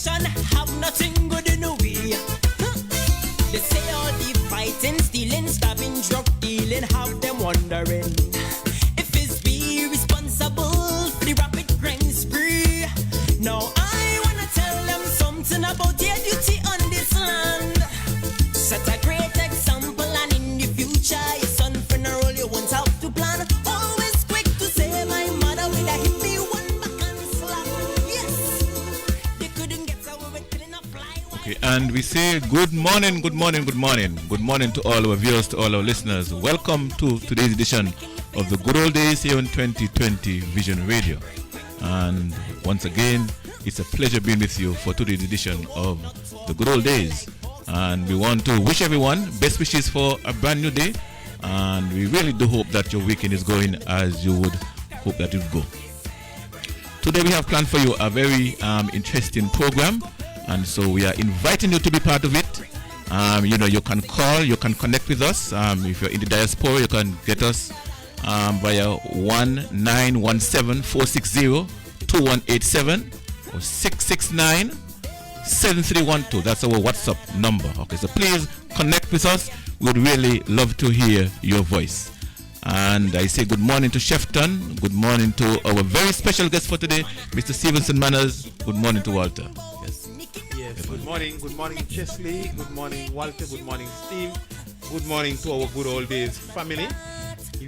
generation have nothing good in the way. They say all the fighting, stealing, stabbing, drug dealing have them wondering if it's be responsible for the rapid crime spree. Now I wanna tell them something about their duty on this land. Set a great example, and in the future your son funeral you won't have to plan. Always quick to say my mother with a hit me one back and slap. Yes, they couldn't get away with killing a fly. Okay, and we say good morning, good morning, good morning. Good morning to all our viewers, to all our listeners. Welcome to today's edition of the Good Old Days here on 2020 Vision Radio. And once again, it's a pleasure being with you for today's edition of the Good Old Days. And we want to wish everyone best wishes for a brand new day. And we really do hope that your weekend is going as you would hope that it would go. Today we have planned for you a very interesting program. And so we are inviting you to be part of it. You can call, you can connect with us. If you're in the diaspora, you can get us via 1917-460-2187 or 669-7312. That's our WhatsApp number. Okay, so please connect with us. We would really love to hear your voice. And I say good morning to Shefton. Good morning to our very special guest for today, Mr. Stevenson Manners. Good morning to Walter. Yes, good morning Chesley, good morning Walter, good morning Steve, good morning to our Good Old Days family.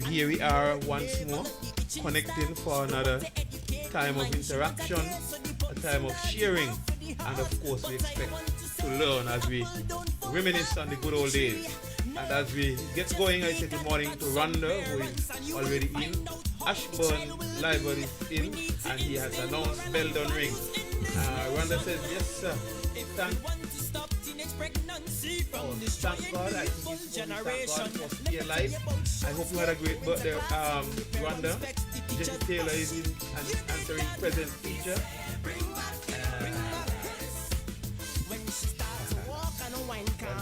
Here we are once more, connecting for another time of interaction, a time of sharing, and of course we expect to learn as we reminisce on the good old days. And as we get going, I say good morning to Rhonda, who is already in. Ashburn Library is in, and he has announced bell done ring. Rhonda says, yes sir. Thank God, I think it's thank God for stay alive. I hope you had a great birthday, Rhonda. Jesse Taylor is in and answering present teacher.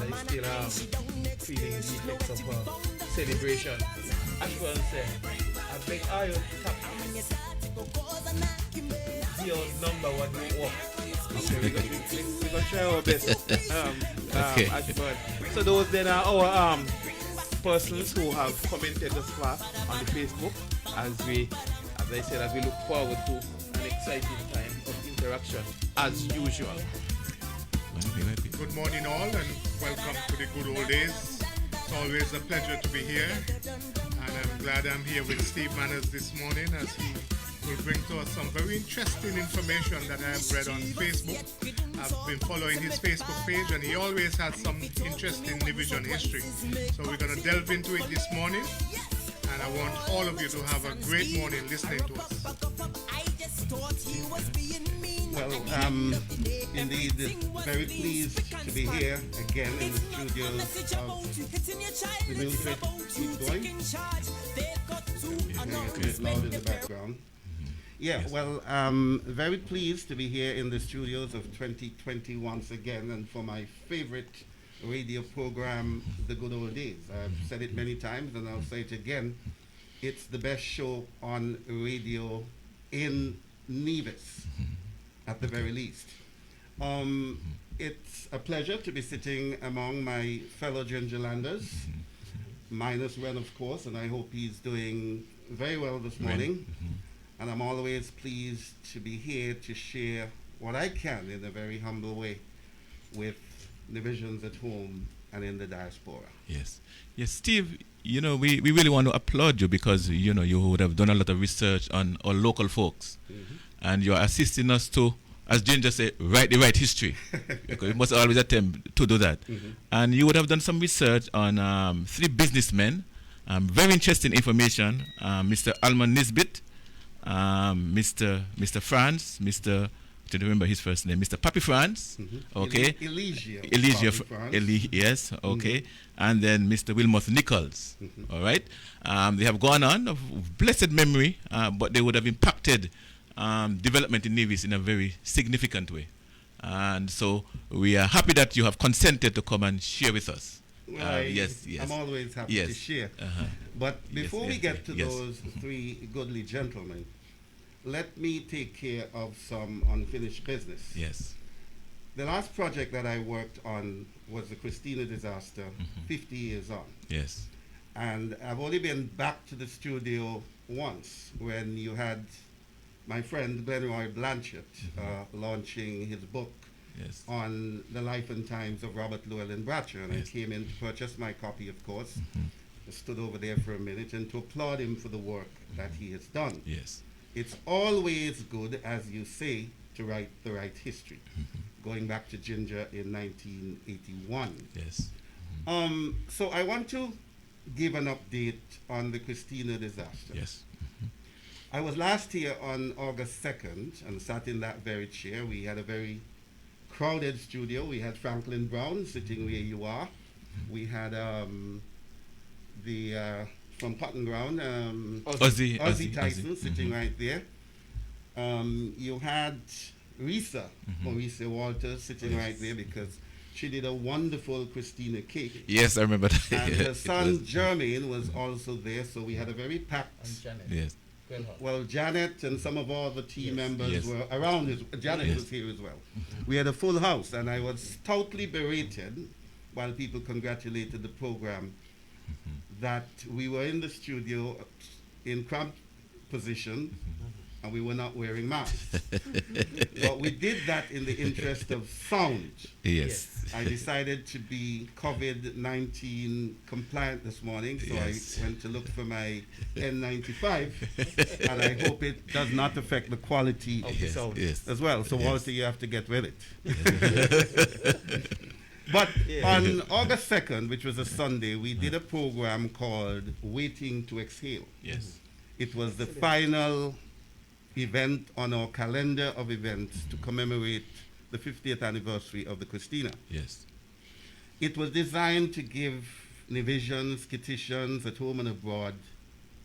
Rhonda is still feeling the effects of her celebration. Ashburn said, I beg all you tap your number what you walk. Okay, we're gonna try our best. Okay. So those then are our persons who have commented thus far on the Facebook as I said, as we look forward to an exciting time of interaction as usual. Good morning all and welcome to the Good Old Days. It's always a pleasure to be here, and I'm glad I'm here with Steve Manners this morning as he will bring to us some very interesting information that I have read on Facebook. I've been following his Facebook page and he always has some interesting division history. So we're going to delve into it this morning, and I want all of you to have a great morning listening to us. Well, indeed, very pleased to be here again in the studios of the Mildred. Keep going. A bit loud in the background. Yeah, well, very pleased to be here in the studios of 2020 once again, and for my favorite radio program, The Good Old Days. I've said it many times and I'll say it again. It's the best show on radio in Nevis, at the very least. It's a pleasure to be sitting among my fellow Gingerlanders, minus Ren, of course, and I hope he's doing very well this morning. And I'm always pleased to be here to share what I can in a very humble way with divisions at home and in the diaspora. Yes. Yes, Steve, we really want to applaud you because, you would have done a lot of research on our local folks. And you're assisting us to, as Ginger said, write the right history. Because we must always attempt to do that. And you would have done some research on 3 businessmen. Very interesting information. Mr. Alman Nisbet, Mr. France, I don't remember his first name, Mr. Papi France, okay, Elijah yes, okay, and then Mr. Wilmoth Nichols, all right. They have gone on of blessed memory, but they would have impacted development in Nevis in a very significant way, and so we are happy that you have consented to come and share with us. Yes. I'm always happy to share. But before we get to those 3 goodly gentlemen, let me take care of some unfinished business. Yes. the last project that I worked on was the Christina disaster, 50 years on. Yes. And I've only been back to the studio once when you had my friend Glenroy Blanchett launching his book Yes. on the life and times of Robert Llewellyn Bratcher. And Yes. I came in to purchase my copy, of course. I stood over there for a minute and to applaud him for the work that he has done. Yes. It's always good, as you say, to write the right history. Going back to Ginger in 1981. Yes. So I want to give an update on the Christina disaster. Yes. I was last here on August 2nd and sat in that very chair. We had a very crowded studio. We had Franklin Brown sitting where you are. We had from Cotton Ground, Ozzy Tyson sitting right there. You had Maurice Walters sitting right there because she did a wonderful Christina cake. Yes, I remember that. And Yes, her it son was- Jermaine was also there, so we had a very packed. Yes. Well, Janet and some of all the team members Yes. were around. Janet Yes. was here as well. We had a full house, and I was stoutly berated while people congratulated the program that we were in the studio in cramped position and we were not wearing masks. But we did that in the interest of sound. Yes. I decided to be COVID-19 compliant this morning, so Yes. I went to look for my N95, and I hope it does not affect the quality Yes. Yes. as well. So Yes. Walter, you have to get with it. But on August 2nd, which was a Sunday, we did a program called Waiting to Exhale. Yes. It was the final event on our calendar of events to commemorate the 50th anniversary of the Christina. Yes. It was designed to give Nevisians, Kititians at home and abroad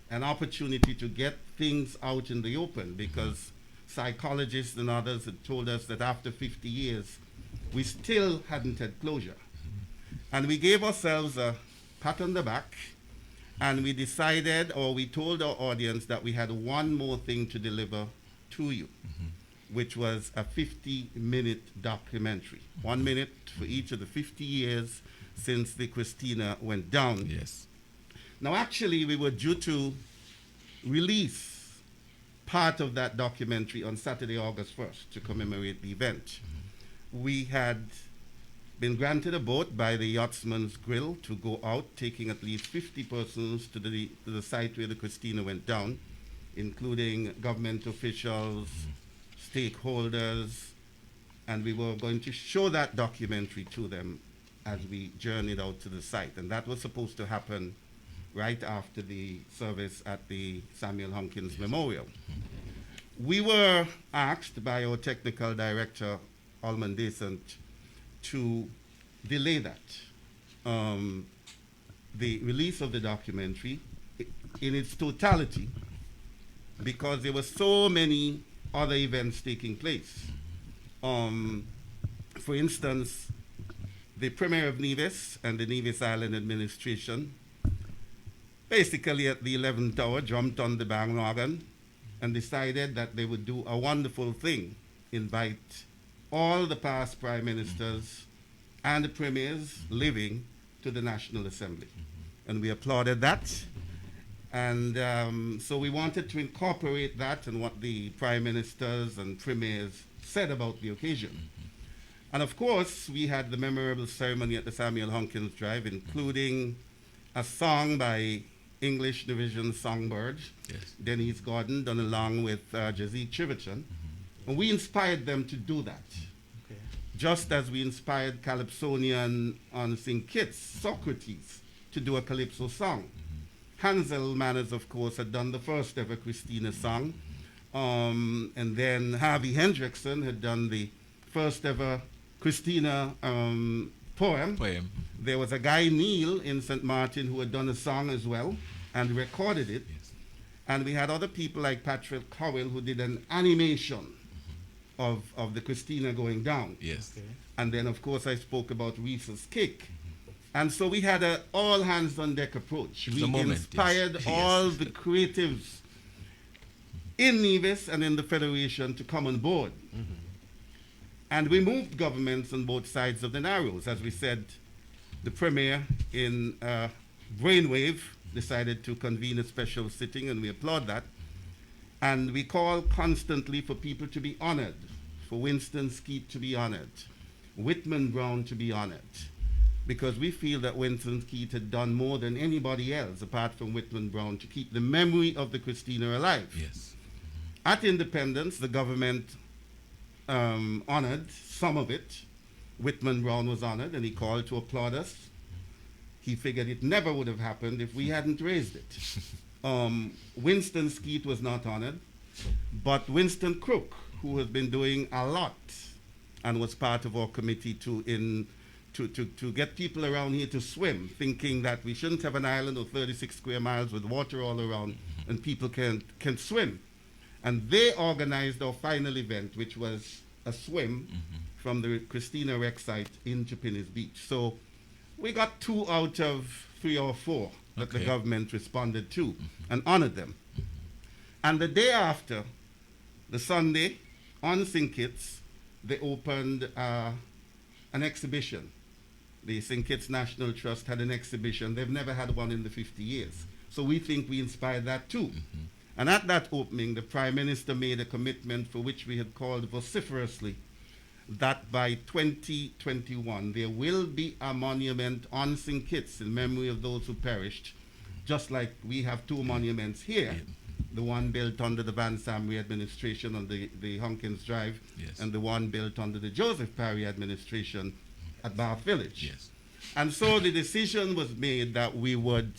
an opportunity to get things out in the open, because psychologists and others had told us that after 50 years, we still hadn't had closure. And we gave ourselves a pat on the back, and we decided, or we told our audience, that we had one more thing to deliver to you, which was a 50-minute documentary. 1 minute for each of the 50 years since the Christina went down. Yes. Now, actually, we were due to release part of that documentary on Saturday, August 1st, to commemorate the event. We had been granted a boat by the Yachtsman's Grill to go out, taking at least 50 persons to the site where the Christina went down, including government officials, stakeholders, and we were going to show that documentary to them as we journeyed out to the site. And that was supposed to happen right after the service at the Samuel Hunkins Memorial. We were asked by our technical director, Alman Descent, to delay that. The release of the documentary in its totality, because there were so many other events taking place. For instance, the Premier of Nevis and the Nevis Island Administration basically at the 11th hour jumped on the bandwagon and decided that they would do a wonderful thing, invite all the past prime ministers and the premiers living to the National Assembly. And we applauded that. And so we wanted to incorporate that and what the prime ministers and premiers said about the occasion. And of course, we had the memorable ceremony at the Samuel Hunkins Drive, including a song by English Division Songbird, Yes. Denise Gordon, done along with Jazik Chiverton. And we inspired them to do that. Just as we inspired Calypsonian on St. Kitts, Socrates, to do a calypso song. Hansel Manners, of course, had done the first ever Christina song. And then Harvey Hendrickson had done the first ever Christina poem. There was a guy, Neil, in St. Martin who had done a song as well and recorded it. Yes. And we had other people like Patrick Cowell who did an animation of the Christina going down. Yes. And then, of course, I spoke about Reese's Cake. And so we had an all hands on deck approach. We The moment, inspired yes. all Yes. the creatives in Nevis and in the Federation to come on board. And we moved governments on both sides of the Narrows. As we said, the Premier in Brainwave decided to convene a special sitting, and we applaud that. And we call constantly for people to be honored, for Winston Skeet to be honored, Whitman Brown to be honored, because we feel that Winston Skeet had done more than anybody else, apart from Whitman Brown, to keep the memory of the Christina alive. Yes. At independence, the government honored some of it. Whitman Brown was honored, and he called to applaud us. He figured it never would have happened if we hadn't raised it. Winston Skeet was not honored, but Winston Crook, who has been doing a lot and was part of our committee to get people around here to swim, thinking that we shouldn't have an island of 36 square miles with water all around and people can swim. And they organized our final event, which was a swim from the Christina Wreck site into Pinnis Beach. So we got 2 out of 3 or 4 that the government responded to and honored them. And the day after, the Sunday, on St. Kitts, they opened an exhibition. The St. Kitts National Trust had an exhibition. They've never had one in the 50 years. So we think we inspired that too. And at that opening, the Prime Minister made a commitment for which we had called vociferously, that by 2021 there will be a monument on St. Kitts in memory of those who perished, just like we have 2 monuments here. The one built under the Van Samry administration on the Hunkins Drive, and the one built under the Joseph Parry administration at Bath Village. Yes. And so the decision was made that we would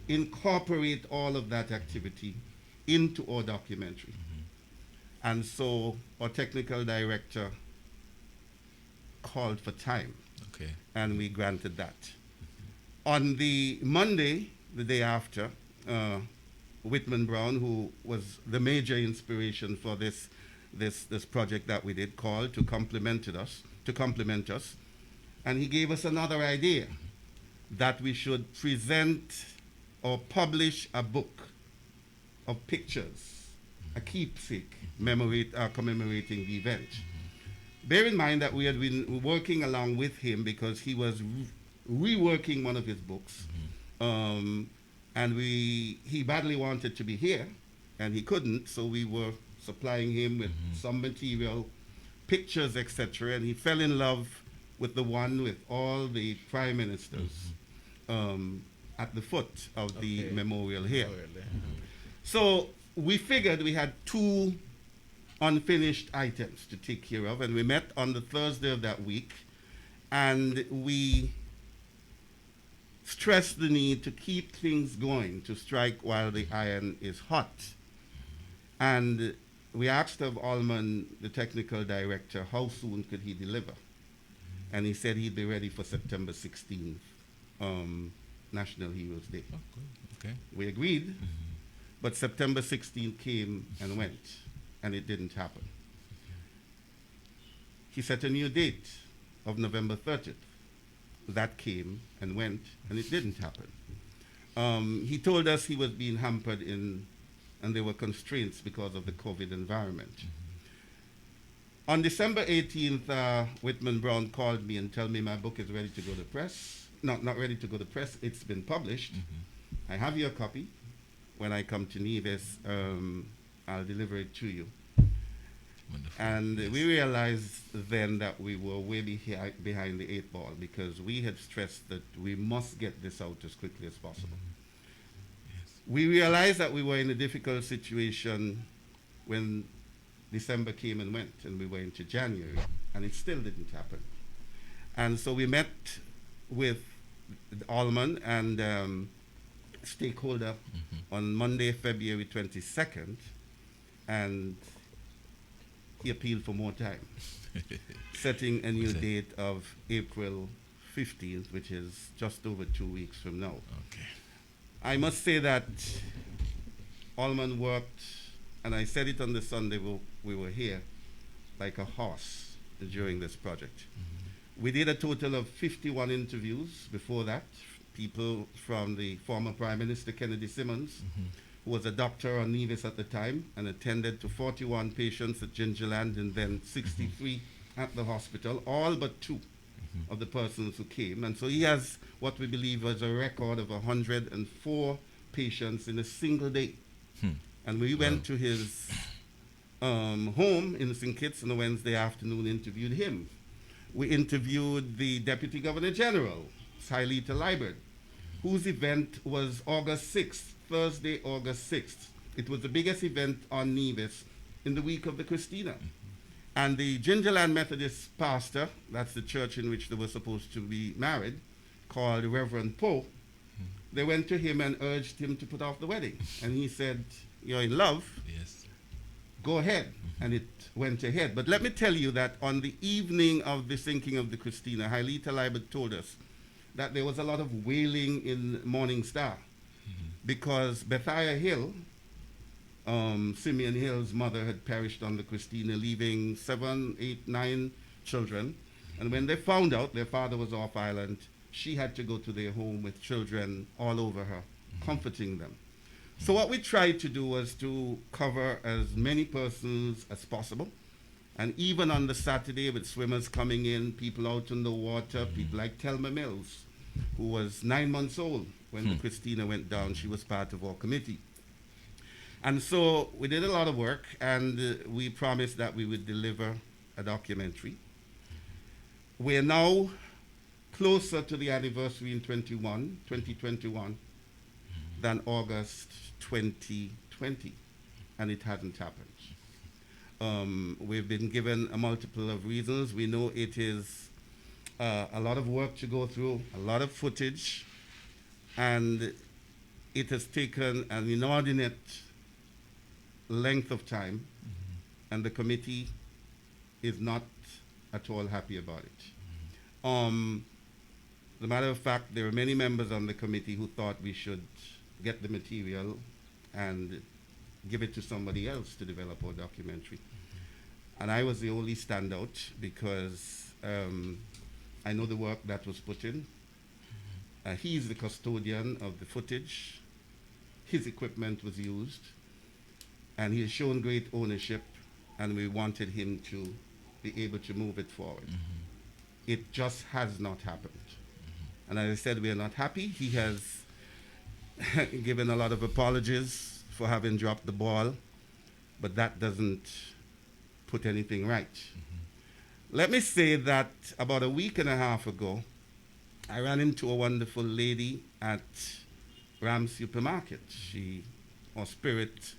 incorporate all of that activity into our documentary. And so our technical director called for time, and we granted that. On the Monday, the day after, Whitman Brown, who was the major inspiration for this project that we did, called to compliment us, and he gave us another idea, that we should present or publish a book of pictures, a keepsake commemorating the event. Bear in mind that we had been working along with him because he was reworking one of his books, and he badly wanted to be here, and he couldn't, so we were supplying him with some material, pictures, etc., and he fell in love with the one with all the prime ministers at the foot of the memorial here. So we figured we had 2 unfinished items to take care of, and we met on the Thursday of that week, and we stressed the need to keep things going, to strike while the iron is hot. And we asked of Allman, the technical director, how soon could he deliver? And he said he'd be ready for September 16th, National Heroes Day. Oh, good. Okay. We agreed, but September 16th came and went, and it didn't happen. He set a new date of November 30th. That came and went, and it didn't happen. He told us he was being hampered and there were constraints because of the COVID environment. On December 18th, Whitman Brown called me and told me my book is ready to go to press. Not ready to go to press, it's been published. I have your copy. When I come to Nevis, I'll deliver it to you. Wonderful. And we realized then that we were way behind the 8 ball, because we had stressed that we must get this out as quickly as possible. We realized that we were in a difficult situation when December came and went, and we were into January, and it still didn't happen. And so we met with Allman and stakeholder on Monday, February 22nd, and he appealed for more time, setting a new date of April 15th, which is just over 2 weeks from now. Okay. I must say that Allman worked, and I said it on the Sunday we were here, like a horse during this project. We did a total of 51 interviews before that. People from the former Prime Minister Kennedy Simmons, who was a doctor on Nevis at the time and attended to 41 patients at Gingerland and then 63 at the hospital, all but two of the persons who came. And so he has what we believe was a record of 104 patients in a single day. And we went to his home in St. Kitts on a Wednesday afternoon, interviewed him. We interviewed the Deputy Governor General, Hailita Liburd, whose event was August 6th, Thursday, August 6th. It was the biggest event on Nevis in the week of the Christina. And the Gingerland Methodist pastor, that's the church in which they were supposed to be married, called Reverend Poe, they went to him and urged him to put off the wedding. And he said, "You're in love, Yes. go ahead." And it went ahead. But let me tell you that on the evening of the sinking of the Christina, Hailita Liburd told us that there was a lot of wailing in Morning Star because Bethiah Hill, Simeon Hill's mother, had perished on the Christina, leaving 7, 8, 9 children. And when they found out their father was off island, she had to go to their home with children all over her, comforting them. So what we tried to do was to cover as many persons as possible. And even on the Saturday, with swimmers coming in, people out in the water, people like Thelma Mills, who was 9 months old when the Christina went down. She was part of our committee. And so we did a lot of work, and we promised that we would deliver a documentary. We're now closer to the anniversary in 2021 than August 2020, and it hasn't happened. We've been given a multiple of reasons. We know it is a lot of work to go through, a lot of footage, and it has taken an inordinate length of time, and the committee is not at all happy about it. As a matter of fact, there are many members on the committee who thought we should get the material and give it to somebody else to develop our documentary. And I was the only standout because I know the work that was put in. He's the custodian of the footage. His equipment was used, and he has shown great ownership, and we wanted him to be able to move it forward. It just has not happened. And as I said, we are not happy. He has given a lot of apologies for having dropped the ball, but that doesn't put anything right. Let me say that about a week and a half ago, I ran into a wonderful lady at Ram's Supermarket. Our spirit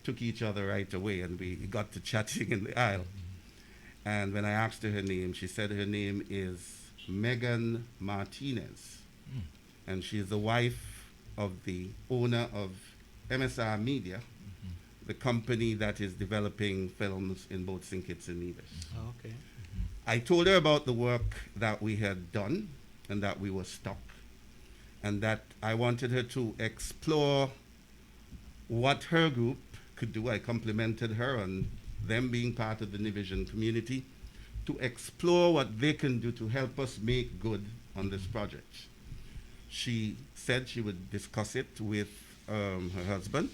took each other right away, and we got to chatting in the aisle. And when I asked her name, she said her name is Megan Martinez. And she is the wife of the owner of MSR Media, the company that is developing films in both St. Kitts and Nevis. Oh, okay. I told her about the work that we had done and that we were stuck, and that I wanted her to explore what her group could do. I complimented her on them being part of the Nivision community, to explore what they can do to help us make good on this project. She said she would discuss it with her husband.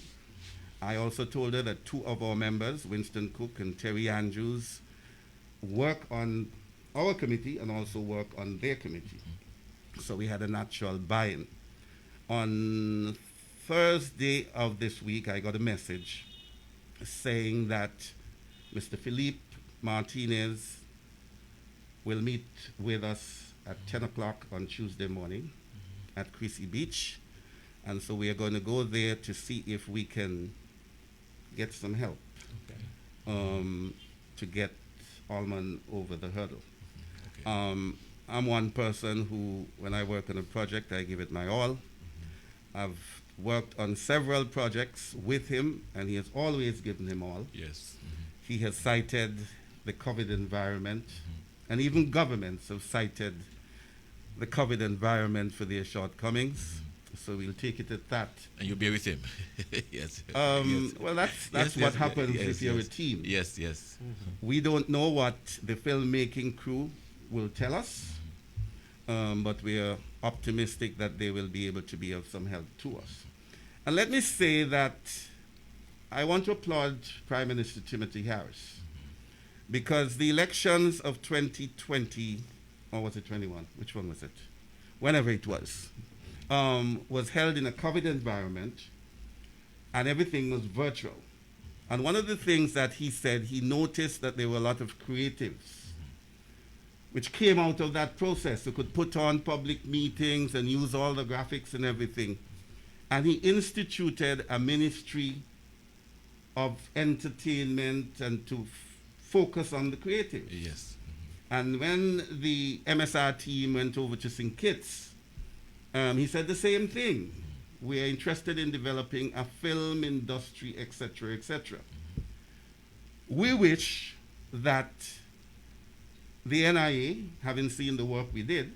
I also told her that two of our members, Winston Cook and Terry Andrews, work on our committee and also work on their committee. So we had a natural buy-in. On Thursday of this week, I got a message saying that Mr. Philippe Martinez will meet with us at 10 o'clock on Tuesday morning at Creasy Beach. And so we are going to go there to see if we can get some help to get Allman over the hurdle. I'm one person who, when I work on a project, I give it my all. I've worked on several projects with him, and he has always given him all. Yes. He has cited the COVID environment, and even governments have cited the COVID environment for their shortcomings. So we'll take it at that. And you'll be with him. Yes. Yes. Well, that's what happens if you're a team. Yes, yes. We don't know what the filmmaking crew will tell us, but we are optimistic that they will be able to be of some help to us. And let me say that I want to applaud Prime Minister Timothy Harris. because the elections of 2020, or was it 21? Which one was it? Whenever it was held in a COVID environment, and everything was virtual. And one of the things that he said, he noticed that there were a lot of creatives which came out of that process, who could put on public meetings and use all the graphics and everything. And he instituted a ministry of entertainment and to focus on the creatives. Yes. And when the MSR team went over to St. Kitts, he said the same thing. We are interested in developing a film industry, etc., etc. We wish that the NIA, having seen the work we did,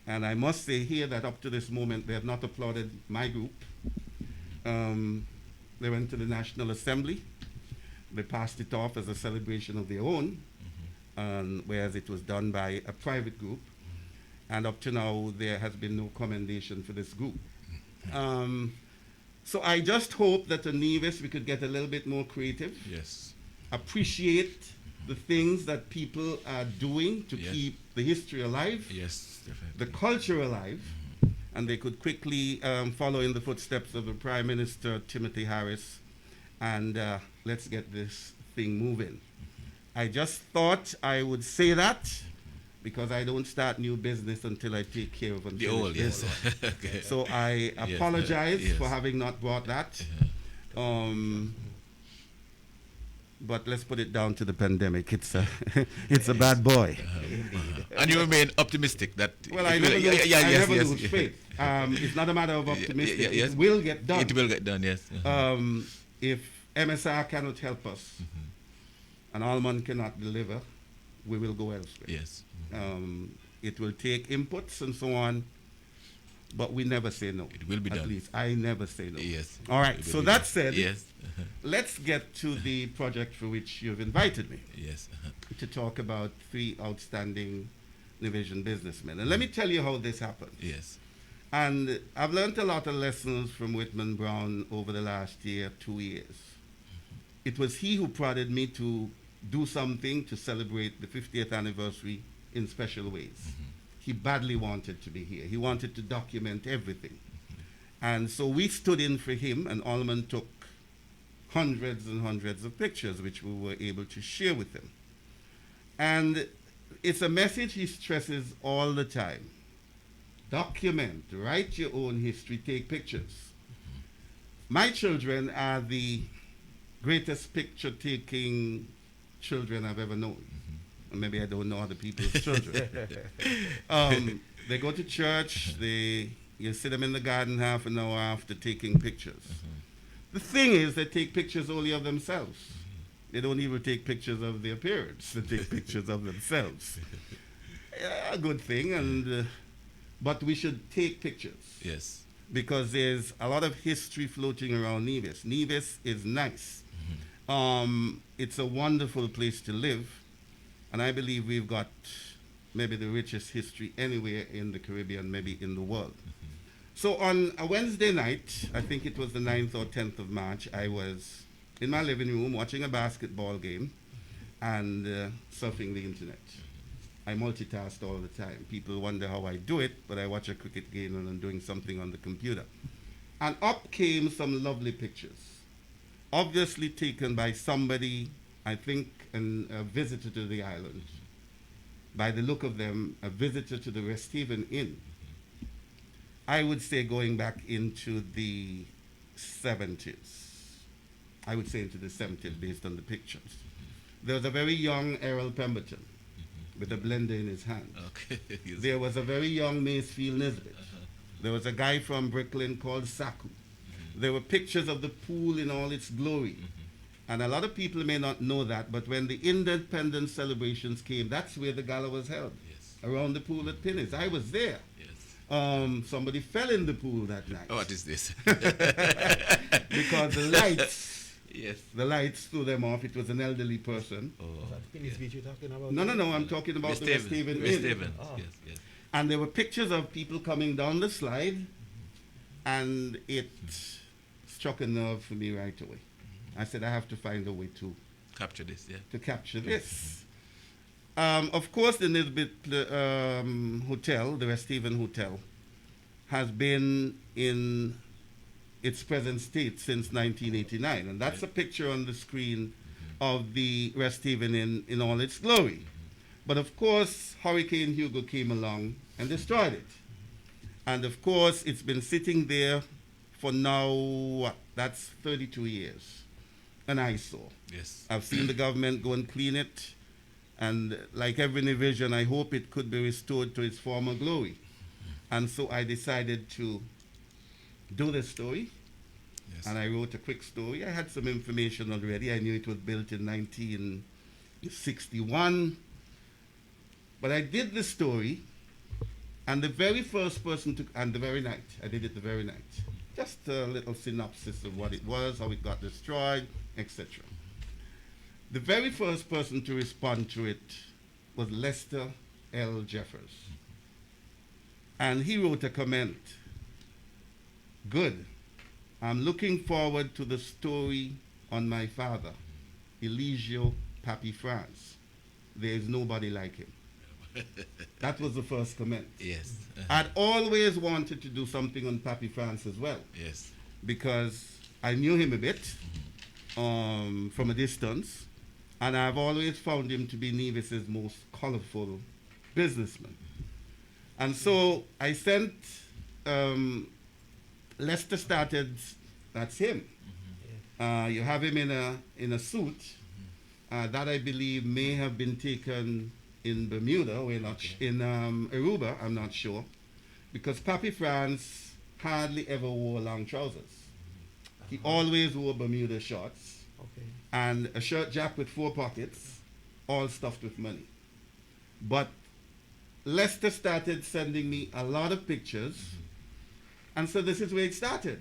and I must say here that up to this moment they have not applauded my group. They went to the National Assembly. They passed it off as a celebration of their own, whereas it was done by a private group. And up to now, there has been no commendation for this group. So I just hope that at Nevis we could get a little bit more creative. Yes. Appreciate the things that people are doing to keep the history alive. Yes, definitely. The culture alive. And they could quickly follow in the footsteps of the Prime Minister, Timothy Harris, and let's get this thing moving. I just thought I would say that because I don't start new business until I take care of the old, yes. Okay. So I apologize for having not brought that. But let's put it down to the pandemic. It's a, it's a bad boy. And you remain optimistic that... Well, I never lose faith. It's not a matter of optimistic. It will get done. It will get done, yes. If MSR cannot help us, and Allman cannot deliver, we will go elsewhere. Yes. It will take inputs and so on, but we never say no. It will be done. At least I never say no. Yes. All right, so that said, yes. Let's get to the project for which you've invited me. Yes. To talk about 3 outstanding Nevisian businessmen. And let me tell you how this happened. Yes. And I've learned a lot of lessons from Whitman Brown over the last year, 2 years. It was he who prodded me to do something to celebrate the 50th anniversary in special ways. He badly wanted to be here. He wanted to document everything. And so we stood in for him, and Allman took hundreds and hundreds of pictures, which we were able to share with him. And it's a message he stresses all the time. Document, write your own history, take pictures. My children are the greatest picture-taking children I've ever known. Or maybe I don't know other people's children. They go to church, you see them in the garden half an hour after taking pictures. The thing is, they take pictures only of themselves. They don't even take pictures of their parents. They take pictures of themselves. A good thing, and but we should take pictures. Yes. Because there's a lot of history floating around Nevis. Nevis is nice. It's a wonderful place to live, and I believe we've got maybe the richest history anywhere in the Caribbean, maybe in the world. So on a Wednesday night, I think it was the 9th or 10th of March, I was in my living room watching a basketball game and surfing the internet. I multitask all the time. People wonder how I do it, but I watch a cricket game and I'm doing something on the computer. And up came some lovely pictures, obviously taken by somebody, I think, a visitor to the island. By the look of them, a visitor to the Resthaven Inn. I would say going back into the 70s. I would say into the 70s based on the pictures. There was a very young Errol Pemberton with a blender in his hand. Okay. Yes. There was a very young Macefield Nisbet. There was a guy from Brooklyn called Saku. There were pictures of the pool in all its glory. And a lot of people may not know that, but when the independence celebrations came, that's where the gala was held. Yes. Around the pool at Pinnis. I was there. Yes. Somebody fell in the pool that night. Oh, what is this? Because the lights, yes. the lights threw them off. It was an elderly person. Oh. Pinnis Beach you're talking about? No, I'm talking about the Resthaven Inn. Resthaven. Oh. Yes, yes. And there were pictures of people coming down the slide, and it struck a nerve for me right away. I said, I have to find a way to capture this, yeah. to capture this. Of course, the Nisbet Hotel, the West Haven Hotel, has been in its present state since 1989. And that's a picture on the screen of the West Haven in all its glory. But of course, Hurricane Hugo came along and destroyed it. And of course, it's been sitting there for now, what? That's 32 years. An eyesore. Yes. I've seen the government go and clean it. And like every division, I hope it could be restored to its former glory. And so I decided to do this story. Yes. And I wrote a quick story. I had some information already. I knew it was built in 1961. But I did the story, and the very first person to, and the very night, I did it the very night. Just a little synopsis of what it was, how it got destroyed, etc. The very first person to respond to it was Lester L. Jeffers. And he wrote a comment. Good. I'm looking forward to the story on my father, Eligio Papi France. There is nobody like him. That was the first comment. Yes. I'd always wanted to do something on Papi France as well, Yes. because I knew him a bit from a distance, and I've always found him to be Nevis's most colorful businessman. And so I sent, Lester started, that's him. You have him in a suit that I believe may have been taken in Bermuda, we're not in Aruba, I'm not sure, because Papi France hardly ever wore long trousers. He always wore Bermuda shorts and a shirt jack with 4 pockets, all stuffed with money. But Lester started sending me a lot of pictures, and so this is where it started.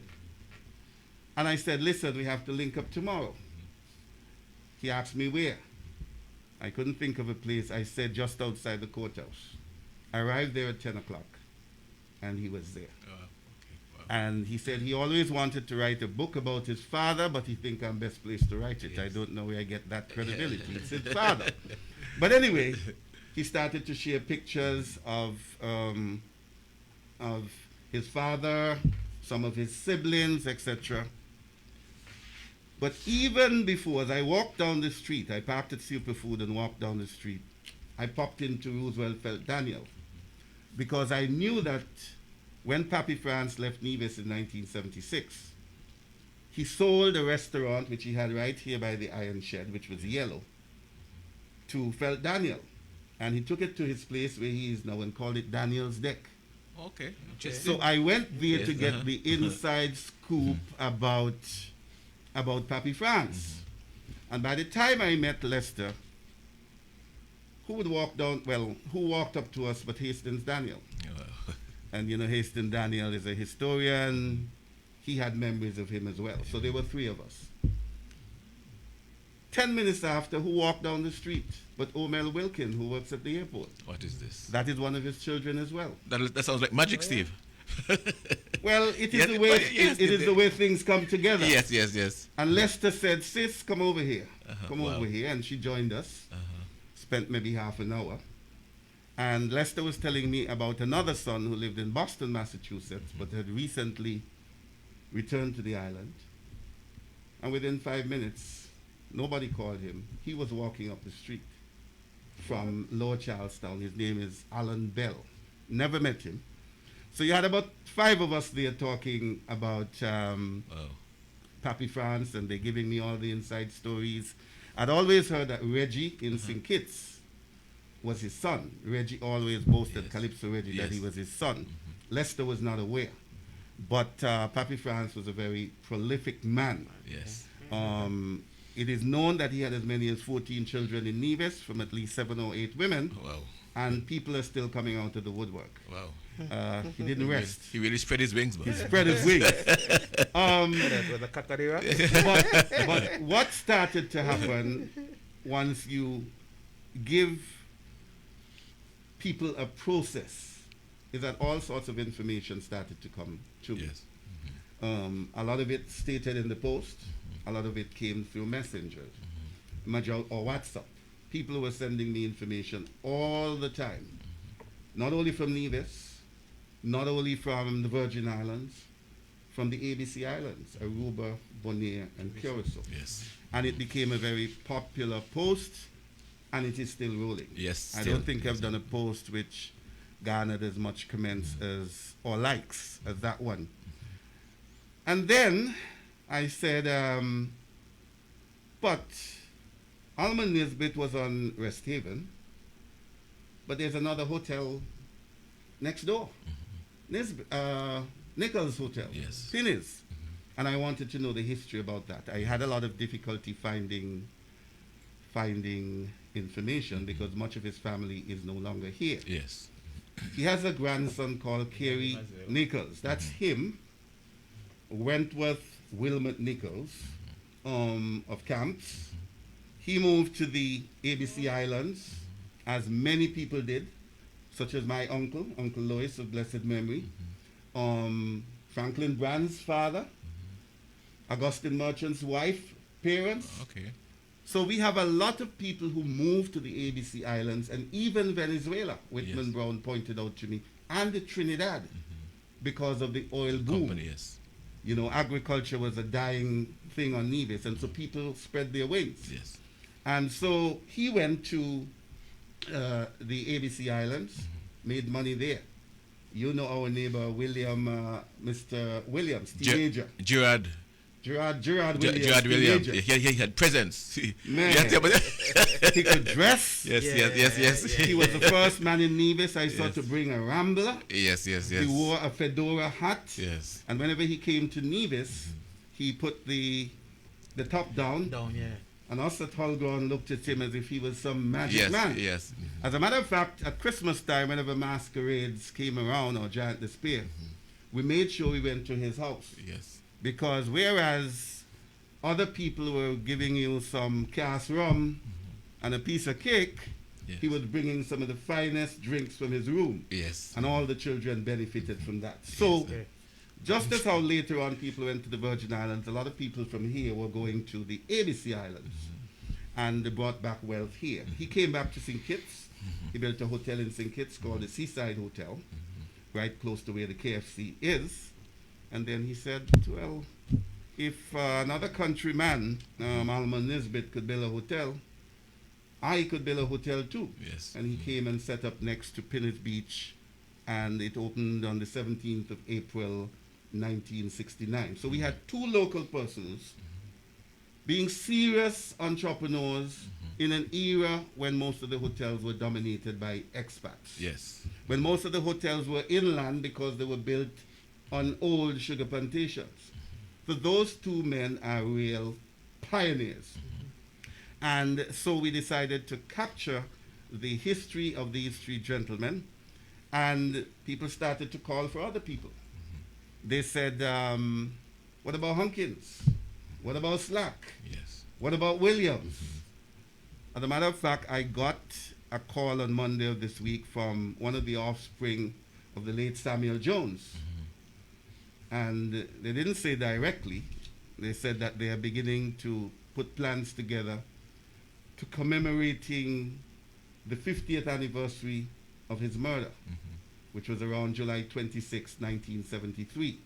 And I said, listen, we have to link up tomorrow. He asked me where. I couldn't think of a place. I said just outside the courthouse. I arrived there at 10 o'clock, and he was there. Wow. And he said he always wanted to write a book about his father, but he think I'm best placed to write it. I don't know where I get that credibility. It's his father. But anyway, he started to share pictures of his father, some of his siblings, etc. But even before, as I walked down the street, I parked at Superfood and walked down the street, I popped into Roosevelt Felt Daniel, because I knew that when Papi France left Nevis in 1976, he sold a restaurant which he had right here by the Iron Shed, which was yellow, to Felt Daniel. And he took it to his place where he is now and called it Daniel's Deck. Okay. So I went there Yes, to get the inside scoop about Papi France. And by the time I met Lester, who walked up to us but Hastings Daniel? Wow. And you know, Hastings Daniel is a historian. He had memories of him as well. So there were 3 of us. 10 minutes after, who walked down the street? But Omel Wilkin, who works at the airport. What is this? That is one of his children as well. That sounds like magic, Steve. Well, it is Yes, the way yes, it is the way things come together. Yes. And Lester said, sis, come over here. Come wow. over here. And she joined us. Spent maybe half an hour. And Lester was telling me about another son who lived in Boston, Massachusetts, but had recently returned to the island. And within 5 minutes, nobody called him. He was walking up the street from Lower Charlestown. His name is Alan Bell. Never met him. So you had about 5 of us there talking about Papi France, and they're giving me all the inside stories. I'd always heard that Reggie in St. Kitts was his son. Reggie always boasted, Calypso Reggie, that he was his son. Lester was not aware. But Papi France was a very prolific man. Yes. It is known that he had as many as 14 children in Nevis from at least 7 or 8 women. Wow. And people are still coming out of the woodwork. Wow. He didn't rest. He really spread his wings, man. He spread his wings. That was a Catarina. but what started to happen once you give people a process is that all sorts of information started to come to me. Yes. A lot of it stated in the post. A lot of it came through messengers. or WhatsApp. People were sending me information all the time, not only from Nevis, not only from the Virgin Islands, from the ABC Islands, Aruba, Bonaire, and Curacao. Yes. And it became a very popular post, and it is still rolling. Yes. I still, don't think yes. I've done a post which garnered as much comments as or likes as that one. And then I said, but Alma Nisbet was on Rest Haven, but there's another hotel next door. Nichols Hotel. Yes. Finney's. And I wanted to know the history about that. I had a lot of difficulty finding information because much of his family is no longer here. Yes. He has a grandson called Kerry Nichols. That's him. Wentworth Wilmot Nichols of Camps. He moved to the ABC Islands, as many people did, such as my uncle, Uncle Lois of blessed memory, Franklin Brand's father, Augustine Merchant's wife, parents. Okay. So we have a lot of people who moved to the ABC Islands, and even Venezuela, Whitman Yes. Brown pointed out to me, and the Trinidad, because of the oil boom. Company, yes. You know, agriculture was a dying thing on Nevis, and so people spread their wings. Yes. And so he went to the ABC Islands, made money there. You know our neighbor Mr. Williams, teenager. Gerard Gerard Williams. Gerard Williams. teenager. He had presence. Man. Yes, yeah, but- He could dress. yes. He was the first man in Nevis I saw Yes. to bring a Rambler. Yes. He wore a fedora hat. Yes. And whenever he came to Nevis, he put the top down. Down, yeah. And us at Holground looked at him as if he was some magic Yes. man. Yes. As a matter of fact, at Christmas time, whenever masquerades came around or Giant Despair, we made sure we went to his house. Yes. Because whereas other people were giving you some cask rum and a piece of cake, Yes. he was bringing some of the finest drinks from his room. Yes. And all the children benefited from that. So, Okay. just as how later on people went to the Virgin Islands, a lot of people from here were going to the ABC Islands. And they brought back wealth here. He came back to St. Kitts. He built a hotel in St. Kitts called the Seaside Hotel, right close to where the KFC is. And then he said, well, if another countryman, Alma Nisbet, could build a hotel, I could build a hotel too. Yes. And he came and set up next to Pinnis Beach, and it opened on the 17th of April, 1969. So we had two local persons being serious entrepreneurs in an era when most of the hotels were dominated by expats. Yes. When most of the hotels were inland because they were built on old sugar plantations. So those two men are real pioneers. And so we decided to capture the history of these three gentlemen, and people started to call for other people. They said, what about Hunkins? What about Slack? Yes. What about Williams? As a matter of fact, I got a call on Monday of this week from one of the offspring of the late Samuel Jones. And they didn't say directly. They said that they are beginning to put plans together to commemorating the 50th anniversary of his murder, which was around July 26, 1973.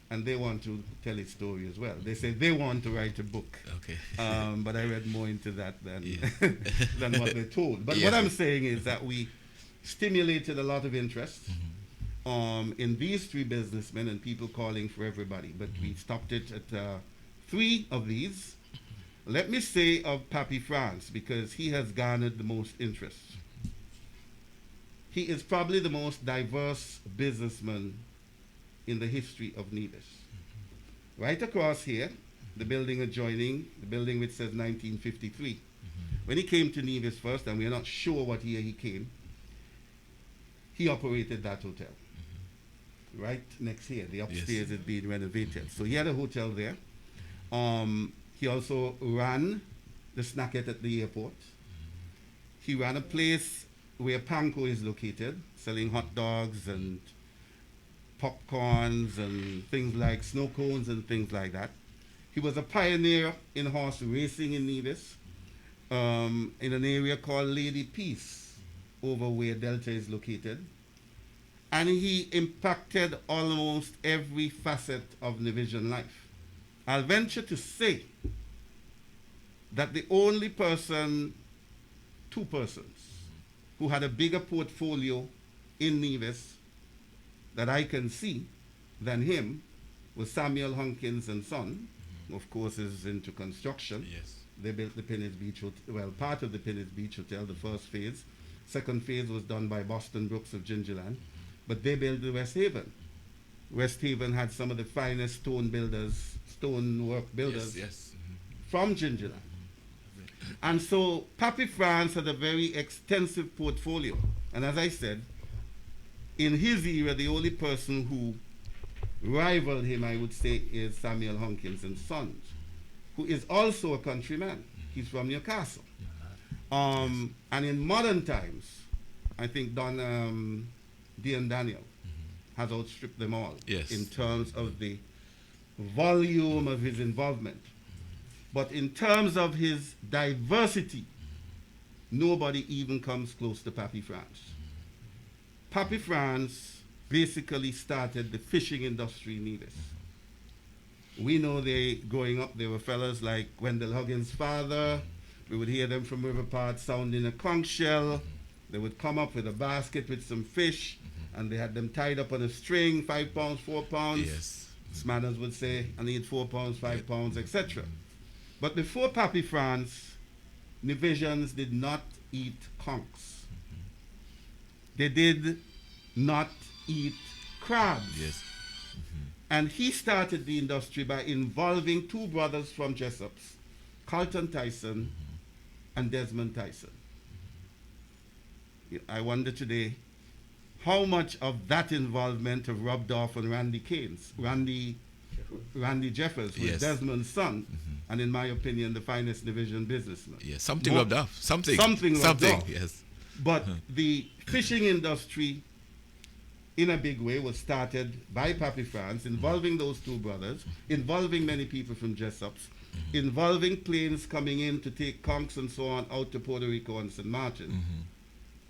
And they want to tell his story as well. They say they want to write a book. Okay. But I read more into that than, Yeah. than what they're told. But Yes. what I'm saying is that we stimulated a lot of interest in these three businessmen and people calling for everybody. But we stopped it at 3 of these. Let me say of Papi France, because he has garnered the most interest. He is probably the most diverse businessman in the history of Nevis. Right across here, the building adjoining, the building which says 1953. When he came to Nevis first, and we're not sure what year he came, he operated that hotel. Right next here, the upstairs is being renovated. So he had a hotel there. He also ran the snackette at the airport. He ran a place where Panko is located, selling hot dogs and popcorns and things like snow cones and things like that. He was a pioneer in horse racing in Nevis, in an area called Lady Peace, over where Delta is located. And he impacted almost every facet of Nevisian life. I'll venture to say that the only person, two persons, who had a bigger portfolio in Nevis that I can see than him was Samuel Hunkins and Son, who of course is into construction. Yes. They built the Pennis Beach Hotel, well, part of the Pennis Beach Hotel, the first phase. Second phase was done by Boston Brooks of Gingerland, but they built the West Haven. West Haven had some of the finest stonework builders Yes. from Gingerland. And so Papi France had a very extensive portfolio. And as I said, in his era, the only person who rivaled him, I would say, is Samuel Hunkins and Sons, who is also a countryman. He's from Newcastle. And in modern times, I think Dean Daniel has outstripped them all in terms of the volume of his involvement. But in terms of his diversity, nobody even comes close to Papi France. Papi France basically started the fishing industry in Nevis. We know growing up, there were fellas like Wendell Huggins' father. We would hear them from River Part sounding a conch shell. They would come up with a basket with some fish, and they had them tied up on a string, 5 pounds, 4 pounds. Yes. Smanners would say, I need 4 pounds, 5 pounds, etc. But before Papi France, Nevisians did not eat conchs. They did not eat crabs. Yes. And he started the industry by involving two brothers from Jessops, Carlton Tyson and Desmond Tyson. I wonder today how much of that involvement have rubbed off on Randy Jeffers, who is Desmond's son, and in my opinion, the finest Nevisian businessman. Yes, something rubbed off. Something rubbed off. Yes. But the fishing industry, in a big way, was started by Papi France, involving those two brothers, involving many people from Jessops, involving planes coming in to take conchs and so on out to Puerto Rico and St. Martin.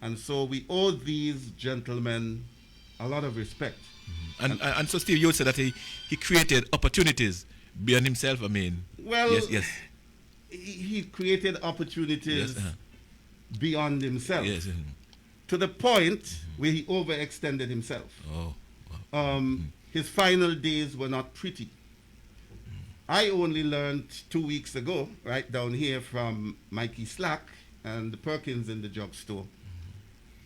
And so we owe these gentlemen a lot of respect. And so, Steve, you would say that he created opportunities beyond himself, I mean. Well, yes. He created opportunities beyond himself. Yes. To the point where he overextended himself. Oh. Wow. His final days were not pretty. I only learned 2 weeks ago, right down here from Mikey Slack and the Perkins in the drugstore,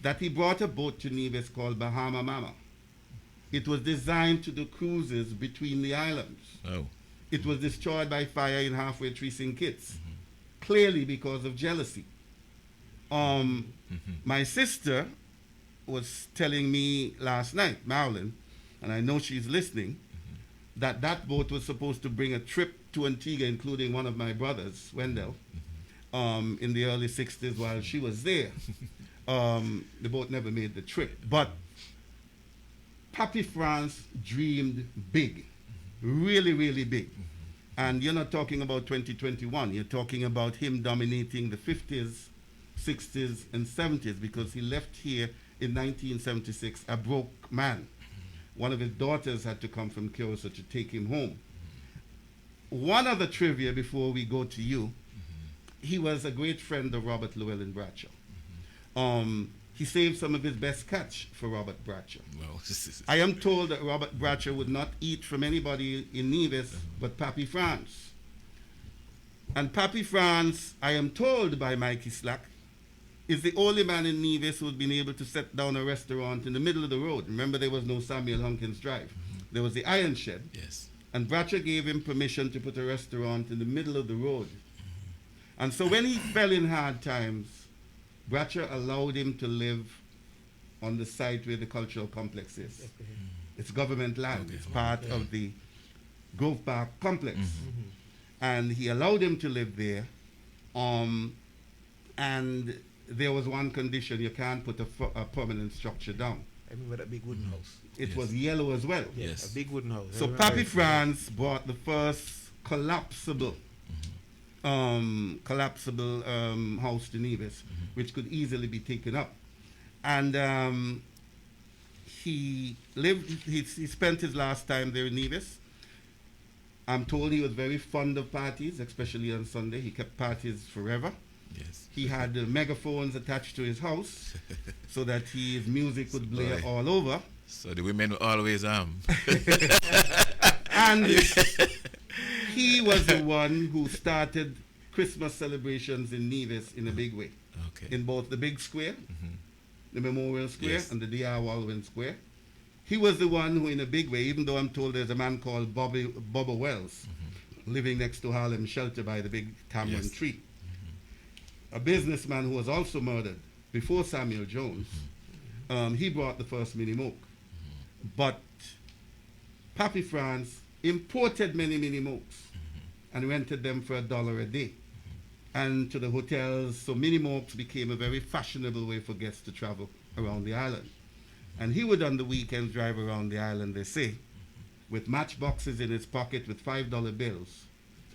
that he brought a boat to Nevis called Bahama Mama. It was designed to do cruises between the islands. Oh. It was destroyed by fire in Halfway Tree St. Kitts, clearly because of jealousy. My sister was telling me last night, Marilyn, and I know she's listening, that boat was supposed to bring a trip to Antigua, including one of my brothers, Wendell, in the early 60s while she was there. The boat never made the trip. But Papi France dreamed big, really, really big. And you're not talking about 2021. You're talking about him dominating the 50s, 60s, and 70s, because he left here in 1976 a broke man. One of his daughters had to come from Curacao to take him home. One other trivia before we go to you, he was a great friend of Robert Llewellyn Bradshaw. He saved some of his best catch for Robert Bradshaw. Well, I am told that Robert Bradshaw would not eat from anybody in Nevis but Papi France. And Papi France, I am told by Mikey Slack, is the only man in Nevis who's been able to set down a restaurant in the middle of the road. Remember, there was no Samuel Hunkins Drive. There was the Iron Shed. Yes. And Bradshaw gave him permission to put a restaurant in the middle of the road. And so when he fell in hard times, Bradshaw allowed him to live on the site where the cultural complex is. It's government land. It's part of the Grove Park complex. And he allowed him to live there. And there was one condition: you can't put a permanent structure down. I remember that big wooden house. It was yellow as well. Yes. A big wooden house. So Papi France bought the first collapsible house to Nevis, which could easily be taken up. And he spent his last time there in Nevis. I'm told he was very fond of parties, especially on Sunday. He kept parties forever. Yes. He had megaphones attached to his house so that his music would blare Boy. all over. So the women were always And he was the one who started Christmas celebrations in Nevis in a big way. Okay. In both the big square, the Memorial Square, Yes. and the D.R. Walwyn Square. He was the one who, in a big way, even though I'm told there's a man called Bubba Wells living next to Harlem Shelter by the big tamarind Yes. tree. A businessman who was also murdered before Samuel Jones. He brought the first Mini Moke. But Pappy France imported many Mini Mokes and rented them for $1 a day. And to the hotels, so Mini Mokes became a very fashionable way for guests to travel around the island. And he would on the weekends drive around the island, they say, with matchboxes in his pocket with $5 bills,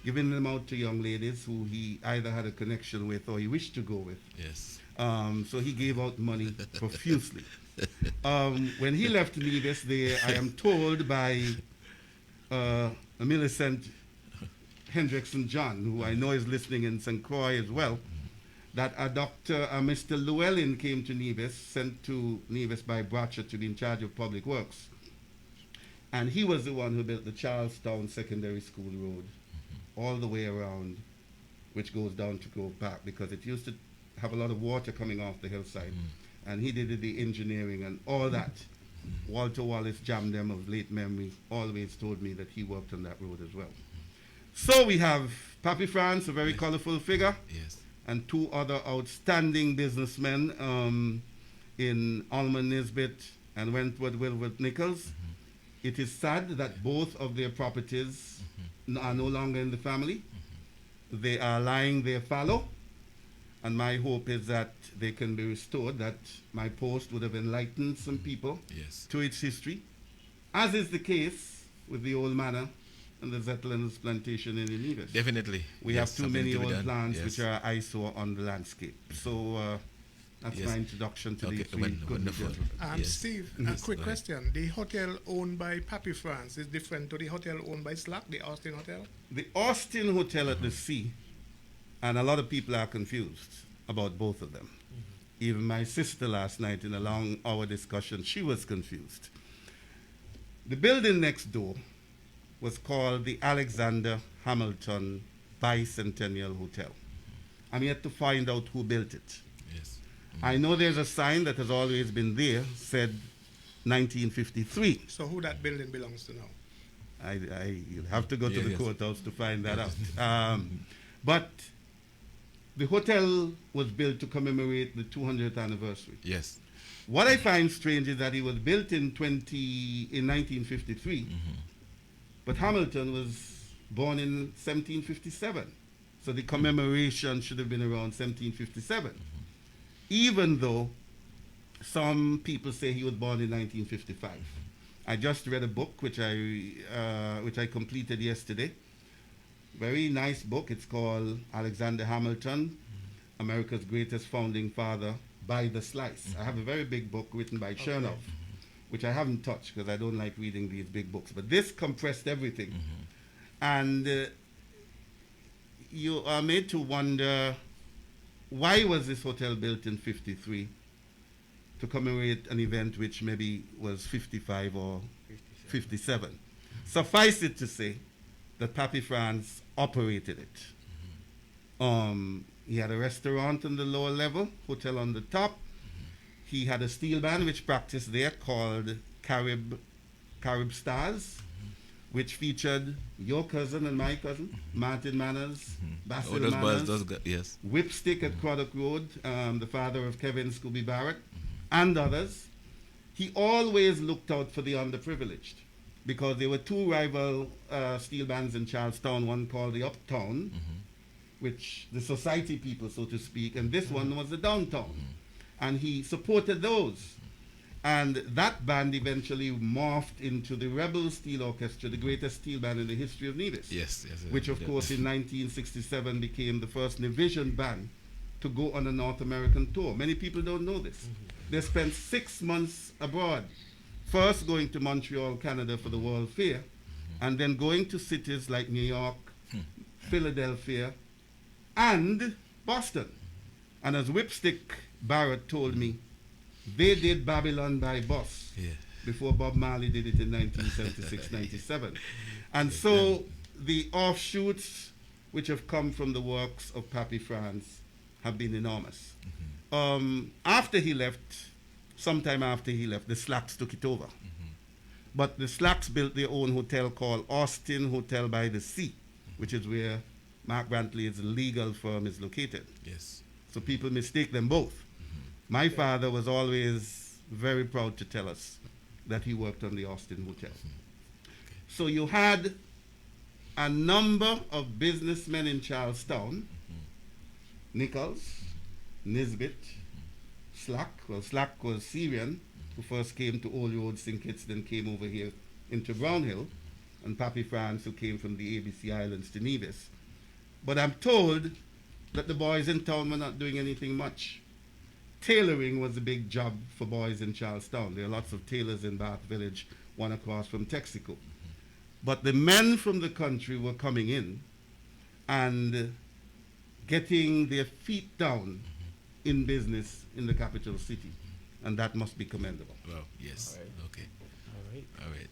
giving them out to young ladies who he either had a connection with or he wished to go with. Yes. So he gave out money profusely. When he left Nevis, I am told by Millicent Hendrickson John, who I know is listening in St. Croix as well, that a Mr. Llewellyn came to Nevis, sent to Nevis by Bratcher to be in charge of public works. And he was the one who built the Charlestown Secondary School Road all the way around, which goes down to Grove Park, because it used to have a lot of water coming off the hillside. And he did the engineering and all that. Walter Wallace Jamdem of late memory always told me that he worked on that road as well. So we have Pappy France, a very colorful figure, Yes. and two other outstanding businessmen in Alman Nisbet and Wentworth Wilworth Nichols. It is sad that both of their properties are no longer in the family. They are lying there fallow, and my hope is that they can be restored, that my post would have enlightened some people Yes. to its history, as is the case with the old manor and the Zetland's plantation in Nevis. Definitely. We Yes, have too something many to be old done. plants Yes. which are eyesore on the landscape. So that's Yes. my introduction to Okay, these three good wonderful. gentlemen. Yes. Steve, a Yes, quick go ahead. question. The hotel owned by Pappy France is different to the hotel owned by Slack, the Austin Hotel? The Austin Hotel at the Sea, and a lot of people are confused about both of them. Even my sister last night in a long hour discussion, she was confused. The building next door was called the Alexander Hamilton Bicentennial Hotel. I'm yet to find out who built it. Yes. I know there's a sign that has always been there, said 1953. So who that building belongs to now? You'll have to go to the Yes. courthouse to find that out. But the hotel was built to commemorate the 200th anniversary. Yes. What I find strange is that it was built in 1953, but Hamilton was born in 1757. So the commemoration should have been around 1757. Even though some people say he was born in 1955. I just read a book which I completed yesterday. Very nice book. It's called Alexander Hamilton, America's Greatest Founding Father by the Slice. I have a very big book written by Chernoff, which I haven't touched because I don't like reading these big books. But this compressed everything. And you are made to wonder, why was this hotel built in 53 to commemorate an event which maybe was 55 or 57? Suffice it to say that Pappy France operated it. He had a restaurant on the lower level, hotel on the top. He had a steel band which practiced there called Carib Stars, which featured your cousin and my cousin, Martin Manners, Basil those Manners, boys, yes. Whipstick at Craddock Road, the father of Kevin Scooby Barrett, and others. He always looked out for the underprivileged, because there were two rival steel bands in Charlestown, one called the Uptown, which the society people, so to speak, and this one was the Downtown. And he supported those. And that band eventually morphed into the Rebel Steel Orchestra, the greatest steel band in the history of Nevis. Yes. Which, of course, in 1967 became the first Nevision band to go on a North American tour. Many people don't know this. They spent 6 months abroad, first going to Montreal, Canada for the World Fair, and then going to cities like New York, Philadelphia, and Boston. And as Whipstick Barrett told me, they did Babylon by bus before Bob Marley did it in 1976-97. And so the offshoots which have come from the works of Pappy France have been enormous. After he left, sometime after he left, the Slacks took it over. But the Slacks built their own hotel called Austin Hotel by the Sea, which is where Mark Brantley's legal firm is located. Yes. So people mistake them both. My father was always very proud to tell us that he worked on the Austin Hotel. So you had a number of businessmen in Charlestown, Nichols, Nisbet, Slack. Well, Slack was Syrian, who first came to Old Road, St. Kitts, then came over here into Brownhill, and Pappy France, who came from the ABC Islands to Nevis. But I'm told that the boys in town were not doing anything much. Tailoring was a big job for boys in Charlestown. There are lots of tailors in Bath Village, one across from Texaco. But the men from the country were coming in and getting their feet down in business in the capital city. And that must be commendable. Well, yes. Okay. All right.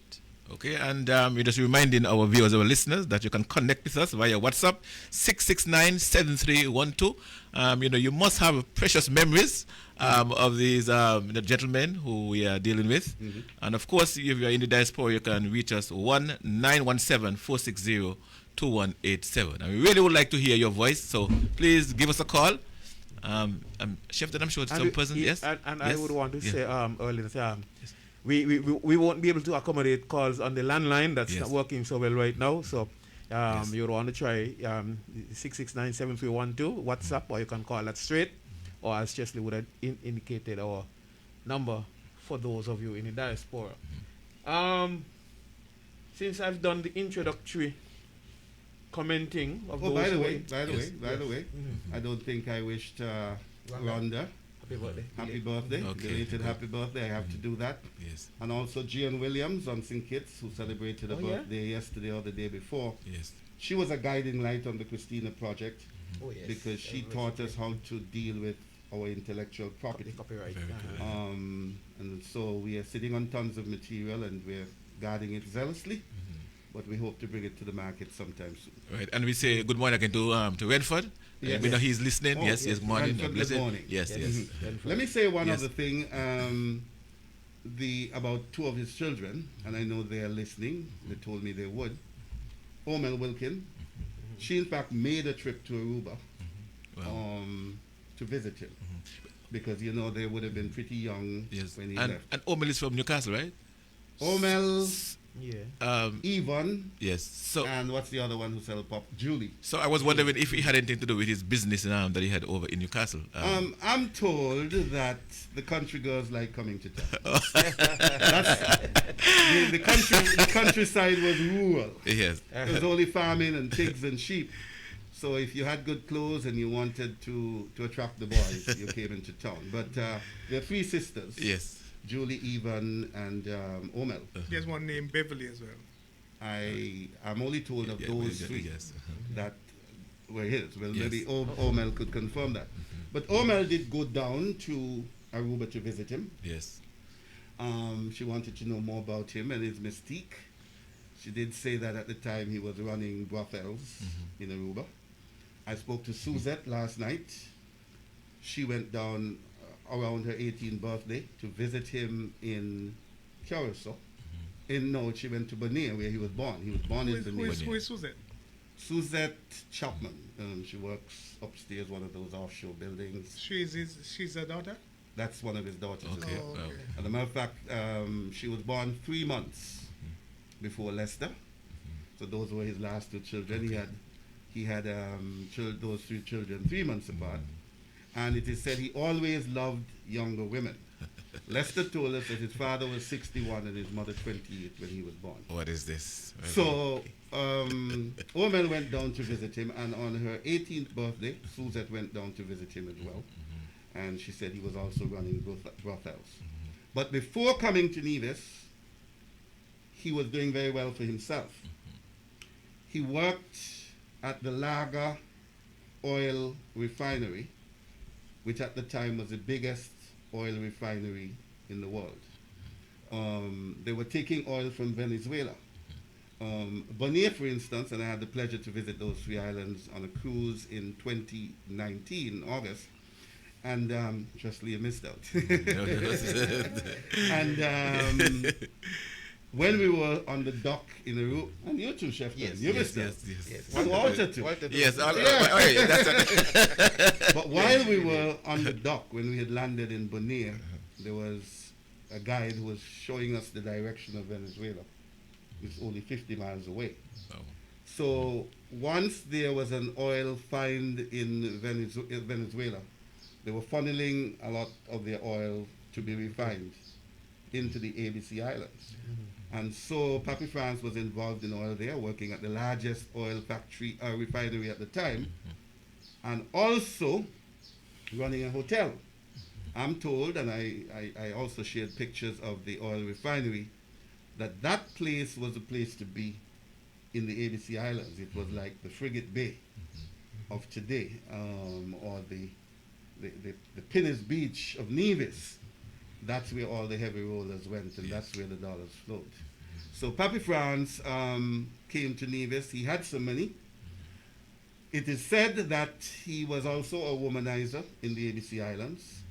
Okay, and we're just reminding our viewers, our listeners, that you can connect with us via WhatsApp 669-7312. You must have precious memories of these gentlemen who we are dealing with. And of course, if you are in the diaspora, you can reach us 1-917-460-2187. And we really would like to hear your voice, so please give us a call. Chef, I'm sure some person, yes? And yes? I would want to say earlier that we won't be able to accommodate calls on the landline. That's not working so well right now. So you would want to try 669-7312 WhatsApp, or you can call that straight, or as Chesley would have indicated, our number for those of you in the diaspora. Since I've done the introductory commenting of those. By the way, I don't think I wished Rhonda happy birthday. Okay. Belated happy birthday. I have to do that. Yes. And also Gian Williams on St. Kitts, who celebrated her birthday yesterday or the day before. Yes. She was a guiding light on the Christina project because she taught us how to deal with our intellectual property. Copyright. Very good. And so we are sitting on tons of material and we're guarding it zealously. But we hope to bring it to the market sometime soon. Right, and we say good morning again to Redford. Yes. We know he's listening. Oh, yes, good morning. Redford, Bless good it. morning. Yes. Let me say one Yes. other thing. About two of his children, and I know they are listening. They told me they would. Omel Wilkin. She in fact made a trip to Aruba Wow. to visit him because they would have been pretty young when he left. And Omel is from Newcastle, right? Omel, Yeah. Yvonne, Yes. So and what's the other one who sell pop? Julie. I was wondering if he had anything to do with his business that he had over in Newcastle. I'm told that the country girls like coming to town. The countryside was rural. Yes. It was only farming and pigs and sheep. So if you had good clothes and you wanted to attract the boys, you came into town. But there are three sisters. Yes. Julie, Yvonne, and Omel. There's one named Beverly as well. I'm only told of those three Yes. that were his. Well, Yes. maybe Omel could confirm that. But Omel did go down to Aruba to visit him. Yes. She wanted to know more about him and his mystique. She did say that at the time he was running brothels in Aruba. I spoke to Suzette last night. She went down around her 18th birthday to visit him in Curacao. She went to Bonaire where he was born. He was born in Bonaire. Who is Suzette? Suzette Chapman. She works upstairs, one of those offshore buildings. She's a daughter? That's one of his daughters. Okay. Oh, Wow. okay. As a matter of fact, she was born 3 months before Lester. So those were his last two children. He had those three children 3 months apart. And it is said he always loved younger women. Lester told us that his father was 61 and his mother 28 when he was born. What is this? So, Ormel went down to visit him, and on her 18th birthday, Suzette went down to visit him as well. And she said he was also running brothels. But before coming to Nevis, he was doing very well for himself. He worked at the Lager Oil Refinery, which at the time was the biggest oil refinery in the world. They were taking oil from Venezuela. Bonaire, for instance, and I had the pleasure to visit those three islands on a cruise in 2019, August, and just Leah missed out. And when we were on the dock in the room, and you too, Chef, you missed out. And Walter too. Yes, But while we were on the dock, when we had landed in Bonaire, there was a guide who was showing us the direction of Venezuela. It's only 50 miles away. Oh. So once there was an oil find in Venezuela, they were funneling a lot of their oil to be refined into the ABC Islands. And so Papi France was involved in oil there, working at the largest oil factory refinery at the time, and also running a hotel. I'm told, and I also shared pictures of the oil refinery, that place was a place to be in the ABC Islands. It was like the Frigate Bay of today, or the Pinnis Beach of Nevis. That's where all the heavy rollers went, and that's where the dollars flowed. So Papi France came to Nevis. He had some money. It is said that he was also a womanizer in the ABC Islands.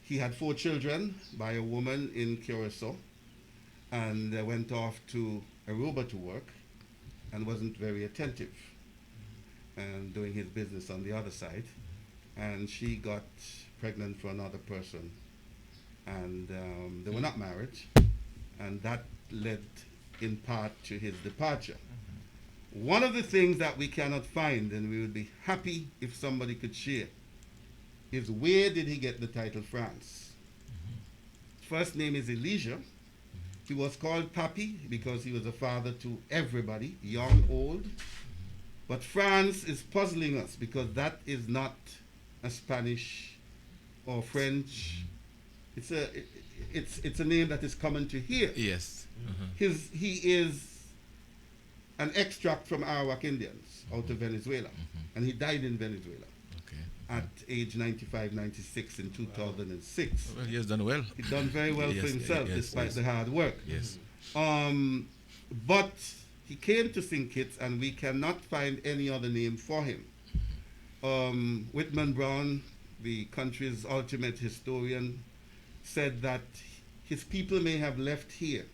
He had 4 children by a woman in Curacao, and went off to Aruba to work and wasn't very attentive and doing his business on the other side. And she got pregnant for another person, and they were not married, and that led in part to his departure. One of the things that we cannot find, and we would be happy if somebody could share, is where did he get the title France? First name is Elijah. He was called Papi because he was a father to everybody, young, old. But France is puzzling us because that is not a Spanish or French. It's a name that is common to here. Yes. He is an extract from Arawak Indians out of Venezuela, and he died in Venezuela at age 95, 96 in 2006. Well, he has done well. He done very well for himself despite the hard work. Yes. But he came to St. Kitts, and we cannot find any other name for him. Whitman Brown, the country's ultimate historian, said that his people may have left here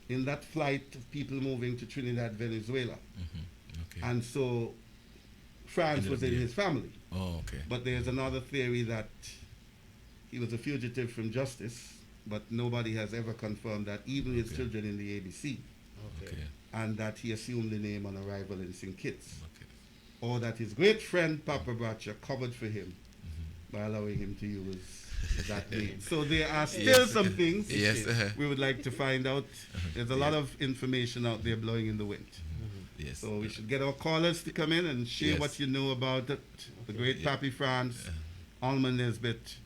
in that flight of people moving to Trinidad, Venezuela. And so France was in his family. Oh, okay. But there's another theory that he was a fugitive from justice, but nobody has ever confirmed that, even his children in the ABC. And that he assumed the name on arrival in St. Kitts. Or that his great friend Papa Bracha covered for him by allowing him to use that name. So there are still some things we would like to find out. There's a lot of information out there blowing in the wind. Yes. So we should get our callers to come in and share what you know about it. The great Papi France, Alma Nesbitt,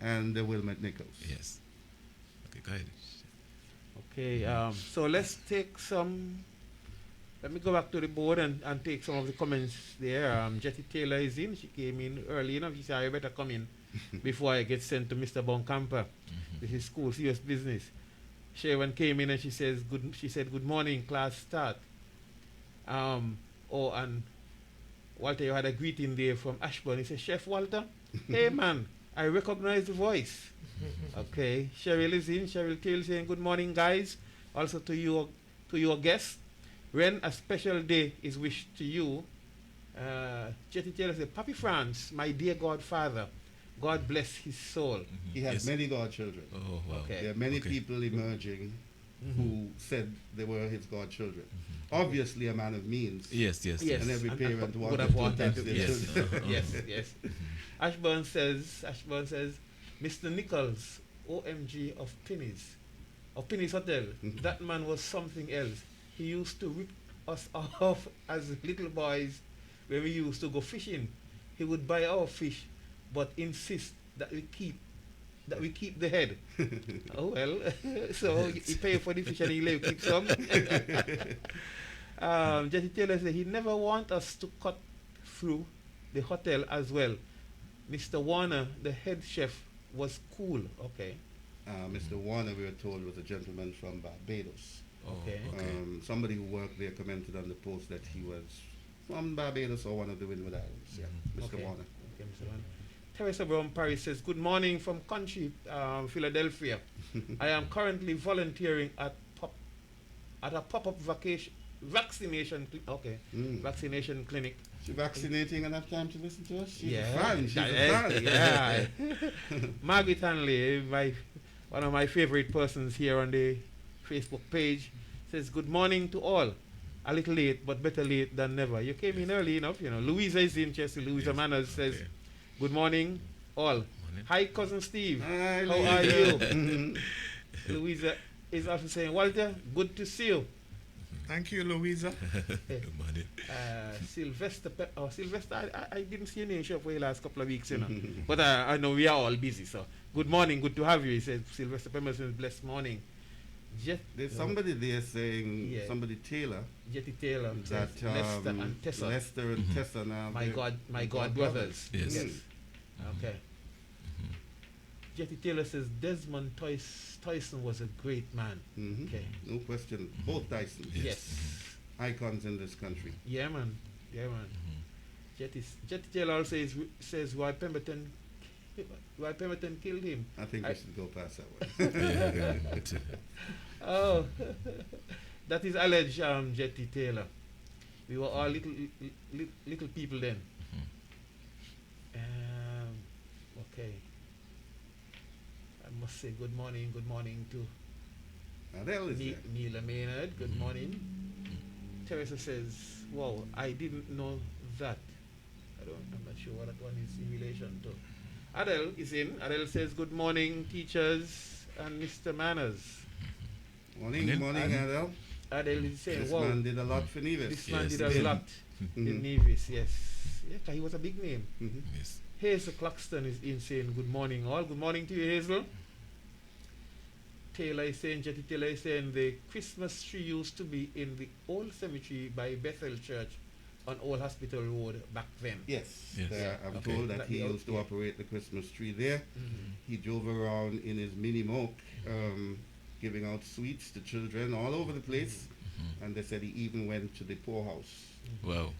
and Wilmot Nichols. Yes. Okay, go ahead. Okay, so let's take some. Let me go back to the board and take some of the comments there. Jetty Taylor is in. She came in early enough. She said, I better come in before I get sent to Mr. Boncamper. This is school, serious business. Sharon came in and she said, good morning, class start. And Walter, you had a greeting there from Ashburn. He said, Chef Walter, hey man, I recognize the voice. Okay, Cheryl is in. Cheryl Taylor saying, good morning, guys. Also to your guests. When a special day is wished to you, Jetty Taylor said, Papi France, my dear godfather, God bless his soul. He has many godchildren. Oh, wow. Okay. There are many people emerging who said they were his godchildren. Obviously a man of means. Yes. And every parent would have wanted to to. their children. Yes. Ashburn says, Mr. Nichols, OMG of Pinny's Hotel. That man was something else. He used to rip us off as little boys when we used to go fishing. He would buy our fish, but insist that we keep the head. Oh well, so he pay for the fish and he let you keep some. Jesse Taylor said he never want us to cut through the hotel as well. Mr. Warner, the head chef, was cool. Okay. Mr. Warner, we were told, was a gentleman from Barbados. Okay. Somebody who worked there commented on the post that he was from Barbados or one of the Windward Islands. Yeah, Mr. Okay. Warner. Okay, Mr. Warner. Teresa Brown Paris says, good morning from country, Philadelphia. I am currently volunteering at a pop-up vaccination clinic. She vaccinating enough time to listen to us? She's Yeah. a fan. She's a fan. Yeah. Margaret Hanley, one of my favorite persons here on the Facebook page, says, good morning to all. A little late, but better late than never. You came in early enough, you know. Louisa is in Chelsea. Louisa Manners says, good morning, all. Morning. Hi, Cousin Steve. Hi, How are Louisa. you? Louisa is also saying, Walter, good to see you. Thank you, Louisa. Good morning. Sylvester, I didn't see your name show up for the last couple of weeks, you know. But I know we are all busy, so good morning, good to have you. He said, Sylvester Pemerson's blessed morning. There's somebody there saying, somebody Taylor, Jetty Taylor, that Lester and Tessa. Lester and Tessa now. My God brothers. Yes. Okay. Jetty Taylor says Desmond Tyson was a great man. Okay. No question. Both Tysons. Yes. Icons in this country. Yeah, man. Jetty Taylor also says why Pemberton killed him. I think we should go past that one. Oh, that is alleged, Jetty Taylor. We were all little people then. Okay. I must say good morning to Adele is there. Neela Maynard. Good morning. Teresa says, wow, I didn't know that. I'm not sure what that one is in relation to. Adele is in. Adele says, good morning, teachers and Mr. Manners. Morning, Adele. Adele is saying, This wow, man did a lot for Nevis. this man Yes, did a he lot in Nevis, yes. Yeah, 'cause he was a big name. Yes. Hazel Claxton is in saying, good morning all. Good morning to you, Hazel. Taylor is saying, Jetty Taylor is saying, the Christmas tree used to be in the old cemetery by Bethel Church on Old Hospital Road back then. Yes. Yes. I'm Okay. told that he used to operate the Christmas tree there. He drove around in his mini moke, giving out sweets to children all over the place. And they said he even went to the poorhouse, Wow.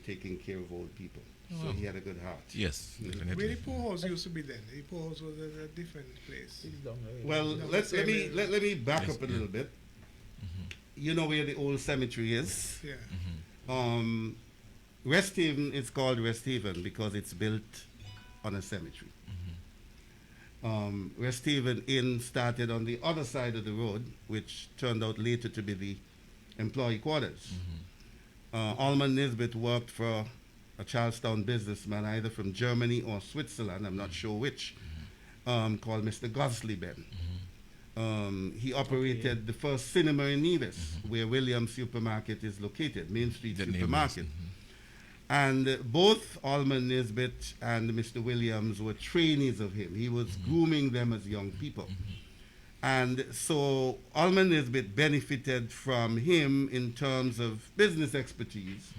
taking care of old people. Oh, So wow. he had a good heart. Yes, Where definitely. the poorhouse used to be then? The poorhouse was a different place. It's down the way. Well, No, let same me age. let me back Yes, up a yeah. little bit. You know where the old cemetery is? Yeah. West Haven is called West Haven because it's built on a cemetery. West Haven Inn started on the other side of the road, which turned out later to be the employee quarters. Alman Nisbet worked for a Charlestown businessman, either from Germany or Switzerland, I'm not sure which, called Mr. Gosleben. He operated the first cinema in Nevis, where Williams Supermarket is located, Main Street The name was, Supermarket. And both Alman Nisbet and Mr. Williams were trainees of him. He was grooming them as young people. And so Alman Nisbet benefited from him in terms of business expertise,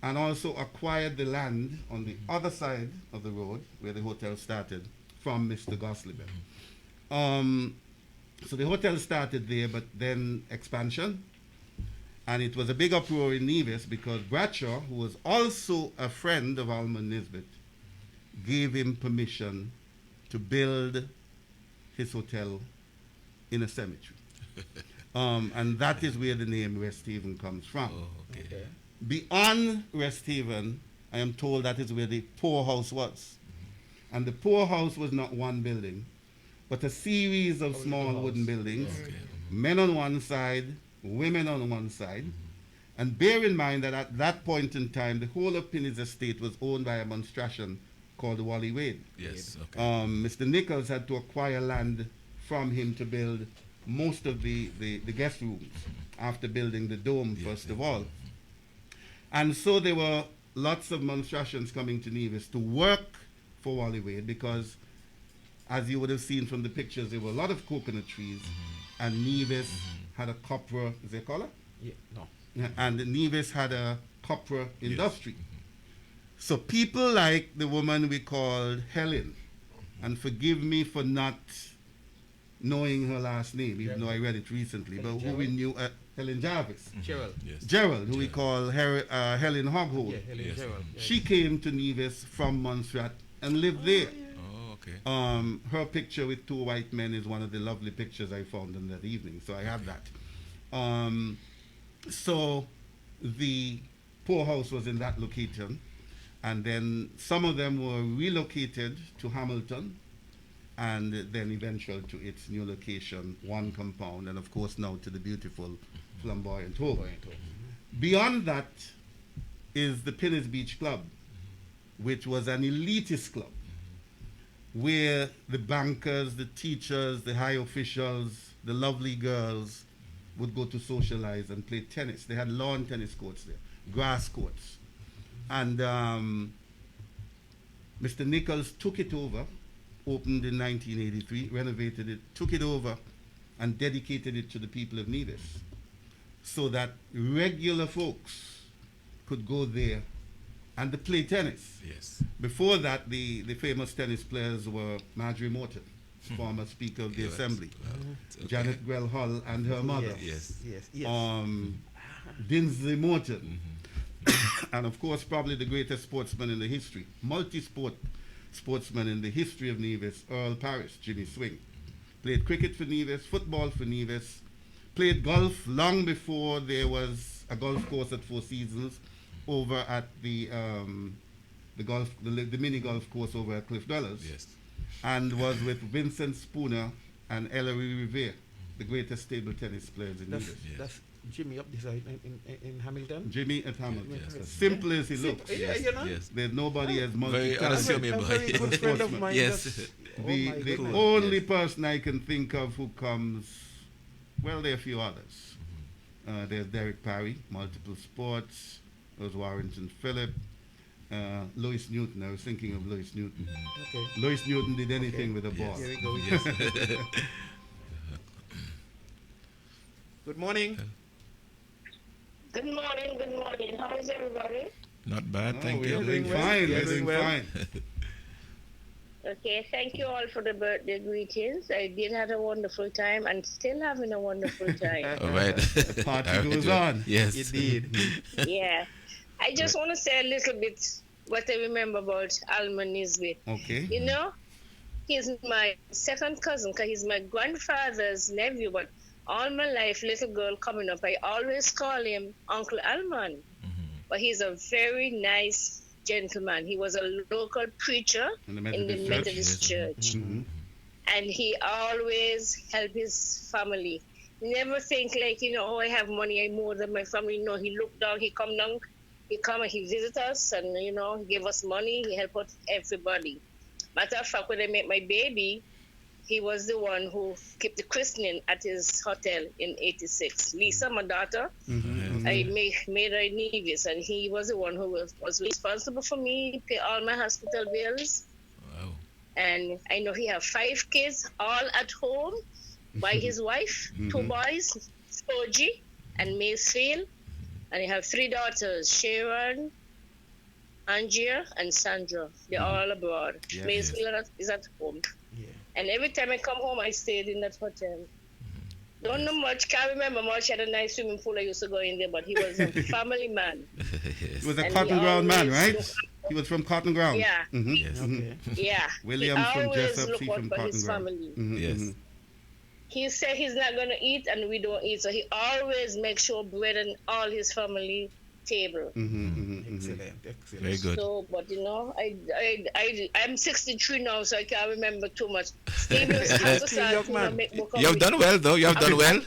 and also acquired the land on the other side of the road where the hotel started from Mr. Gosleben. So the hotel started there, but then expansion. And it was a big uproar in Nevis because Bradshaw, who was also a friend of Alman Nisbet, gave him permission to build his hotel in a cemetery. And that is where the name West Haven comes from. Oh, okay. Okay. Beyond West Haven, I am told that is where the poorhouse was. And the poorhouse was not one building, but a series of small wooden buildings, Okay. men on one side, women on one side. And bear in mind that at that point in time, the whole of Pinny's estate was owned by a monstration called Wally Wade. Yes. Okay. Mr. Nichols had to acquire land from him to build most of the guest rooms after building the dome, first of all. And so there were lots of monstrations coming to Nevis to work for Wally Wade because, as you would have seen from the pictures, there were a lot of coconut trees, and Nevis had a copra, is it called? Yeah, no. Yeah, and Nevis had a copra industry. So people like the woman we called Helen, and forgive me for not knowing her last name, even though I read it recently, but who we knew, Helen Jarvis. Gerald. Yes. Gerald, who we call Helen Hoghold. Yeah, Helen Yes. Gerald. Yeah. She came to Nevis from Montserrat and lived there. Oh, okay. Her picture with two white men is one of the lovely pictures I found in that evening, so I have that. So the poorhouse was in that location, and then some of them were relocated to Hamilton, and then eventually to its new location, one compound, and of course now to the beautiful Flamboyant Home. Beyond that is the Pinnis Beach Club, which was an elitist club where the bankers, the teachers, the high officials, the lovely girls would go to socialize and play tennis. They had lawn tennis courts there, grass courts. And Mr. Nichols took it over, opened in 1983, renovated it, took it over, and dedicated it to the people of Nevis so that regular folks could go there and to play tennis. Yes. Before that, the famous tennis players were Marjorie Morton, former Speaker of the Yeah, Assembly, it's okay. Janet Grell Hull and her mother, Yes. Yes. Dinsley Morton, and of course probably the greatest sportsman in the history, multi-sport sportsman in the history of Nevis, Earl Parrish, Jimmy Swing. Played cricket for Nevis, football for Nevis, played golf long before there was a golf course at Four Seasons over at the mini golf course over at Cliff Dwellers, Yes. and was with Vincent Spooner and Ellery Revere, the greatest table tennis players in That's, Nevis. Yes. that's Jimmy up this side in Hamilton. Jimmy at Hamilton. Yes. As simple as he Simple, looks. yeah, you know. Yes. There's nobody as Very multi-talented. unassuming. A very good friend of mine. Yes. that's- oh The my the goodness. only Yes. person I can think of who comes, well, there are a few others. There's Derek Parry, multiple sports. There's Warrington Phillip. Lewis Newton. I was thinking of Lewis Newton. Okay. Lewis Newton did anything with a ball. Here we go. Yes. Good morning. Good morning, good morning. How is everybody? Not bad, thank we're you. doing Doing well. fine. Yeah, We're doing doing well. fine. Okay, thank you all for the birthday greetings. I did have a wonderful time and still having a wonderful time. All right. Party All right. goes on. Yes. Indeed. Yeah. I just want to say a little bit what I remember about Alma Nisbet. Okay. You know, he's my second cousin because he's my grandfather's nephew, but all my life, little girl coming up, I always call him Uncle Alman. But he's a very nice gentleman. He was a local preacher In the in the Methodist Methodist Church. Mhm. And he always helped his family. Never think like, oh, I have money, I more than my family. No, he looked down, he come down, he come and he visit us and, he gave us money, he helped out everybody. Matter of fact, when I met my baby, he was the one who kept the christening at his hotel in 86. Lisa, my daughter, I made her in Nevis, and he was the one who was responsible for me, pay all my hospital bills. Wow. And I know he have 5 kids, all at home, by his wife, 2 boys, Spoji and Macefield. And he have 3 daughters, Sharon, Angia, and Sandra. They're all abroad. Yeah. Macefield is at home. Yeah. And every time I come home, I stayed in that hotel. Don't know much, can't remember much. Had a nice swimming pool. I used to go in there, but he was a family man. He was a And cotton he ground man, always right? looked- He was from Cotton Ground. Yeah. Mhm. Yes. Okay. Yeah. Williams he from always Jessup, look she out from for Cotton his Ground. family. Mhm, Yes. mhm. He said he's not going to eat, and we don't eat. So he always makes sure bread on all his family table. Excellent. Very good. So, but I'm 63 now, so I can't remember too much. Steve was have to start Young to man. make book You have done well, though. You have done well.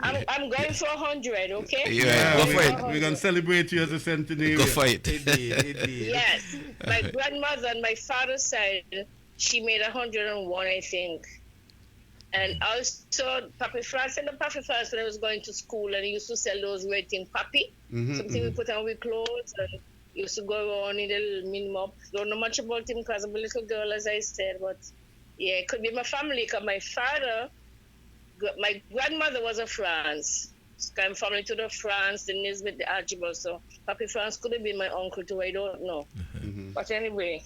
I'm going for 100, okay? Yeah, go for it. We're going to celebrate you as a centenarian. Go for it. Indeed. Yes. My grandmother on my father's side, she made 101, I think. And also, Papi France, and the Papi France when I was going to school, and he used to sell those red thing, Papi, something we put on with clothes, and used to go on in the little minimum. Don't know much about him because I'm a little girl, as I said, but yeah, it could be my family, because my father, my grandmother was a France. I'm family to the France, the Nisbet, the Archibald, so Papi France could have been my uncle too, I don't know. But anyway,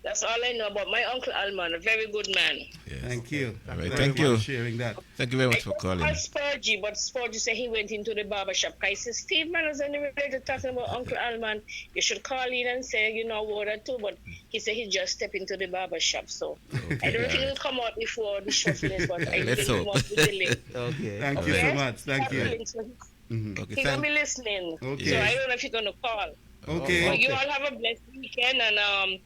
that's all I know about my Uncle Alman, a very good man. Yes. Thank you. All right, Very thank much you. for sharing that. Thank you very much for I calling. asked Spurgy, but Spurgy said he went into the barber shop. I said, Steve Manners, anyway, they're talking about Uncle Alman. You should call in and say, you know, what or two. But he said he just stepped into the barber shop. So I don't think it'll come out before the show finishes, but I Let's didn't hope. want to delay. Okay. Thank you so much. Thank you. Okay, He's going to thank be listening. Okay. So I don't know if you're going to call. Okay. But you all have a blessed weekend, and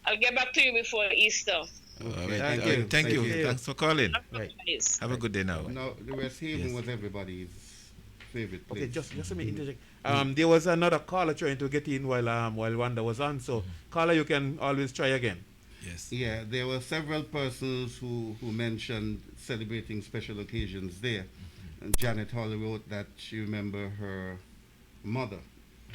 I'll get back to you before Easter. All right, Thank you. Thank you. Thanks for calling. Right. Guys. Have a good day now. Now, the West Haven Yes. was everybody's favorite place. Okay, just let me interject. There was another caller trying to get in while Wanda was on. So, caller, you can always try again. Yes. Yeah, there were several persons who mentioned celebrating special occasions there. And Janet Hall wrote that she remembered her mother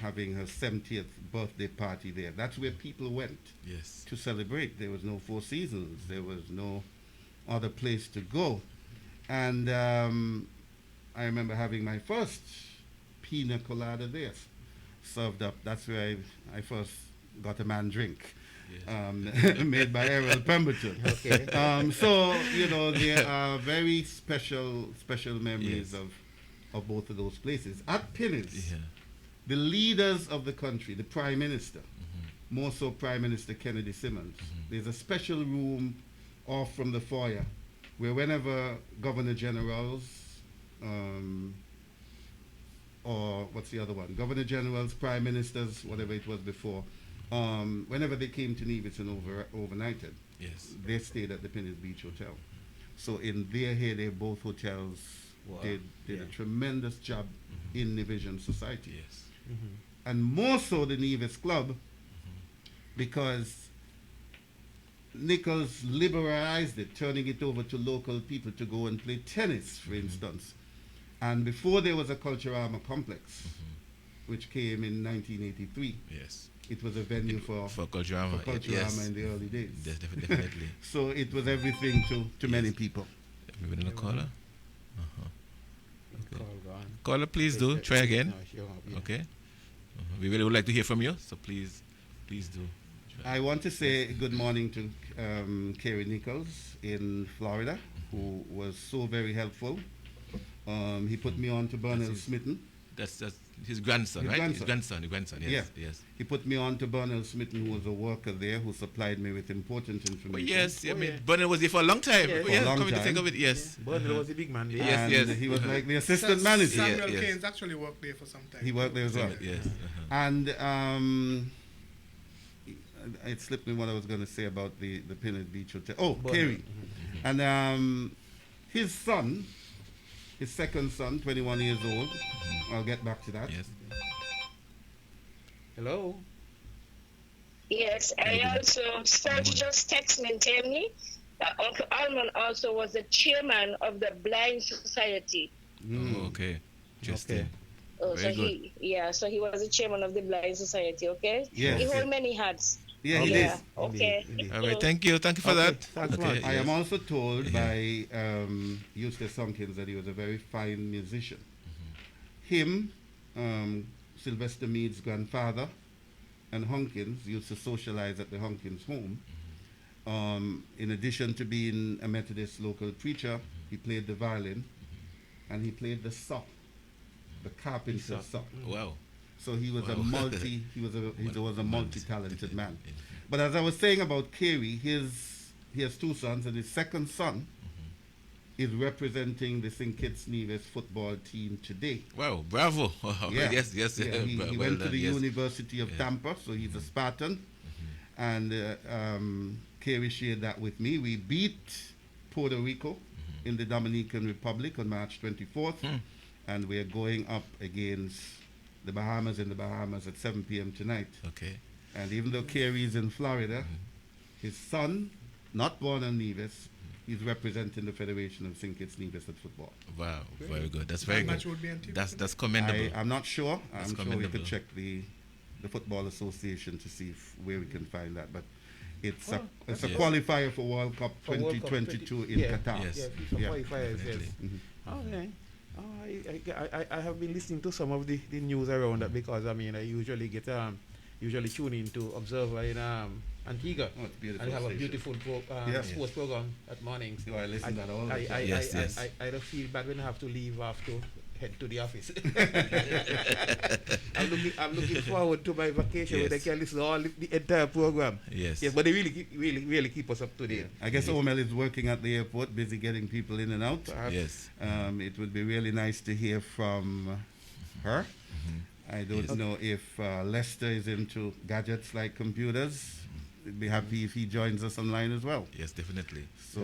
having her 70th birthday party there. That's where people went Yes. to celebrate. There was no Four Seasons. There was no other place to go. And I remember having my first pina colada there served up. That's where I first got a man drink. Made by Errol Pemberton. Okay. So, you know, there are very special memories Yes. of both of those places. At Pinnis, Yeah. the leaders of the country, the Prime Minister, more so Prime Minister Kennedy Simmons, there's a special room off from the foyer where whenever Governor Generals, or what's the other one? Governor Generals, Prime Ministers, whatever it was before, whenever they came to Nevis and overnighted, Yes. they stayed at the Pinnis Beach Hotel. So in their heyday, both hotels did a tremendous job in Nevision society. Yes. And more so the Nevis Club, because Nichols liberalized it, turning it over to local people to go and play tennis, for instance. And before there was a Culturama complex, which came in 1983, Yes. it was a venue for Culturama. Culturama Yes. in the early days. Definitely. So it was everything to many people. Have we been a caller? Call gone. Caller, please do. Try again. No, she hung up, yeah. Okay. We really would like to hear from you, so please do. Try. I want to say good morning to Kerry Nichols in Florida, who was so very helpful. He put me on to Bernal Smitten. That's his grandson, His right? grandson. His grandson. Yes. Yeah. Yes. He put me on to Bernal Smitten, who was a worker there, who supplied me with important information. But yes, I mean, yeah. Bernard was there for a long time. Yeah, Oh, for a yes, long coming to time. think of it, yes. Bernal was a big man there. Yes, And yes. he was like the assistant manager. Samuel yes. Keynes actually worked there for some time. He worked there as well. Yes. And it slipped me what I was going to say about the Pinner Beach Hotel. Oh, Kerry. And his son, his second son, 21 years old. I'll get back to that. Yes. Hello. Yes, I also, Spurge just texted me and tell me that Uncle Alman also was the chairman of the Blind Society. Oh, okay. Interesting. Oh, Very so so he was the chairman of the Blind Society, okay? Yes. He held many hats. Yeah, he Yeah, did. okay. Indeed. All right. Thank you for that. Thanks, Okay. man. I am yes. also told by Eustace Hunkins that he was a very fine musician. Him, Sylvester Mead's grandfather, and Hunkins used to socialize at the Hunkins home. In addition to being a Methodist local preacher, he played the violin and he played the saw, the carpenter's saw. Wow. So he was Wow. he was a multi-talented man. But as I was saying about Kerry, he has two sons, and his second son is representing the St. Kitts Nevis football team today. Wow. Bravo. Wow. Yeah. Yes. Yeah, he Well went to done, the yes. University of Tampa, so he's a Spartan. And Kerry shared that with me. We beat Puerto Rico in the Dominican Republic on March 24th. And we're going up against the Bahamas in the Bahamas at 7 p.m. tonight. Okay. And even though Carey's in Florida, his son, not born on Nevis, he's representing the Federation of St. Kitts Nevis at football. Wow, very good. That's very That good. match would be on TV? That's commendable. I'm not sure. That's I'm sure we commendable. could check the Football Association to see where we can find that. But it's a Yes. qualifier for World Cup For World Cup 2022 in yeah. Qatar. Yes. Yeah, FIFA Yeah. qualifiers, yes. Definitely. Okay. I have been listening to some of the news around that because I usually get usually tune in to Observer in Antigua. Oh, it's beautiful. And they have a station. beautiful Yes. sports program at mornings. Oh, I listen to that all the time. Yes. I don't feel bad when I have to leave after head to the office. I'm looking forward to my vacation where I Yes. can listen to all the entire program. Yes. Yes, but they really keep us up to date. I guess Omel is working at the airport, busy getting people in and out. Perhaps. Yes. It would be really nice to hear from her. I don't Yes. know if Lester is into gadgets like computers. We'd be happy if he joins us online as well. Yes, definitely. So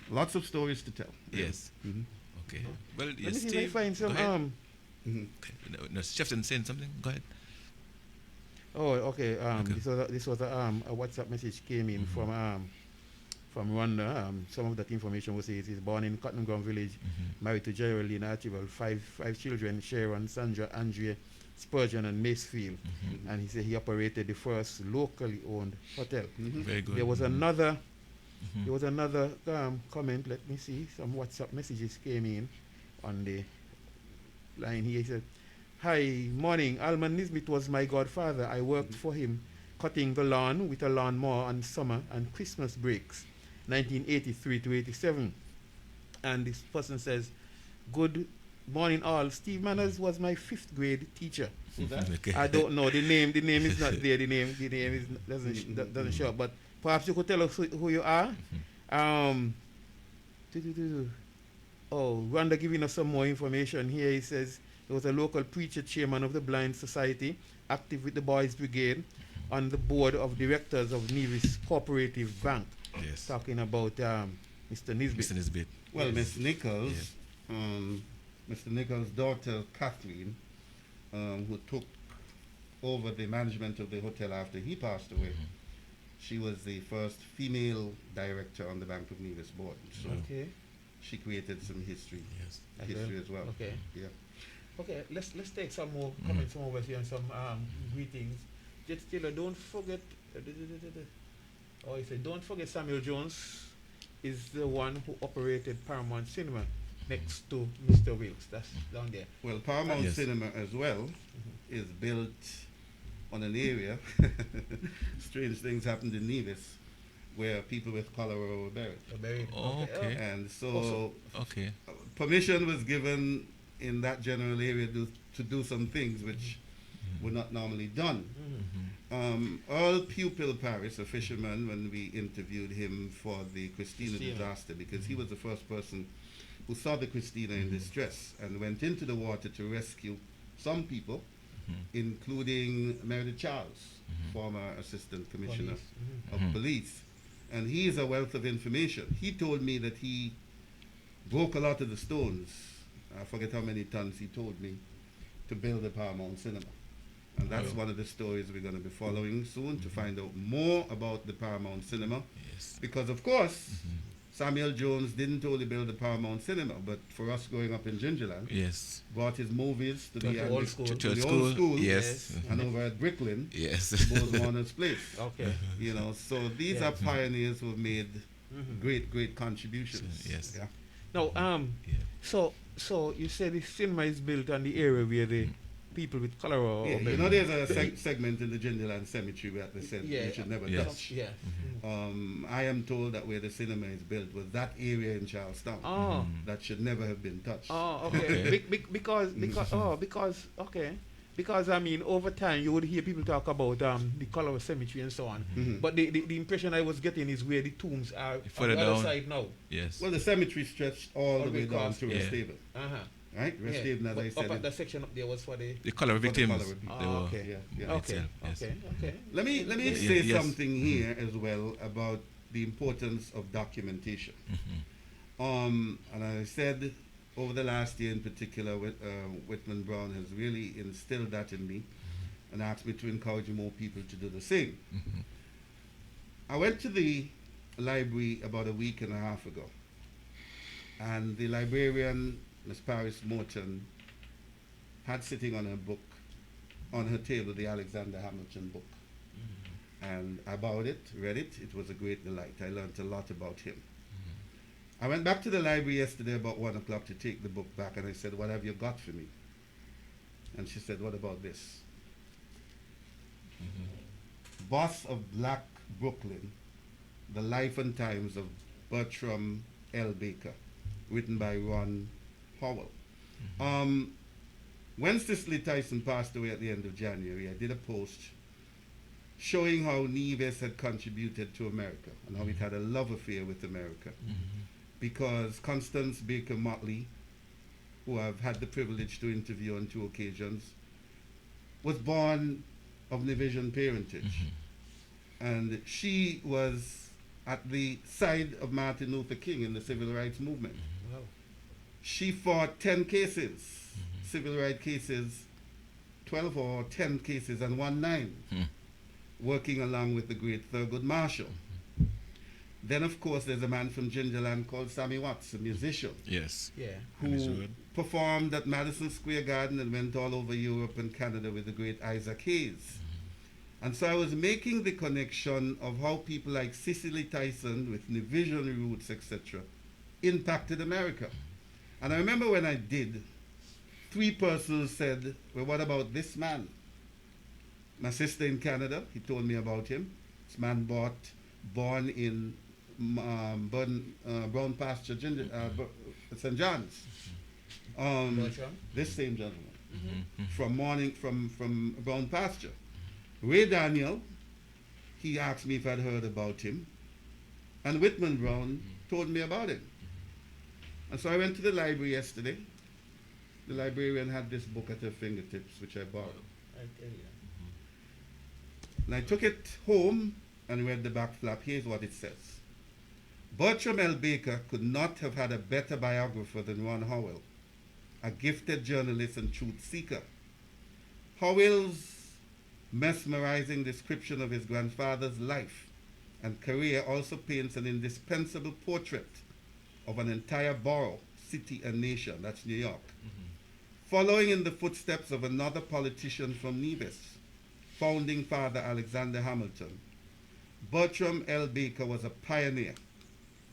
lots of stories to tell. Yes. Mhm. Okay. Well, Let me yes, see if I Steve. find Go some ahead. Mhm. Okay. No, Shefton saying something. Go ahead. Oh, okay. Okay. This was a WhatsApp message came in from Rwanda. Some of that information was he's born in Cotton Ground Village, married to Geraldine Archibald, five children: Sharon, Sandra, Andrea, Spurgeon, and Macefield. And he said he operated the first locally owned hotel. Very good. There was another. There was another comment. Let me see. Some WhatsApp messages came in on the line here. He said, "Hi, morning. Alman Nisbet was my godfather. I worked for him, cutting the lawn with a lawnmower on summer and Christmas breaks, 1983 to 87." And this person says, "Good morning, all. Steve Manners was my 5th grade teacher." Okay. I don't know the name. The name is not there. The name is doesn't show up. But perhaps you could tell us who you are. Oh, Rwanda giving us some more information here. He says he was a local preacher, chairman of the Blind Society, active with the Boys Brigade, on the board of directors of Nevis Cooperative Bank. Yes. Talking about Mr. Nisbet. Mr. Nisbet. Well, Miss Nichols, Mr. Nichols' daughter Kathleen, who took over the management of the hotel after he passed away, she was the first female director on the Bank of Nevis board. So Okay. she created some history Yes. as well. Okay. Yeah. Okay, let's take some more comments from over here and some greetings. Jet Taylor, don't forget. Oh, he said, don't forget Samuel Jones is the one who operated Paramount Cinema next to Mr. Wilkes. That's down there. Well, Paramount Yes. Cinema as well is built on an area. Strange things happened in Nevis where people with cholera were buried. Oh, okay. And so Also- Okay. permission was given in that general area to do some things which were not normally done. Earl Pupil Paris, a fisherman, when we interviewed him for the Christina disaster, because he was the first person who saw the Christina in distress and went into the water to rescue some people, including Meredith Charles, former Assistant Commissioner of Police. And he is a wealth of information. He told me that he broke a lot of the stones, I forget how many tons he told me, to build the Paramount Cinema. And that's one of the stories we're going to be following soon, to find out more about the Paramount Cinema. Yes. Because, of course, Samuel Jones didn't only build the Paramount Cinema, but for us growing up in Gingerland, Yes. brought his movies to the old school. to Church the school. old school, Yes. and over at Bricklin, Yes. Bose Warner's place. Okay. You know, so these Yeah. are pioneers who have made great contributions. Yes. Yeah. Now, Yeah. so you said the cinema is built on the area where the people with cholera or Yeah, you know, there's a segment in the Gingerland Cemetery where they said we should never Yes. touch. Yeah. I am told that where the cinema is built was that area in Charlestown Oh. that should never have been touched. Oh, okay. Because I mean, over time you would hear people talk about the Cholera Cemetery and so on. But the impression I was getting is where the tombs are on Further the other down. side now. Yes. Well, the cemetery stretched all the way down across. to Yeah. Restable, Uh-huh. right? Restable, as But I up said. at that section up there was for the. The color For the victims. cholera people. They Oh, were okay. Yeah, yeah. by Okay. itself, yes. Okay. Let me Yeah, say yes. something here as well about the importance of documentation. And I said over the last year in particular, Whitman Brown has really instilled that in me and asked me to encourage more people to do the same. I went to the library about a week and a half ago, and the librarian, Miss Paris Morton, had sitting on her book, on her table, the Alexander Hamilton book. And I bought it, read it. It was a great delight. I learned a lot about him. I went back to the library yesterday about 1 o'clock to take the book back, and I said, "What have you got for me?" And she said, "What about this? Boss of Black Brooklyn, The Life and Times of Bertram L. Baker, written by Ron Howell." When Cicely Tyson passed away at the end of January, I did a post showing how Nevis had contributed to America and how it had a love affair with America. Because Constance Baker Motley, who I've had the privilege to interview on 2 occasions, was born of Nevisian parentage. And she was at the side of Martin Luther King in the civil rights movement. Wow. She fought 10 cases, civil rights cases, 12 or 10 cases, and won 9, working along with the great Thurgood Marshall. Then, of course, there's a man from Gingerland called Sammy Watts, a musician, Yes. Yeah. who performed at Madison Square Garden and went all over Europe and Canada with the great Isaac Hayes. And so I was making the connection of how people like Cicely Tyson with Nevisian roots, etc., impacted America. And I remember when I did, 3 persons said, "Well, what about this man?" My sister in Canada, he told me about him. This man born in Brown Pasture, St. John's. This same gentleman from Brown Pasture. Ray Daniel, he asked me if I'd heard about him, and Whitman Brown told me about him. And so I went to the library yesterday. The librarian had this book at her fingertips, which I borrowed. And I took it home and read the back flap. Here's what it says. Bertram L. Baker could not have had a better biographer than Ron Howell, a gifted journalist and truth seeker. Howell's mesmerizing description of his grandfather's life and career also paints an indispensable portrait of an entire borough, city, and nation. That's New York. Following in the footsteps of another politician from Nevis, founding father Alexander Hamilton, Bertram L. Baker was a pioneer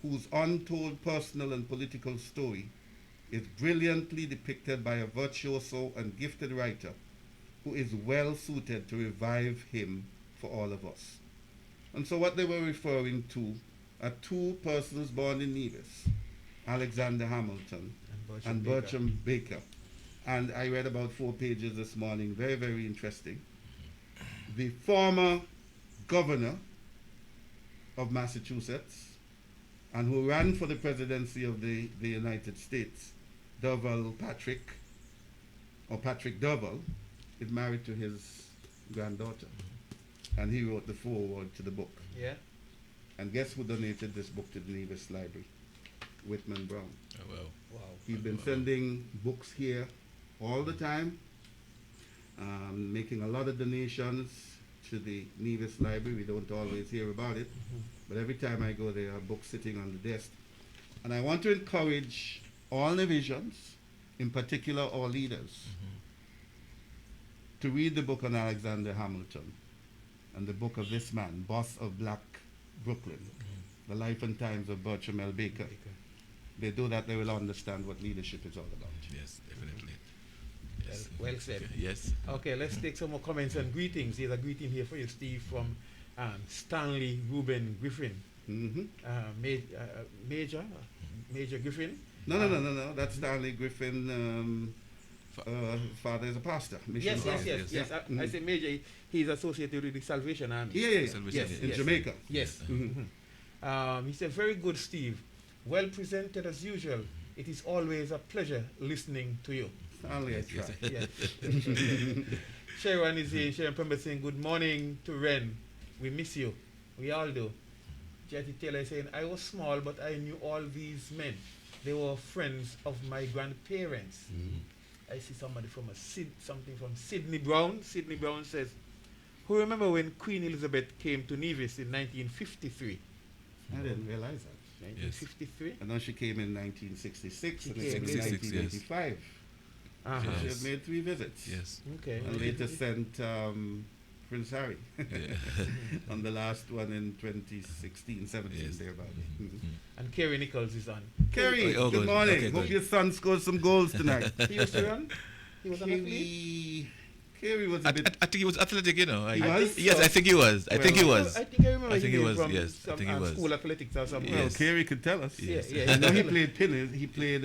whose untold personal and political story is brilliantly depicted by a virtuoso and gifted writer who is well suited to revive him for all of us. And so what they were referring to are 2 persons born in Nevis, Alexander Hamilton and Bertram Baker. And I read about 4 pages this morning, very, very interesting. The former governor of Massachusetts and who ran for the presidency of the United States, Patrick Derval, is married to his granddaughter. And he wrote the foreword to the book. Yeah. And guess who donated this book to the Nevis Library? Whitman Brown. Oh, well. Wow. He's been sending books here all the time, making a lot of donations to the Nevis Library. We don't always hear about it, but every time I go there are books sitting on the desk. And I want to encourage all Nevisians, in particular all leaders, to read the book on Alexander Hamilton and the book of this man, boss of Black Brooklyn, The Life and Times of Bertram L. Baker. They do that, they will understand what leadership is all about. Yes, definitely. Yes. Well said. Yes. Okay, let's take some more comments and greetings. There's a greeting here for you, Steve, from Stanley Reuben Griffin. Major Griffin. No. That's Stanley Griffin. Father is a pastor. Yes. Yes. I say Major. He's associated with the Salvation Army. Yeah. Salvation, In yes. Jamaica. Yes. He said, "Very good, Steve. Well presented as usual. It is always a pleasure listening to you." Stanley, I try. Yes. Sharon is here. Sharon Pember saying, "Good morning to Ren. We miss you. We all do." Jetty Taylor is saying, I was small, but I knew all these men. They were friends of my grandparents. I see somebody from something from Sydney Brown. Sydney Brown says, who remember when Queen Elizabeth came to Nevis in 1953? I didn't realize that. 1953? I know she came in 1966 She and came then in 66, 1985. Uh-huh. She Yes. had made 3 visits. Yes. Okay. And later sent Prince Harry on the last one in 2016, 17, Yes. thereabout. Mhm. And Kerry Nichols is on. Kerry, Oh, good good. morning. Okay, Hope good. your son scored some goals tonight. He used to run? He was an athlete? Kerry was a bit. I think he was athletic, you know. He was? Yes, I think he was. I think he Well, was. I think I remember I think he he came was, from yes, I some think he was. school athletics or something. Well, Yes. Kerry could tell us. Yes. Yeah, I know he played tennis. He played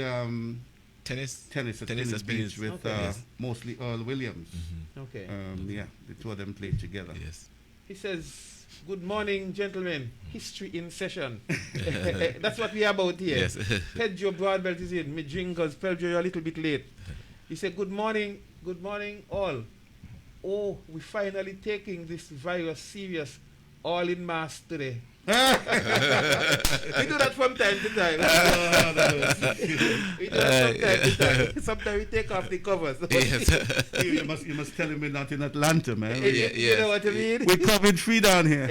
Tennis. tennis at Tennis Tennis at Beach Spinach. with Okay. Yes. mostly Earl Williams. Okay. Yeah, the two of them played together. Yes. He says, good morning, gentlemen. History in session. That's what we are about here. Yes. Pedro Broadbelt is in. Me jingles. Pedro, you're a little bit late. He said, good morning all. Oh, we're finally taking this virus serious, all in mass today. We do that from time to time. We do that from time to time. Sometimes we take off the covers. Yes. you must tell him we're not in Atlanta, man. You yes. know what I mean? We're COVID-free down here.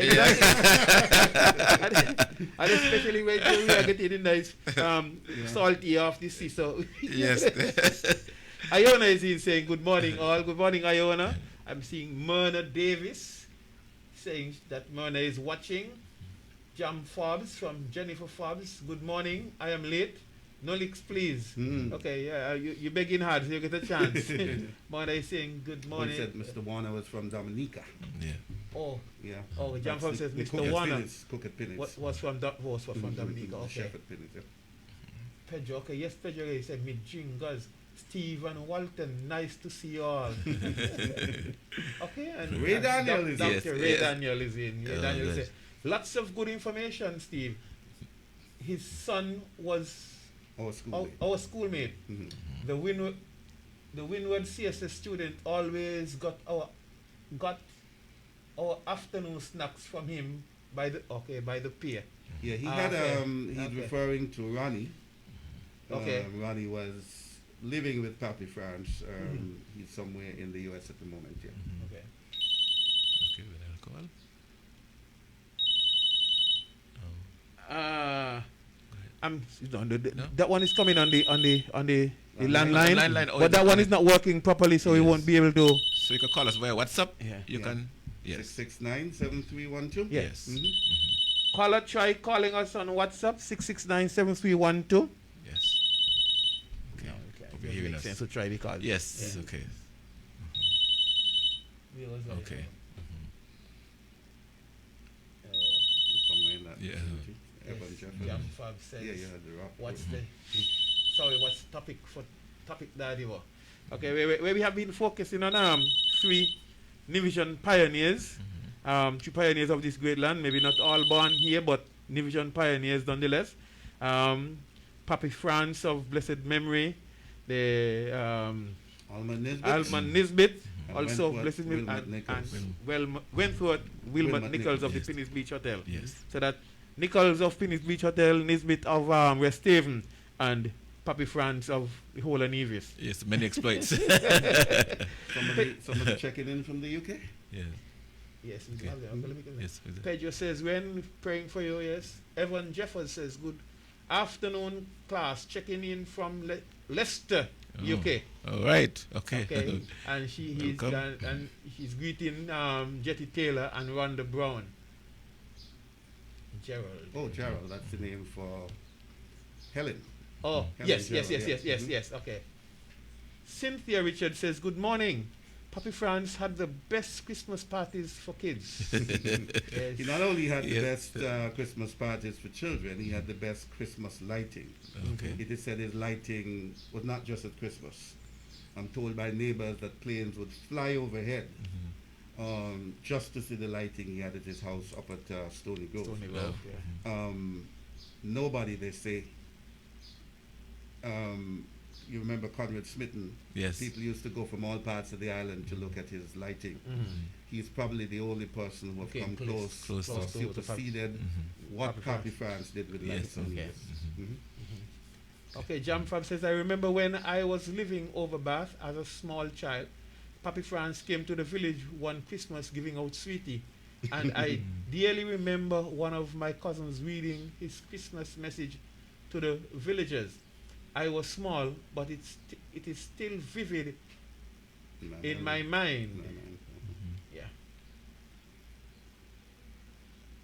and especially when we are getting the nice salty off the sea. So Yes. Iona is in saying good morning all. Good morning, Iona. I'm seeing Myrna Davis saying that Myrna is watching. Jam Forbes from Jennifer Forbes. Good morning. I am late. No leaks, please. Okay, yeah, you're begging hard, so you get a chance. Myrna is saying good He morning. said Mr. Warner was from Dominica. Yeah. Oh, Yeah. Oh, John That's Forbes says the Mr. Cook at Warner. Pinnett's, Cook at Pinnett's. what was from Dominica? The Okay. chef at Pinnett's, yeah. Pedro, okay, yes, Pedro, he said, me jingles. Steve and Walton, nice to see you all. Okay, and Ray Daniel is Dr. Yes, Ray yes. Daniel is in. Ray Oh, Daniel good. said, lots of good information, Steve. His son was Our schoolmate. our schoolmate. Mhm. The Windward CSS student always got our afternoon snacks from him by the pier. Yeah, he Ah, had okay. he's Okay. referring to Ronnie. Okay. Ronnie was living with Papi France. He's somewhere in the US at the moment, yeah. Okay. Okay, with alcohol. No? That one is coming on the Landline. landline, Landline, oh, but that it's one on is it. not working properly, so we Yes. won't be able to. So you can call us via WhatsApp. Yeah. You Yeah. can. Yes. 669-7312. Yes. Mhm. Caller, try calling us on WhatsApp 669-7312. Yes. Okay. No, Hope you're hearing us. sense to try because Yes. Yeah. Okay. Okay. Somewhere in that Yeah. vicinity. Evan Jeffers. Jam Fab says. Yeah, you had the rock. What's topic daddy was? Okay, where we have been focusing on 3 Nivision pioneers, 3 pioneers of this great land, maybe not all born here, but Nivision pioneers nonetheless. Papi France of blessed memory, the Alman Nisbet. Alman Nisbet, And also of Wentworth blessed memory, Wilmot and Nichols. Wentworth Wilmot Wilmot Nichols of Nichols, the Pinnis Beach Hotel. Yes. So that Nichols of Pinnis Beach Hotel, Nisbet of West Haven, and Papi France of the whole of Nevis. Yes. Many exploits. Somebody checking in from the UK? Yeah. Yes, we Okay. have that. Okay, let me get that. Yes. with the- Pedro says, when praying for you, yes. Evan Jeffers says, good afternoon, class, checking in from Leicester, Oh. UK. All right. Okay. Okay, and he's Welcome. and he's greeting Jetty Taylor and Rhonda Brown. Gerald. Oh, Gerald, that's the name for Helen. Oh, Helen yes, Gerald, yeah. yes. Okay. Cynthia Richard says, good morning. Papi France had the best Christmas parties for kids. Yes. He not only had the Yeah. best Christmas parties for children, he had the best Christmas lighting. Okay. It is said his lighting was not just at Christmas. I'm told by neighbors that planes would fly overhead just to see the lighting he had at his house up at Stony Grove. Stony Grove, yeah. Nobody, they say, you remember Conrad Smitten? Yes. People used to go from all parts of the island to look at his lighting. He's probably the only person who have Came come close close to or the superseded what Papi Papi France did with Yes. lights on Okay. Nevis. Okay, Jam Fab says, I remember when I was living over Bath as a small child, Papi France came to the village one Christmas giving out sweetie. And I dearly remember one of my cousins reading his Christmas message to the villagers. I was small, but it is still vivid in my mind. Yeah.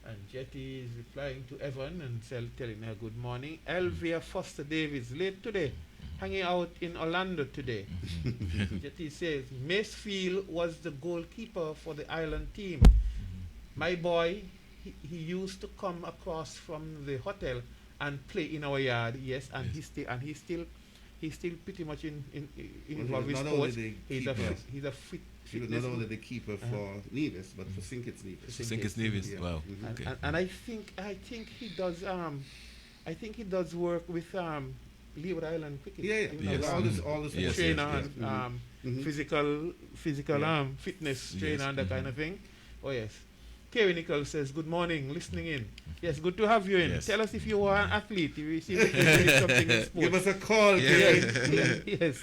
And Jetty is replying to Evan and telling her good morning. Elvia Foster Davis late today, hanging out in Orlando today. Jetty says Macefield was the goalkeeper for the island team. My boy, he used to come across from the hotel and play in our yard. Yes, and he's still pretty much involved with not only sports. the He's a keeper. he's a fit. He was not only the keeper for Nevis, but for St. Kitts Nevis. St. Kitts Nevis. Yeah. Wow. Mhm. Okay. And I think he does work with Leeward Island Cricket. Yeah, yeah. You know, Yes. All the Yes, trainer yes, and Mhm. physical Yeah. fitness Yes. trainer and that kind of thing. Oh yes. Kerry Nichols says, good morning, listening in. Yes, good to have you in. Yes. Tell us if you are an athlete, if you see something in sports. Give us a call, Yeah. Kerry. Yes.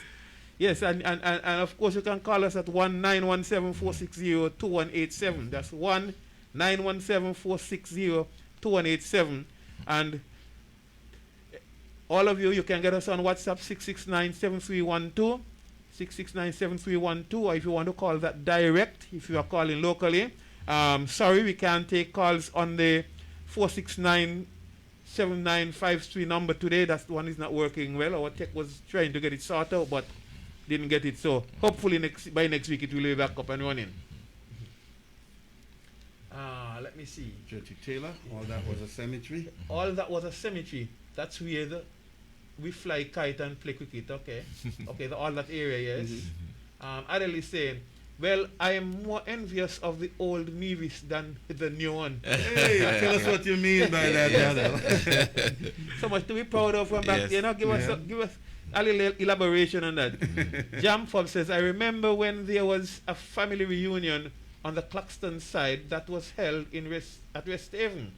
Yes, and of course you can call us at 1-917-460-2187. That's 1-917-460-2187. And all of you can get us on WhatsApp 669-7312, 669-7312, or if you want to call that direct, if you are calling locally. Sorry, we can't take calls on the 469-7953 number today. That one is not working well. Our tech was trying to get it sorted out, but didn't get it. So hopefully by next week it will be back up and running. Let me see. Jetty Taylor, all that was a cemetery. All that was a cemetery. That's where we fly kite and play cricket. Okay, okay, all that area. Yes. Adele is saying, well, I am more envious of the old Nevis than the new one. Hey, tell us what you mean by that, brother. So much to be proud of from back Yes. then. You know, give us a little elaboration on that. Jam Fob says, I remember when there was a family reunion on the Claxton side that was held at West Haven.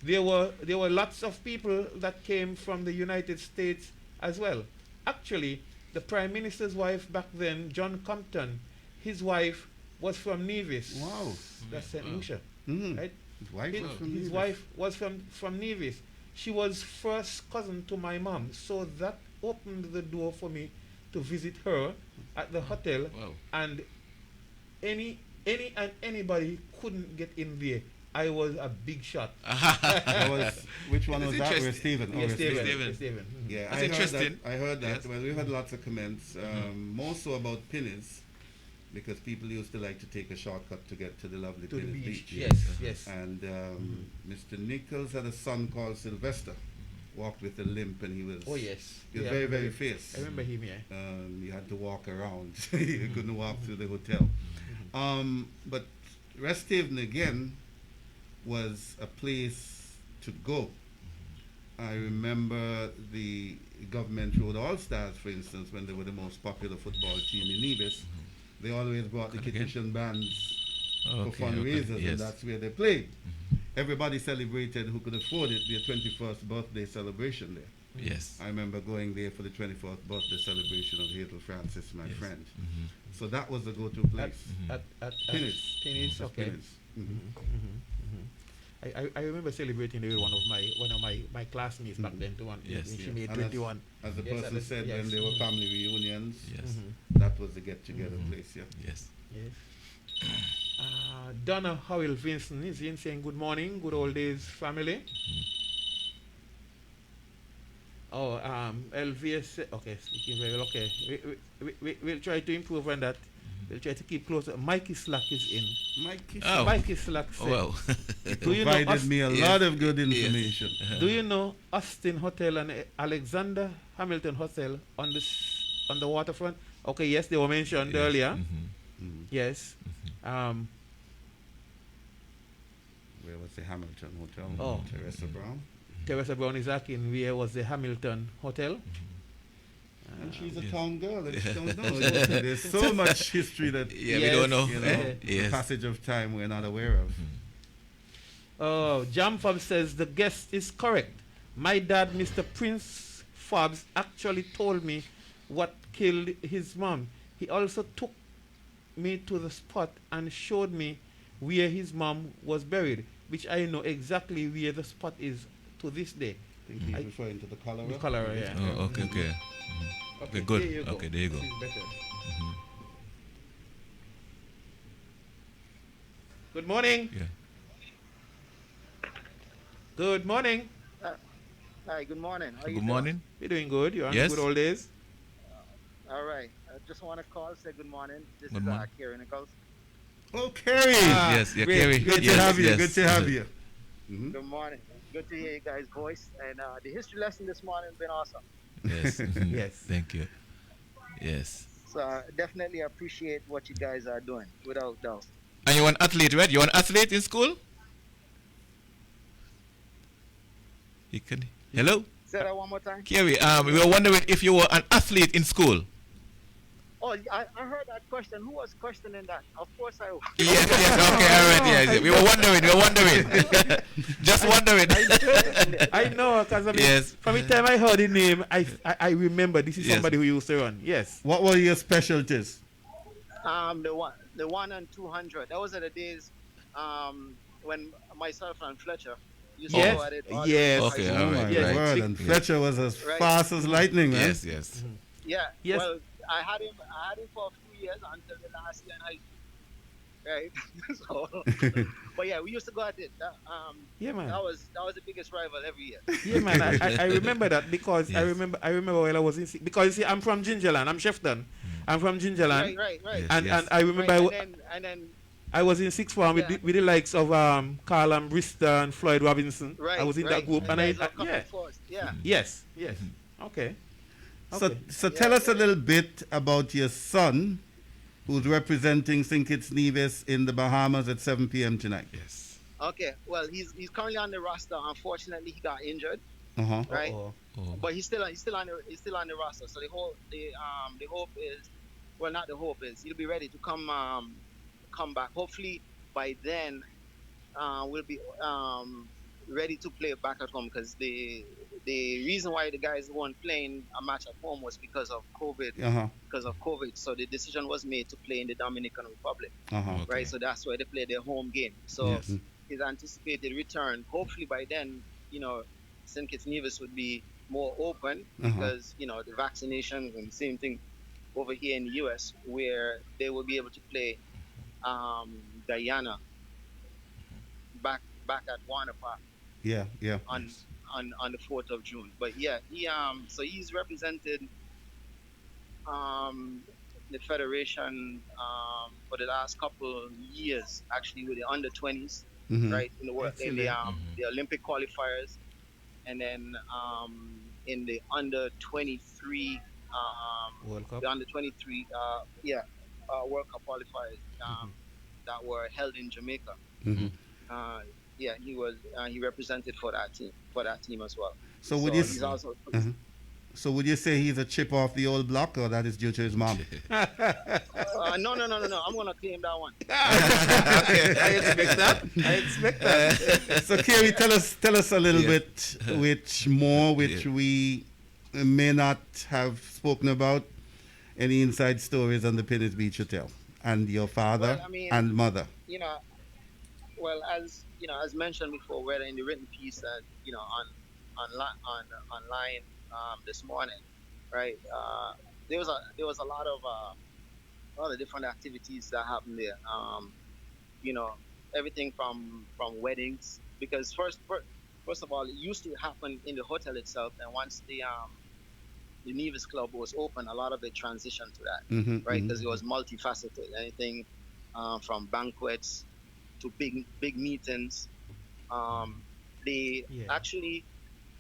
There were lots of people that came from the United States as well. Actually, the Prime Minister's wife back then, John Compton, his wife was from Nevis. Wow. That's St. Lucia. Mhm. Right? His wife was from His Nevis. wife was from Nevis. She was first cousin to my mom, so that opened the door for me to visit her at the hotel. Wow. And anybody couldn't get in there. I was a big shot. Which one was That's that? Or interesting. Stephen? Yes, Or Steven. Stephen. Yes, Steven. Mhm. Yeah, That's I heard interesting. that. I heard that. Yes. Well, we had lots of comments, more so about Pinnis, because people used to like to take a shortcut to get to the lovely To the Pinnis beach. Beach. Yes, yes. And Mr. Nichols had a son called Sylvester, walked with a limp, and he was Oh yes. he was Yeah, very, I very remember- fierce. I remember him. Yeah. You had to walk around. You couldn't walk through the hotel. But Resthaven again was a place to go. I remember the Government Road All-Stars, for instance, when they were the most popular football team in Nevis. They always brought the Come again? Kittitian bands for Okay, fundraisers, okay, yes. and that's where they played. Everybody celebrated who could afford it, their 21st birthday celebration there. Yes. I remember going there for the 24th birthday celebration of Hazel Francis, my Yes. friend. Mhm. So that was the go-to At place. Pinnis. Pinnis. Okay. Pinnis. Mhm. I remember celebrating with one of my classmates back then too. Yes. When she Yeah. made And 21. As the Yes, person and said, yes. when there were family reunions, Yes. that was the get-together place, yeah. Yes. Yes. Donna Howell Vincent is in saying good morning, good old days family. Oh, LVS, okay, speaking very well, okay. We'll try to improve on that. We'll try to keep closer. Mikey Slack is in. Mikey Oh. Mikey Slack Oh, said, well. do you know provided me a Yes. lot of good Yes. information. Do you know Austin Hotel and Alexander Hamilton Hotel on the waterfront? Okay, yes, they were mentioned Yes. earlier. Mhm. Yes. Where was the Hamilton Hotel? Oh. Teresa Brown. Teresa Brown is asking where was the Hamilton Hotel. And she's a town girl, and she don't know. There's so much history that Yeah, we don't know. the Yes. passage of time we're not aware of. Oh, Jam Fob says the guest is correct. My dad, Mr. Prince Fobbs, actually told me what killed his mom. He also took me to the spot and showed me where his mom was buried, which I know exactly where the spot is to this day. I think he's referring to the cholera. The cholera, yeah. Oh, okay, okay. Okay, good. There you go. Okay, there you go. This is better. Good morning. Yeah. Good morning. Hi, good morning. How you Good doing? morning. You're doing good. You're on Yes. good old days. All right. I just want to call, say good morning. This Good is morning. Kerry Nichols. Oh, Kerry! Yes, yeah, great. Kerry. Good Yes, to have you. yes. Good to have you. Good morning. Good to hear you guys' voice. And the history lesson this morning has been awesome. Yes. Yes. Thank you. Yes. So definitely appreciate what you guys are doing, without doubt. And you're an athlete, right? You're an athlete in school? You can. Hello? Say that one more time. Kerry, we were wondering if you were an athlete in school. Oh, I heard that question. Who was questioning that? Of course I was. Yes, yes, okay, all right, yes. We were wondering. Just wondering. I know, because I mean, Yes. from the time I heard the name, I remember this is Yes. somebody who used to run. Yes. What were your specialties? The 1 and 200. Those are the days when myself and Fletcher used to Yes. go at it. all Yes. the Okay, time. all Oh right, my Yes. word! right. And Fletcher was as Right. fast as lightning, man. Yes, yes. Yeah. Yes. Well, I had him for a few years until the last year in high school. Right. So, but yeah, we used to go at it. Yeah, man. That was the biggest rival every year. Yeah, man. I remember that because I Yes. remember while I was in because you see I'm from Gingerland. I'm Shefton. I'm from Gingerland. Right. Yes. And I remember Right, and then I was in sixth form Yeah. with the likes of Carl Brister and Floyd Robinson. right. I was in that right. group, and I, guys were coming yeah, first. Yeah. yes, okay. So tell us a little bit about your son, who's representing St. Kitts Nevis in the Bahamas at 7 p.m. tonight. Yes. Okay. Well, he's currently on the roster. Unfortunately, he got injured. Uh-huh. Right. Oh. But he's still on the roster. So the hope is, well, not the hope is, he'll be ready to come back. Hopefully by then we'll be ready to play back at home, because the reason why the guys weren't playing a match at home was because of COVID. Uh-huh. Because of COVID, so the decision was made to play in the Dominican Republic. Uh-huh. Okay. Right. So that's why they play their home game. So Yes. his anticipated return, hopefully by then, St. Kitts Nevis would be more open, because the vaccinations, and the same thing over here in the US, where they will be able to play Guyana back at Warner Park Yeah. on the 4th of June. But yeah, so he's represented the federation for the last couple years, actually, with the under 20s, Mhm. right, in the world, in Excellent. the Olympic qualifiers, and then in the under 23 World Cup. the under 23 World Cup qualifiers that were held in Jamaica. Mhm. He represented for that team as well. So would you he's also so would you say he's a chip off the old block, or that is due to his mom? no, I'm gonna claim that one. I expect that. So Kerry, tell us a little bit which we may not have spoken about, any inside stories on the Pinnis Beach Hotel and your father Well, I mean, and mother. Well, as mentioned before, whether in the written piece and online this morning, right? There was a lot of different activities that happened there. Everything from weddings, because first of all, it used to happen in the hotel itself, and once the Nevis Club was open, a lot of it transitioned to that, Mhm, right? mhm. Because it was multifaceted. Anything from banquets to big meetings. Actually,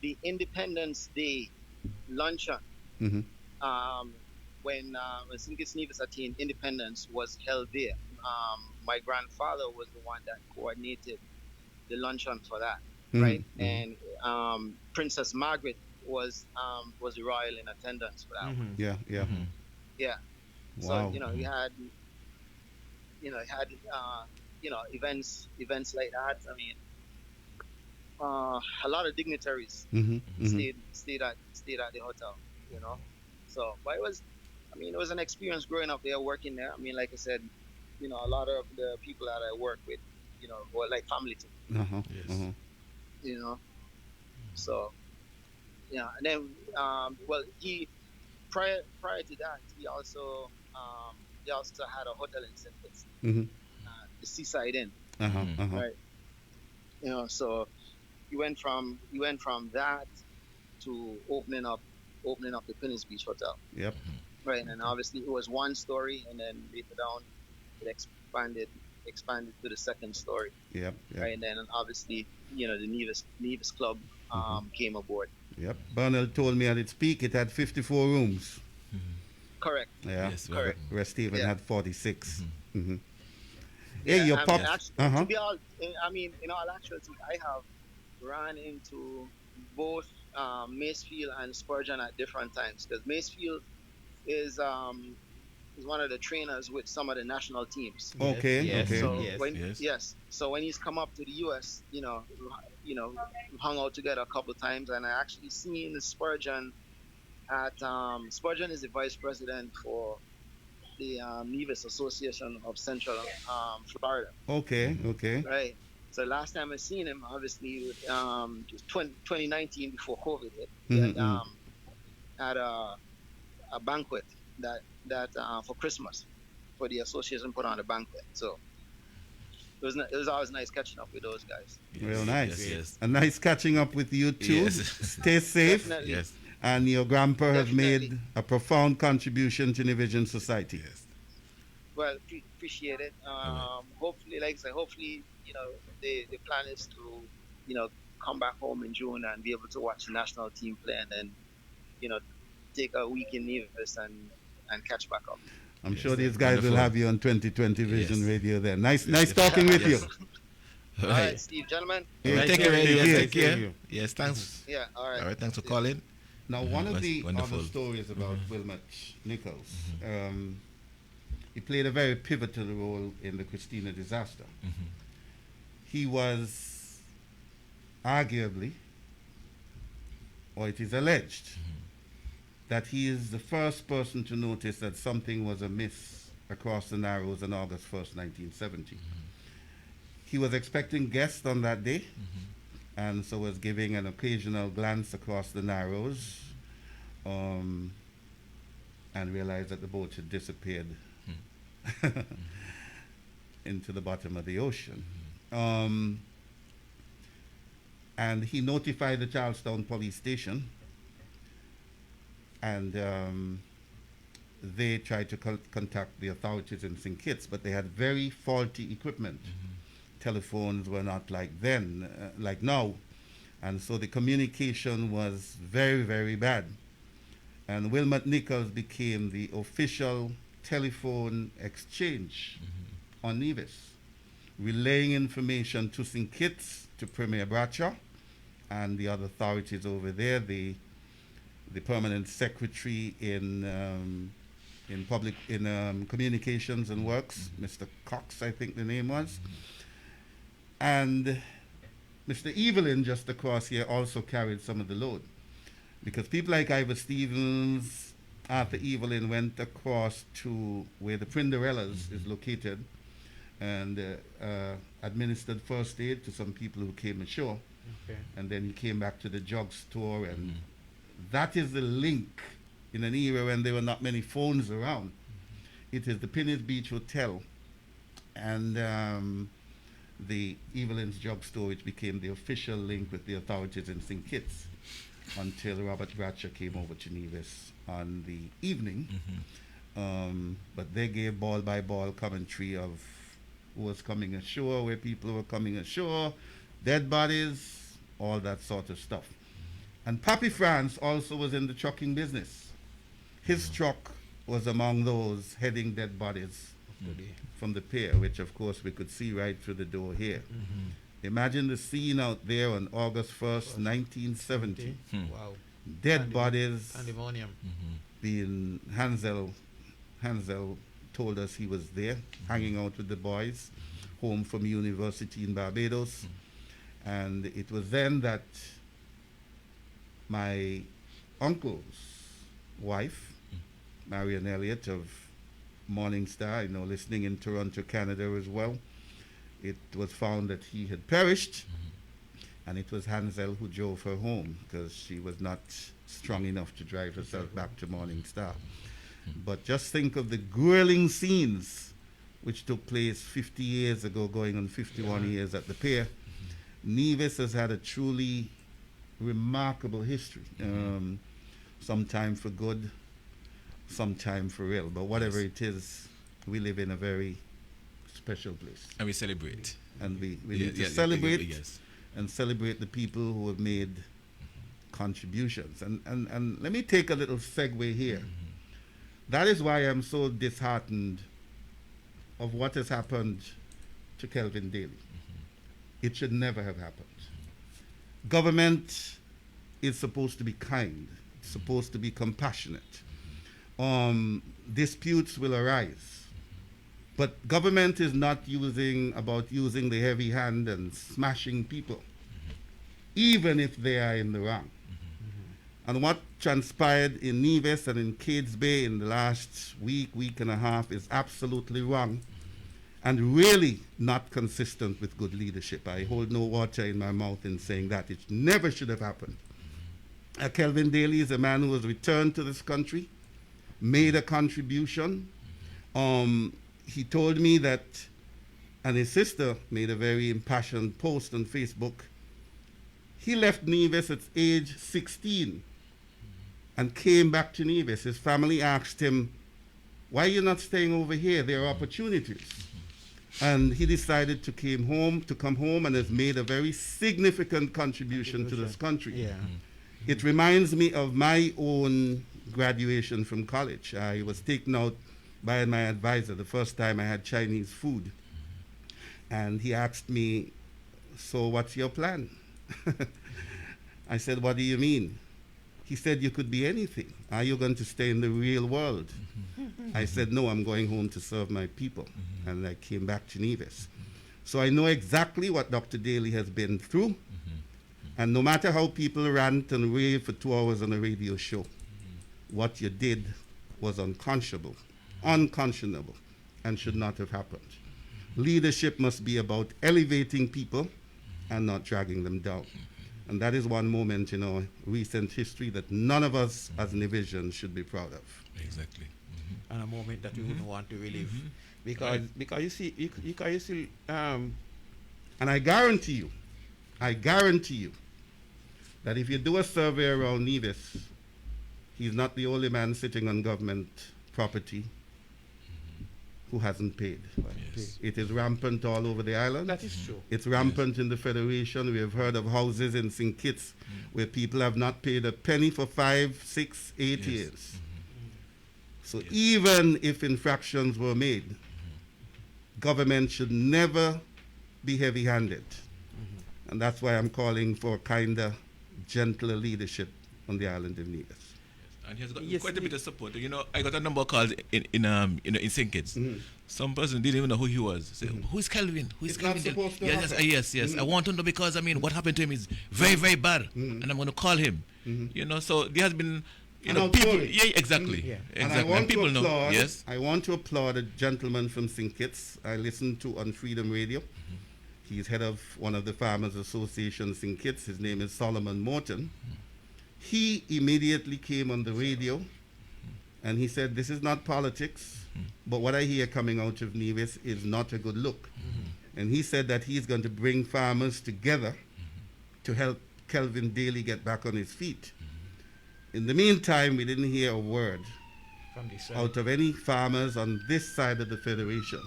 the Independence Day luncheon, Mhm. when St. Kitts Nevis attained independence, was held there. My grandfather was the one that coordinated the luncheon for that, Mhm, right? mhm. And Princess Margaret was the royal in attendance for that one. Yeah, yeah. Yeah. Wow. So you had events like that. I mean, a lot of dignitaries stayed at the hotel. You know, so but it was an experience growing up there, working there. I mean, like I said, a lot of the people that I work with, were like family to me. Yes. You know, so yeah, and then well, he prior to that, he also had a hotel in St. Kitts, the Seaside Inn, right? So he went from that to opening up the Pinnis Beach Hotel. Yep. Right, and obviously it was one story, and then later down it expanded to the second story. Yep. Right, and then obviously the Nevis Club came aboard. Yep. Bernal told me at its peak it had 54 rooms. Correct. Yeah. Yes, Correct. Where Stephen had 46. Yeah, Hey, your I mean, pops. to be all, in all actuality, I have ran into both Macefield and Spurgeon at different times, because Macefield is one of the trainers with some of the national teams. Okay. Yes. Okay. So Yes. so when he's come up to the US, we've hung out together a couple of times, and I actually seen Spurgeon at Spurgeon is the vice president for the Nevis Association of Central Florida. Okay. Okay. Right. So last time I seen him, obviously, 2019 before COVID hit, he had, had a banquet that for Christmas, for the association put on a banquet. So it was always nice catching up with those guys. Real nice. Yes. A nice catching up with you too. Yes. Stay safe. Definitely. Yes. And your grandpa has made Definitely. a profound contribution to the Vision Society. Yes. Well, appreciate it. Hopefully, like I said, the plan is to, come back home in June and be able to watch the national team play, and then, take a week in Nevis and catch back up. I'm Yes, sure these that's guys will wonderful. have you on 2020 Vision Yes. Radio there. Nice talking with you. All right, Steve, gentlemen. Hey, Right, take care. care. Yes, Yes, take care. you. Yes, thanks. Yeah, all right. All right, thanks for calling. Now, one of That's the wonderful. other stories about Wilmot Nichols, he played a very pivotal role in the Christina disaster. He was arguably, or it is alleged, that he is the first person to notice that something was amiss across the Narrows on August 1st, 1970. He was expecting guests on that day, and so was giving an occasional glance across the Narrows, and realized that the boat had disappeared into the bottom of the ocean. And he notified the Charlestown police station, and they tried to contact the authorities in St. Kitts, but they had very faulty equipment. Telephones were not like then, like now, and so the communication was very, very bad. And Wilmot Nichols became the official telephone exchange on Nevis, relaying information to St. Kitts, to Premier Bradshaw, and the other authorities over there, the permanent secretary in communications and works, Mr. Cox, I think the name was. And Mr. Evelyn just across here also carried some of the load, because people like Ivor Stevens, Arthur Evelyn went across to where the Prinderellas is located and administered first aid to some people who came ashore. Okay. And then he came back to the drug store, and that is the link in an era when there were not many phones around. It is the Pinnis Beach Hotel and the Evelyn's Drug Store, which became the official link with the authorities in St. Kitts until Robert Bradshaw came over to Nevis on the evening. But they gave ball by ball commentary of who was coming ashore, where people were coming ashore, dead bodies, all that sort of stuff. And Pappy France also was in the trucking business. His truck was among those heading dead bodies from the pier, which of course we could see right through the door here. Imagine the scene out there on August 1st, 1970. Wow. dead bodies. Pandemonium. Being Hansel told us he was there, hanging out with the boys, home from university in Barbados. And it was then that my uncle's wife, Marion Elliott of Morning Star, I know, listening in Toronto, Canada as well, it was found that he had perished, and it was Hansel who drove her home because she was not strong enough to drive herself back to Morning Star. But just think of the grueling scenes which took place 50 years ago, going on 51 years at the pier. Nevis has had a truly remarkable history. Sometime for good, sometime for ill. But whatever it is, we live in a very special place. And we celebrate. And we need to celebrate and celebrate the people who have made contributions. And let me take a little segue here. That is why I'm so disheartened of what has happened to Kelvin Daly. It should never have happened. Government is supposed to be kind. It's supposed to be compassionate. Disputes will arise. But government is not about using the heavy hand and smashing people, even if they are in the wrong. And what transpired in Nevis and in Cades Bay in the last week and a half is absolutely wrong and really not consistent with good leadership. I hold no water in my mouth in saying that. It never should have happened. Kelvin Daly is a man who has returned to this country, made a contribution. He told me that, and his sister made a very impassioned post on Facebook, he left Nevis at age 16 and came back to Nevis. His family asked him, why are you not staying over here? There are opportunities. And he decided to come home and has made a very significant contribution to this country. Yeah. It reminds me of my own graduation from college. I was taken out by my advisor the first time I had Chinese food. And he asked me, so what's your plan? I said, what do you mean? He said, you could be anything. Are you going to stay in the real world? I said, no, I'm going home to serve my people. And I came back to Nevis. So I know exactly what Dr. Daly has been through. And no matter how people rant and rave for 2 hours on a radio show, what you did was unconscionable, and should not have happened. Leadership must be about elevating people and not dragging them down. And that is one moment in our recent history that none of us as Nevisians should be proud of. Exactly. And a moment that we wouldn't want to relive. Because you see, and I guarantee you that if you do a survey around Nevis, he's not the only man sitting on government property who hasn't paid. Yes. It is rampant all over the island. that is true. It's rampant in the Federation. We have heard of houses in St. Kitts where people have not paid a penny for 5, 6, 8 years. So even if infractions were made, government should never be heavy-handed. And that's why I'm calling for kinder, gentler leadership on the island of Nevis. And he has got quite a bit of support. You know, I got a number of calls in St. Kitts. Some person didn't even know who he was. Say, who's Kelvin? Who's It's Kelvin? not supposed to Yes. happen. I want to know because what happened to him is very, very bad, and I'm going to call him. You know, so there has been, people. Yeah, exactly. Yeah. And I Exactly. want people to applaud, know. Yes. I want to applaud a gentleman from St. Kitts I listened to on Freedom Radio. He's head of one of the Farmers Associations in Kitts. His name is Solomon Morton. He immediately came on the radio and he said, this is not politics, but what I hear coming out of Nevis is not a good look. And he said that he's going to bring farmers together to help Kelvin Daly get back on his feet. In the meantime, we didn't hear a word From this side. out of any farmers on this side of the Federation.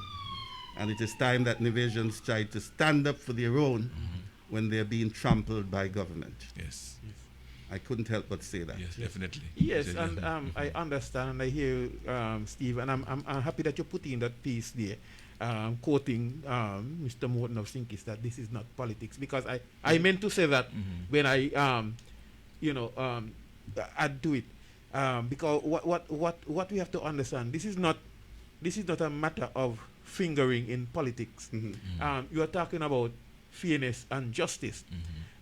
And it is time that Nevisians try to stand up for their own when they're being trampled by government. Yes. I couldn't help but say that. Yes, definitely. Yes, Yes, and definitely. I understand and I hear you, Steve, and I'm happy that you put in that piece there, quoting Mr. Morton of St. Kitts that this is not politics, because I meant to say that when I, add to it, because what we have to understand, this is not a matter of fingering in politics. You are talking about fairness and justice,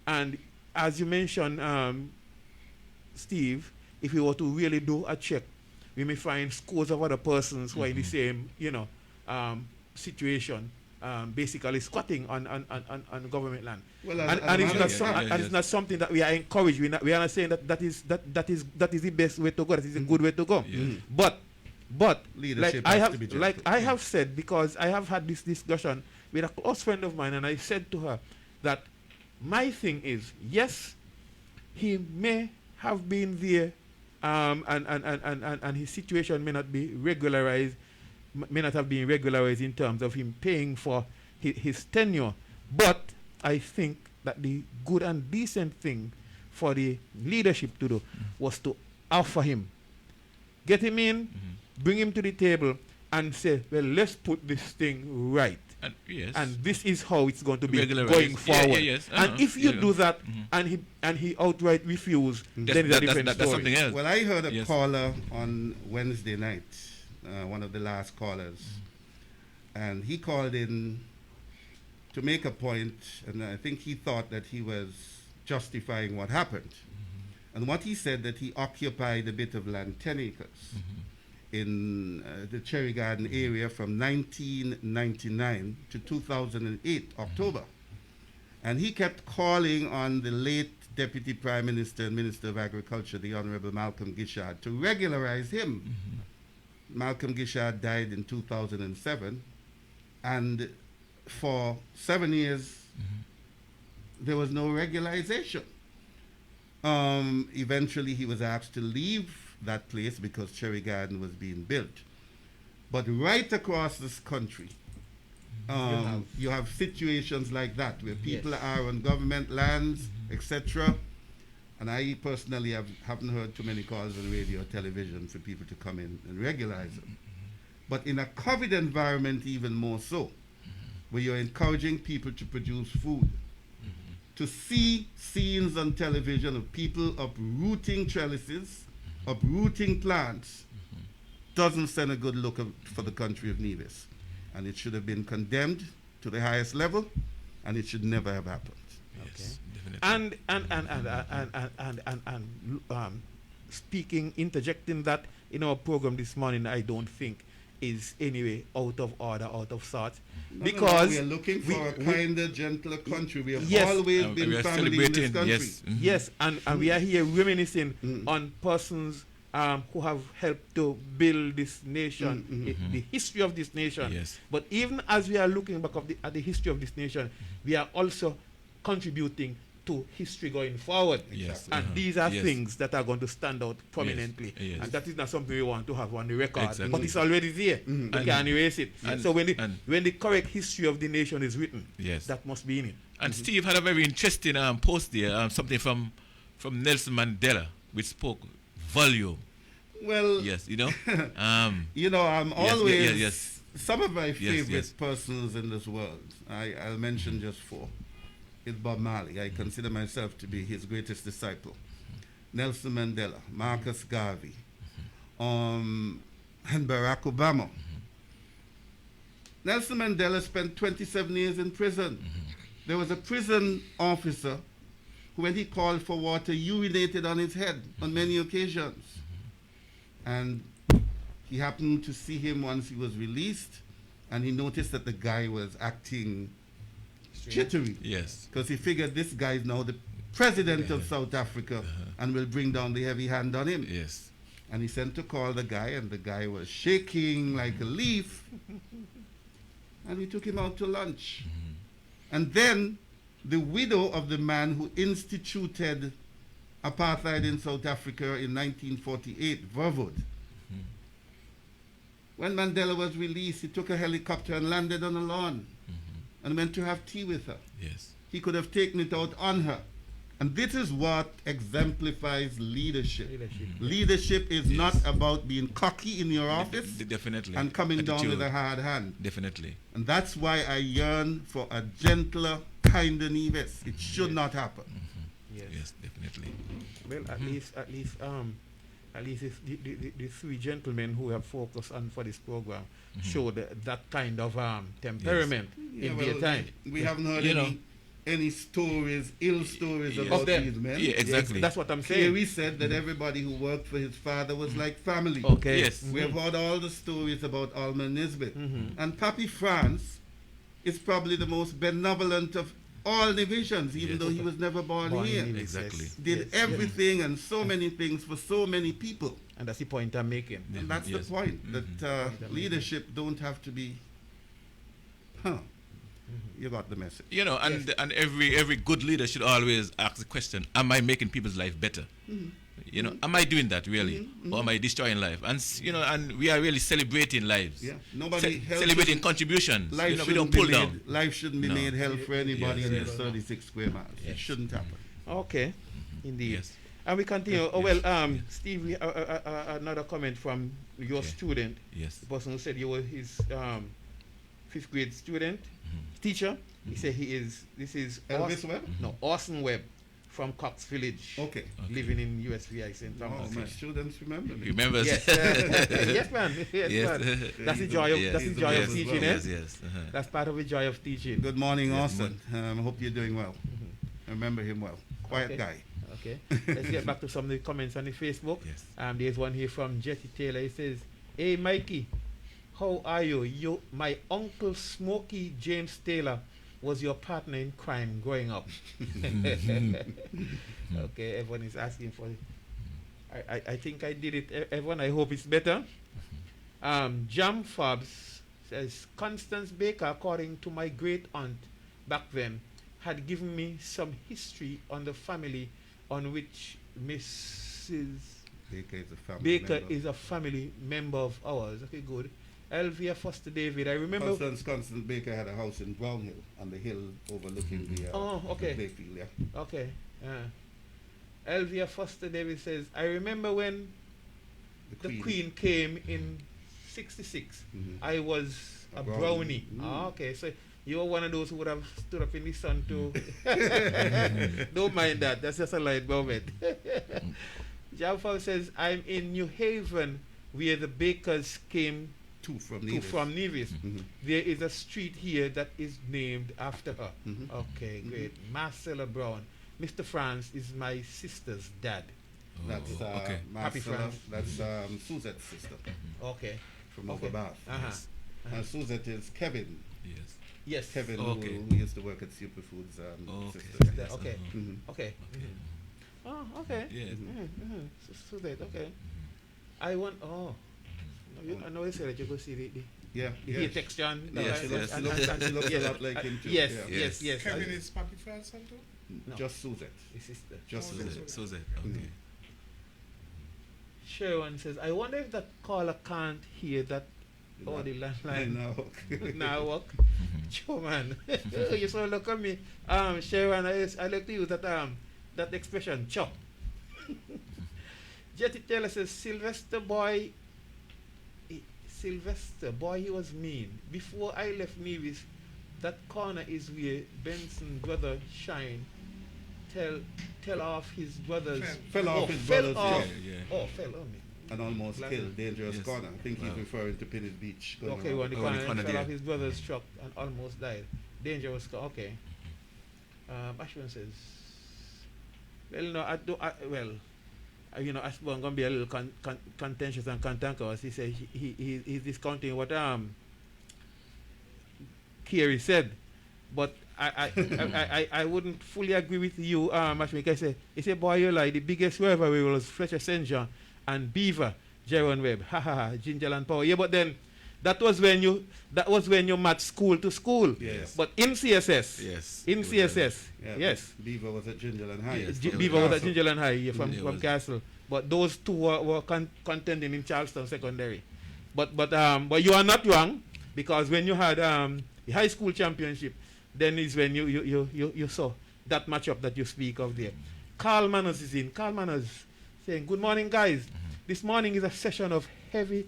and as you mentioned, Steve, if we were to really do a check, we may find scores of other persons who are in the same, situation, basically squatting on government land. Well, and it's not something that we are encouraged. We are not saying that is the best way to go. That is a good way to go. But Leadership like has to be justice. I have said, because I have had this discussion with a close friend of mine, and I said to her that my thing is, yes, he may have been there, and his situation may not be regularized, may not have been regularized in terms of him paying for his tenure. But I think that the good and decent thing for the leadership to do was to offer him, get him in, bring him to the table, and say, well, let's put this thing right. And, yes. And this is how it's going to be Regularized. going forward. Yes. And if you do that, and he outright refuse, then it's a different that's story. something else. Well, I heard a caller on Wednesday night, one of the last callers, and he called in to make a point, and I think he thought that he was justifying what happened. And what he said, that he occupied a bit of land, 10 acres, in the Cherry Garden area from 1999 to 2008, October. And he kept calling on the late Deputy Prime Minister and Minister of Agriculture, the Honorable Malcolm Gishard, to regularize him. Malcolm Gishard died in 2007, and for 7 years, there was no regularization. Eventually, he was asked to leave that place because Cherry Garden was being built. But right across this country, you have situations like that where people are on government lands, etc. And I personally haven't heard too many calls on radio or television for people to come in and regularize them. But in a COVID environment, even more so, where you're encouraging people to produce food, to see scenes on television of people uprooting trellises, uprooting plants, doesn't send a good look for the country of Nevis. And it should have been condemned to the highest level, and it should never have happened. Yes, definitely. And speaking, interjecting that in our program this morning, I don't think is anyway out of order, out of sort, because we are looking for a kinder, gentler country. We have yes, always been family in this country. Yes, yes, and we are here reminiscing on persons who have helped to build this nation, the history of this nation. Yes. But even as we are looking back at the history of this nation, we are also contributing to history going forward. Yes. And these are things that are going to stand out prominently. Yes. And that is not something we want to have on the record. Exactly. But it's already there. We can't erase it. So when the correct history of the nation is written, that must be in it. And Steve had a very interesting post there, something from Nelson Mandela, which spoke volume. Well, yes, you know. I'm always yes. Some of my favorite persons in this world. I'll mention just four. Is Bob Marley. I consider myself to be his greatest disciple. Nelson Mandela, Marcus Garvey, and Barack Obama. Nelson Mandela spent 27 years in prison. There was a prison officer who, when he called for water, urinated on his head on many occasions. And he happened to see him once he was released, and he noticed that the guy was acting jittery. Yes. Because he figured this guy is now the president of South Africa and will bring down the heavy hand on him. Yes. And he sent to call the guy, and the guy was shaking like a leaf. And he took him out to lunch. And then the widow of the man who instituted apartheid in South Africa in 1948, Verwoerd. When Mandela was released, he took a helicopter and landed on the lawn and went to have tea with her. Yes. He could have taken it out on her. And this is what exemplifies leadership. Leadership is not about being cocky in your office definitely. And coming down with a hard hand. Definitely. And that's why I yearn for a gentler, kinder Nevis. It should not happen. Yes, definitely. Well, at least if the three gentlemen who have focused on for this program showed that kind of temperament in their time. We haven't heard You know. any stories, ill stories Yes. about Of them. these men. Yeah, exactly. That's what I'm saying. Kerry said that everybody who worked for his father was like family. Okay. Yes. We have heard all the stories about Alman Nisbet. Mhm. And Papi France is probably the most benevolent of all divisions, even Yes. though he was never born Born here. in it, Exactly. yes. Did Yes. everything and so many things for so many people. And that's the point I'm making. And that's Yes. the point, that leadership don't have to be, you got the message. You know, and every good leader should always ask the question: am I making people's life better? You know, am I doing that really, or am I destroying life? And you know, and we are really celebrating lives. Yeah, nobody celebrating contributions. Life You know, we shouldn't don't be pull made, down. life shouldn't be No. made hell for anybody Yes, in yes. the 36 square miles. It shouldn't happen. Okay, indeed. Yes. And we continue. Oh well, Steve, another comment from your Okay. student, Yes. the person who said you were his fifth grade student, teacher. He said this is Elvis Webb? No, Orson Webb from Cox Village. Okay. Living in USVI St. Oh, Thomas. my students remember me. Remember? Yes, yes, man. Yes, Yes. man. That's the joy of that's the He's the joy of best as teaching, well. eh? Yes, yes. That's part of the joy of teaching. Good morning, Yes, Orson. I hope you're doing well. I remember him well. Quiet Okay. guy. Okay. Let's get back to some of the comments on the Facebook. Yes. There's one here from Jetty Taylor. He says, "Hey Mikey, how are you? My uncle Smokey James Taylor was your partner in crime growing up." Okay, everyone is asking for it. I think I did it. Everyone, I hope it's better. Jam Fabs says, "Constance Baker, according to my great aunt back then, had given me some history on the family on which Mrs. Baker is a family Baker member. is a family member of ours." Okay, good. Elvia Foster David, I remember. Constance Baker had a house in Brownhill on the hill overlooking the okay. the Playfield, yeah. Okay. Elvia Foster David says, "I remember when the Queen came in '66. I was a brownie." Okay, so you were one of those who would have stood up in the sun to. Don't mind that. That's just a light moment. Jaffa says, "I'm in New Haven, where the Bakers came from Nevis. There is a street here that is named after her." Okay, great. Marcella Brown. "Mr. France is my sister's dad." That's okay. Happy Marcella, France. that's Suzette's sister Okay. from Okay. Overbath. Yes. And Suzette is Kevin. Yes. Yes. Kevin, Okay. who used to work at Superfoods. Okay. Sister. That- okay. Mhm. Okay. Okay. Oh, okay. Yes. So that, okay. I want, no, I know you said that you go see the Yeah. hair texture and Yes, she yes. looks a lot like him too. Yes, yeah. yes, yes. Kevin is Papi France son too? No. Just Suzette. His sister. Just Suzette. Suzette. So that okay. Sharon says, "I wonder if that caller can't hear that or the landline No. now work." Joe, man. You so look at me. Sharon, I like to use that expression, chop. Jetty Taylor says, Sylvester boy, he was mean. Before I left Nevis, that corner is where Benson brother Shine tell off his brothers. Fell off his fell brother's off. job. Oh, fell on me. And almost Like- killed. Dangerous Yes. corner. I think he's Wow. referring to Pinnis Beach. going Okay, around. when the Oh, corner the corner fell there. off his brother's truck and almost died. Dangerous. Okay. Ashwin says, "Well, no, you know, Ashburn gonna be a little contentious and cantankerous." He said he's discounting what Kerry said, but I wouldn't fully agree with you, Ashwin. He said, "Boy, you lie. The biggest rivalry was Fletcher St. John and Beaver, Jaron Webb. Ha ha ha, Ginger and Power." Yeah, but then that was when you matched school to school. Yes. But in CSS. Yes. In It was, CSS. Yeah, Yes. Beaver was at Gingerland High. Yes. Beaver was at Castle. Gingerland High, yeah, from It was. Castle. But those two were contending in Charleston Secondary. But you are not wrong, because when you had the high school championship, then is when you saw that matchup that you speak of there. Carl Manners is in. Carl Manners saying, "Good morning, guys. This morning is a session of heavy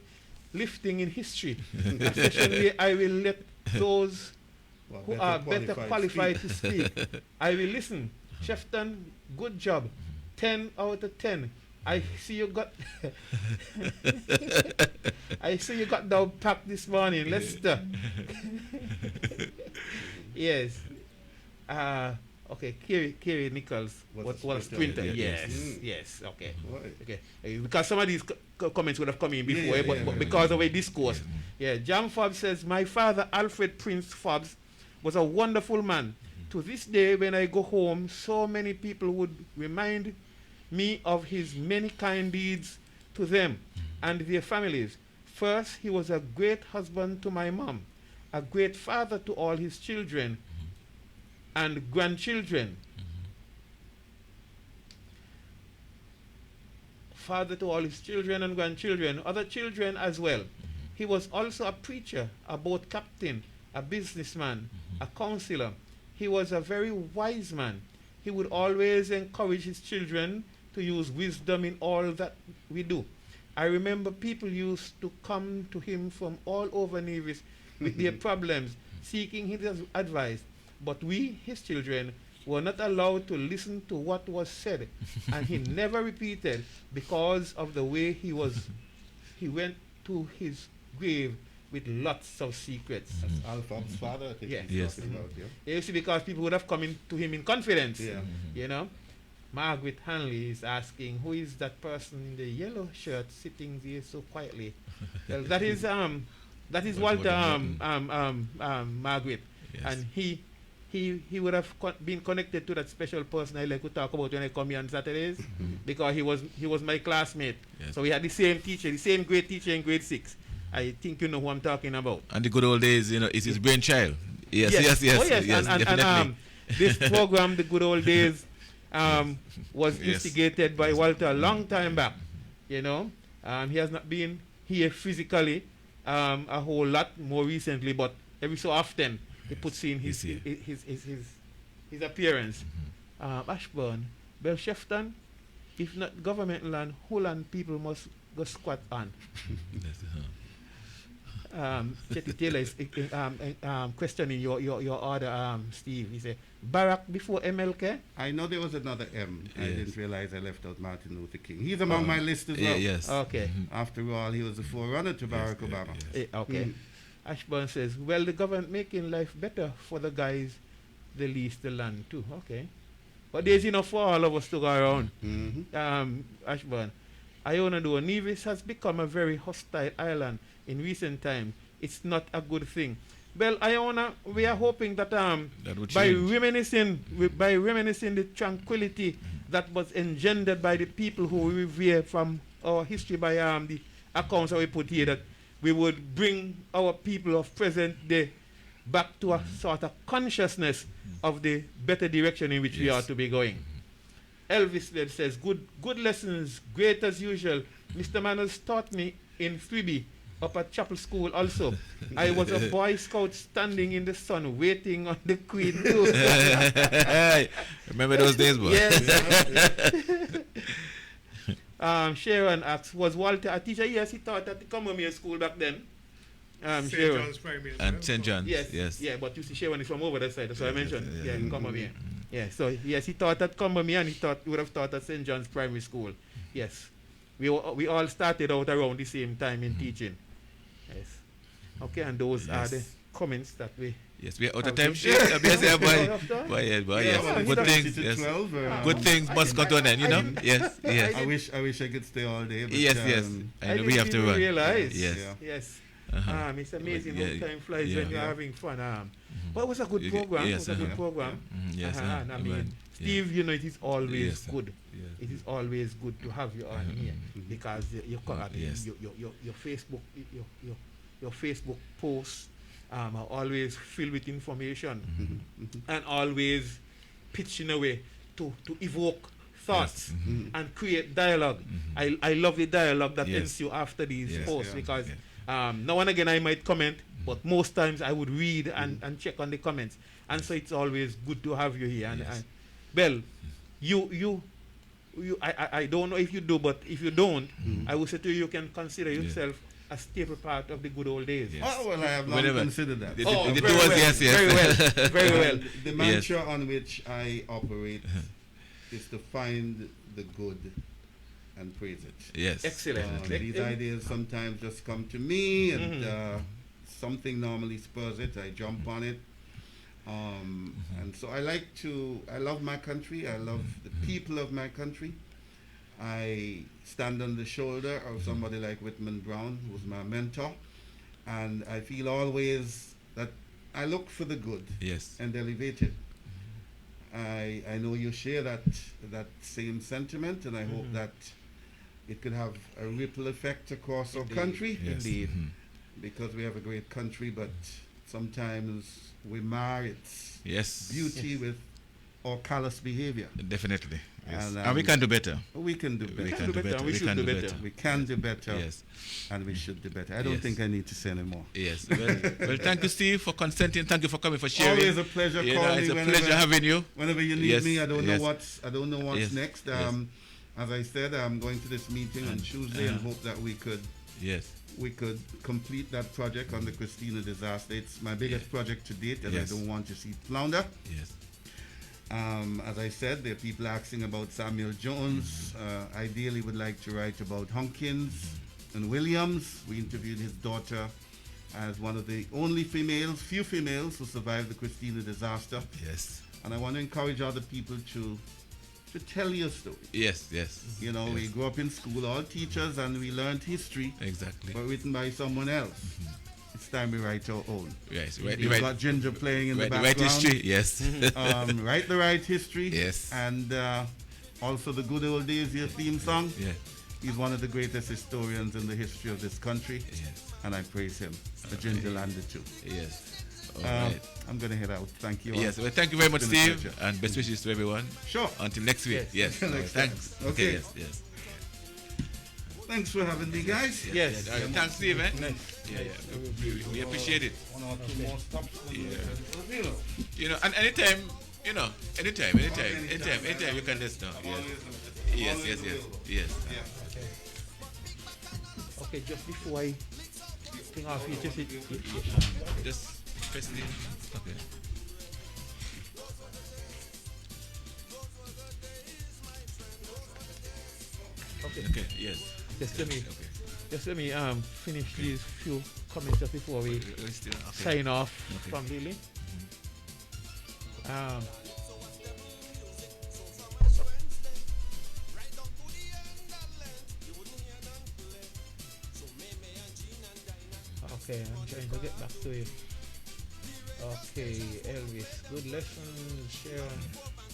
lifting in history. A session where I will let those who are better qualified to speak. I will listen. Shefton, good job. 10 out of 10. I see you got I see you got down packed this morning. Lester. Yes. Okay, Kerry Nichols was a sprinter. Yeah. Yes. Okay. Right. Okay. Because some of these comments would have come in before, but because of a discourse. Yeah. Jam Fobbs says, my father, Alfred Prince Fobbs, was a wonderful man. To this day, when I go home, so many people would remind me of his many kind deeds to them and their families. First, he was a great husband to my mom, a great father to all his children and grandchildren. Father to all his children and grandchildren, other children as well. He was also a preacher, a boat captain, a businessman, a counselor. He was a very wise man. He would always encourage his children to use wisdom in all that we do. I remember people used to come to him from all over Nevis with their problems, seeking his advice. But we, his children, were not allowed to listen to what was said, and he never repeated because of the way he went to his grave with lots of secrets. That's Alphab's father, I think. Yes. he's Yes. talking about, You see, because people would have come in to him in confidence. Yeah. You know, Margaret Hanley is asking, who is that person in the yellow shirt sitting there so quietly? Well, that is Walter Margaret, Yes. and he would have been connected to that special person I like to talk about when I come here on Saturdays, because he was my classmate. Yes. So we had the same teacher, the same grade teacher in grade 6. I think you know who I'm talking about. And the good old days, it's his brainchild. Yes. Oh, yes. Definitely. And this program, The Good Old Days, was Yes. instigated by Walter a long time back. You know, he has not been here physically a whole lot more recently, but every so often he puts in his appearance. Ashburn, Belshefton, if not government land, who land people must go squat on. Chetty Taylor is questioning your order, Steve. He said, Barack before MLK? I know there was another M. I Yes. didn't realize I left out Martin Luther King. He's among my list as well. Yes. Okay. After all, he was the forerunner to Barack Obama. Okay. Ashburn says, well, the government making life better for the guys, the least the land too. Okay. But there's enough for all of us to go around. Ashburn. Iona do, Nevis has become a very hostile island in recent times. It's not a good thing. Well, Iona, we are hoping that would by change. reminiscing the tranquility that was engendered by the people who we revere from our history, by the accounts that we put here, that we would bring our people of present day back to a sort of consciousness of the better direction in which we Yes. are to be going. Elvis Led says, good lessons, great as usual. Mr. Manners taught me in Freebie up at Chapel School also. I was a Boy Scout standing in the sun waiting on the Queen too. Remember those days, boy? Yes. Sharon asks, was Walter a teacher? Yes, he taught at the Commonwealth School back then. St. Sharon. John's Primary as And well, St. so- John's. Yes, yeah, but you see, Sharon is from over that side, that's what I mentioned. yeah. Yeah, Commonwealth. Yeah, so yes, he taught at Combermere and he would have taught at St. John's Primary School. Yes, we all started out around the same time in teaching. Yes. Okay, and those are the Yes. comments that we. Yes, we are out of Okay. time. Yes, Yeah, yes, we are boy. out of time. Boy, yes, boy, Yeah, yes. well, Good he things, to yes. 12, Good things must come to an end, you know? Yes, yes. I wish I could stay all day. But, Yes, yes. I And we have to didn't run. realize. Yes. Yeah. Yes. Uh-huh. It's amazing Yeah, how time flies yeah. when you're Yeah. having fun. But it was a good You- program. yes, It was a good uh-huh. program. Yes, And I mean, right. Steve, you know, it is always Yes, good. Yes. It is always good to have you on here because Yes. your Facebook your Facebook posts are always filled with information and always pitched in a way to evoke thoughts Yes. and create dialogue. I love the dialogue that Yes. ensue after these Yes. posts Yeah. because Yeah. now and again I might comment, but most times I would read and check on the comments, and so it's always good to have you here. And, Yes. well, I don't know if you do, but if you don't, I would say to you, you can consider yourself a staple part of the good old days. Yes. Oh, well, I have not Whenever. considered that. The- Oh, the very doors, well, yes, yes. very well, very well. The mantra on which I operate is to find the good and praise it. Yes. Excellent. These ideas sometimes just come to me, and something normally spurs it. I jump on it. And so I love my country. I love the people of my country. I stand on the shoulder of somebody like Whitman Brown, who's my mentor. And I feel always that I look for the good and elevate it. I know you share that same sentiment, and I hope that it could have a ripple effect across our country. Yes. Indeed. Because we have a great country, but sometimes we mar its beauty with our callous behavior. Definitely. Yes. And, And we can do better. We can do better. We can do better. We should do better. We can do better. Yes. And we should do better. I don't Yes. think I need to say anymore. Yes. Well, thank you, Steve, for consenting. Thank you for coming, for sharing. Always a pleasure. You Call know, me it's a whenever, pleasure having you. Whenever you need Yes, me, I don't yes. know what's Yes, next. yes. As I said, I'm going to this meeting on Tuesday and hope that we could complete that project on the Christina disaster. It's my biggest project to date, and Yes. I don't want to see it flounder. Yes. As I said, there are people asking about Samuel Jones. Ideally, would like to write about Hunkins and Williams. We interviewed his daughter as one of the only few females who survived the Christina disaster. Yes. And I want to encourage other people to tell your story. Yes. Yes. You know, we grew up in school, all teachers, and we learned history, Exactly. but written by someone else. It's time we write our own. Yes. You've got Ginger playing in the Right background. history. Yes. Write the right history. Yes. And also the Good Old Days, your theme song. Yeah. He's one of the greatest historians in the history of this country. Yes. And I praise him. The Ginger Lander too. Yes. All right. I'm going to head out. Thank you all. Yes. Well, thank you very much, It's been a Steve, pleasure. and best wishes to everyone. Sure. Until next week. Yes. Till next time. Thanks. Okay. Yes. Thanks for having me, guys. Yes. All right, thanks, Steve. Yeah. We appreciate it. One or two more stops. You know, and anytime you can just know. Yes. Okay, just before I thing off, you just Just press the. Okay. Okay. Yes. just let me finish these few comments just before we sign off from the link. Okay, I'm trying to get back to you. Okay, Elvis, good lesson. Sharon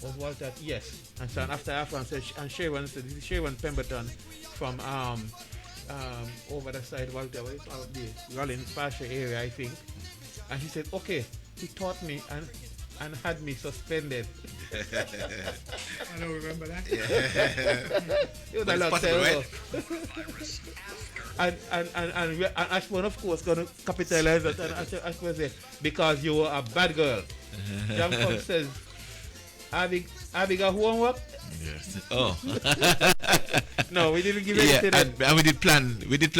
was Walter. Yes, and so after Afran said, and Sharon said, this is Sharon Pemberton from over the side, Walter, where it's out there, Rollins Pasture area, I think. And she said, okay, he taught me and had me suspended. I don't remember that. It was a lot terrible. And Ashburn, of course, going to capitalize that. And Ashburn said, because you were a bad girl. Jam Cobb says, Abigail homework? Yes. Oh. No, we didn't give anything. And we did plan. We did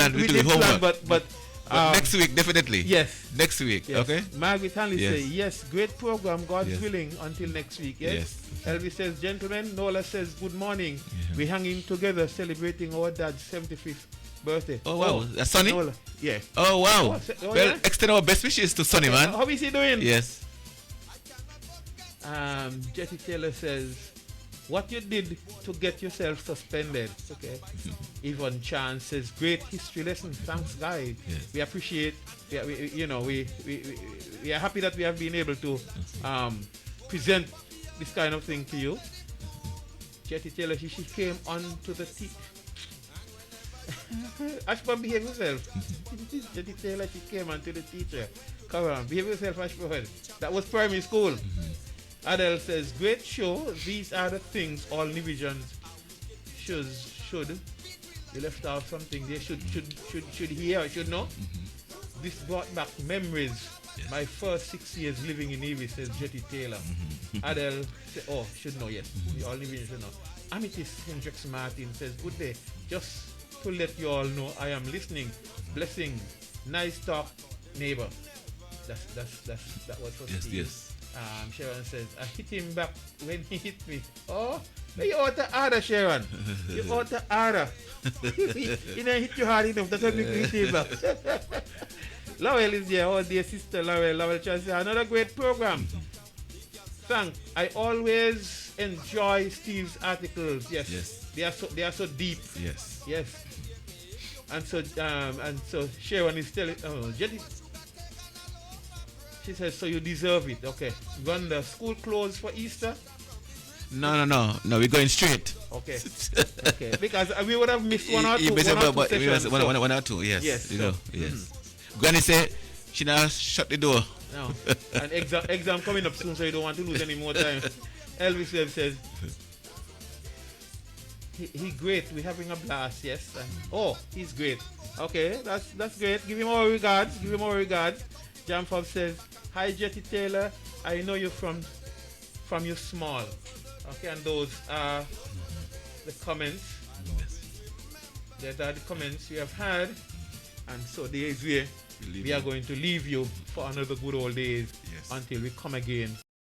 homework. But next week, definitely. Yes. Next week. Yes. Okay. Margaret Hanley Yes. says, yes, great program, God Yes. willing, until next week. Yes. Yes. Elvis says, gentlemen, Nola says, good morning. We're hanging together celebrating our dad's 75th birthday. Oh, wow. That's Sonny? Nola. Yeah. Oh, wow. Oh, Well, yeah? extend our best wishes to Sonny, man. How is he doing? Yes. Jetty Taylor says, what you did to get yourself suspended. Okay. Yvonne Chan says, great history lesson. Thanks, guys. Yes. We appreciate, we are happy that we have been able to present this kind of thing to you. Jetty Taylor, she came on to the Ashburn, behave yourself. Jetty Taylor, she came on to the teacher. Come on, behave yourself, Ashburn. That was primary school. Adele says, great show. These are the things all Nivisions should. You left off something they should hear, should know. This brought back memories. Yes. My first 6 years living in Navy, says Jetty Taylor. Adele said, oh, should know, yes. All Nivisions should know. Amethyst Hendricks Martin says, good day. Just to let you all know, I am listening. Blessings. Nice talk, neighbor. That was for Steve. Yes. Sharon says, I hit him back when he hit me. Oh, You ought to order, Sharon. You ought to order. You know, hit you hard enough. That's what we greet him. Lowell is there. Oh, dear sister Lowell. Lowell Chelsea. Another great program. Thank. I always enjoy Steve's articles. Yes. They are so deep. Yes. Yes. And so Sharon is telling Jetty. She says, so you deserve it. Okay. Run the school clothes for Easter? No, we're going straight. Okay. Okay. Because we would have missed one or two sessions. One or two, yes. Yes. Yes. Granny said she now shut the door. No. And exam coming up soon, so you don't want to lose any more time. Elvis Webb says, he great. We're having a blast, yes. And, he's great. Okay, that's great. Give him all regards. Jam Fob says, hi Jetty Taylor. I know you from your small. Okay, and those are the comments. Those are the comments we have had. And so there is where we are going to leave you for another good old days until we come again.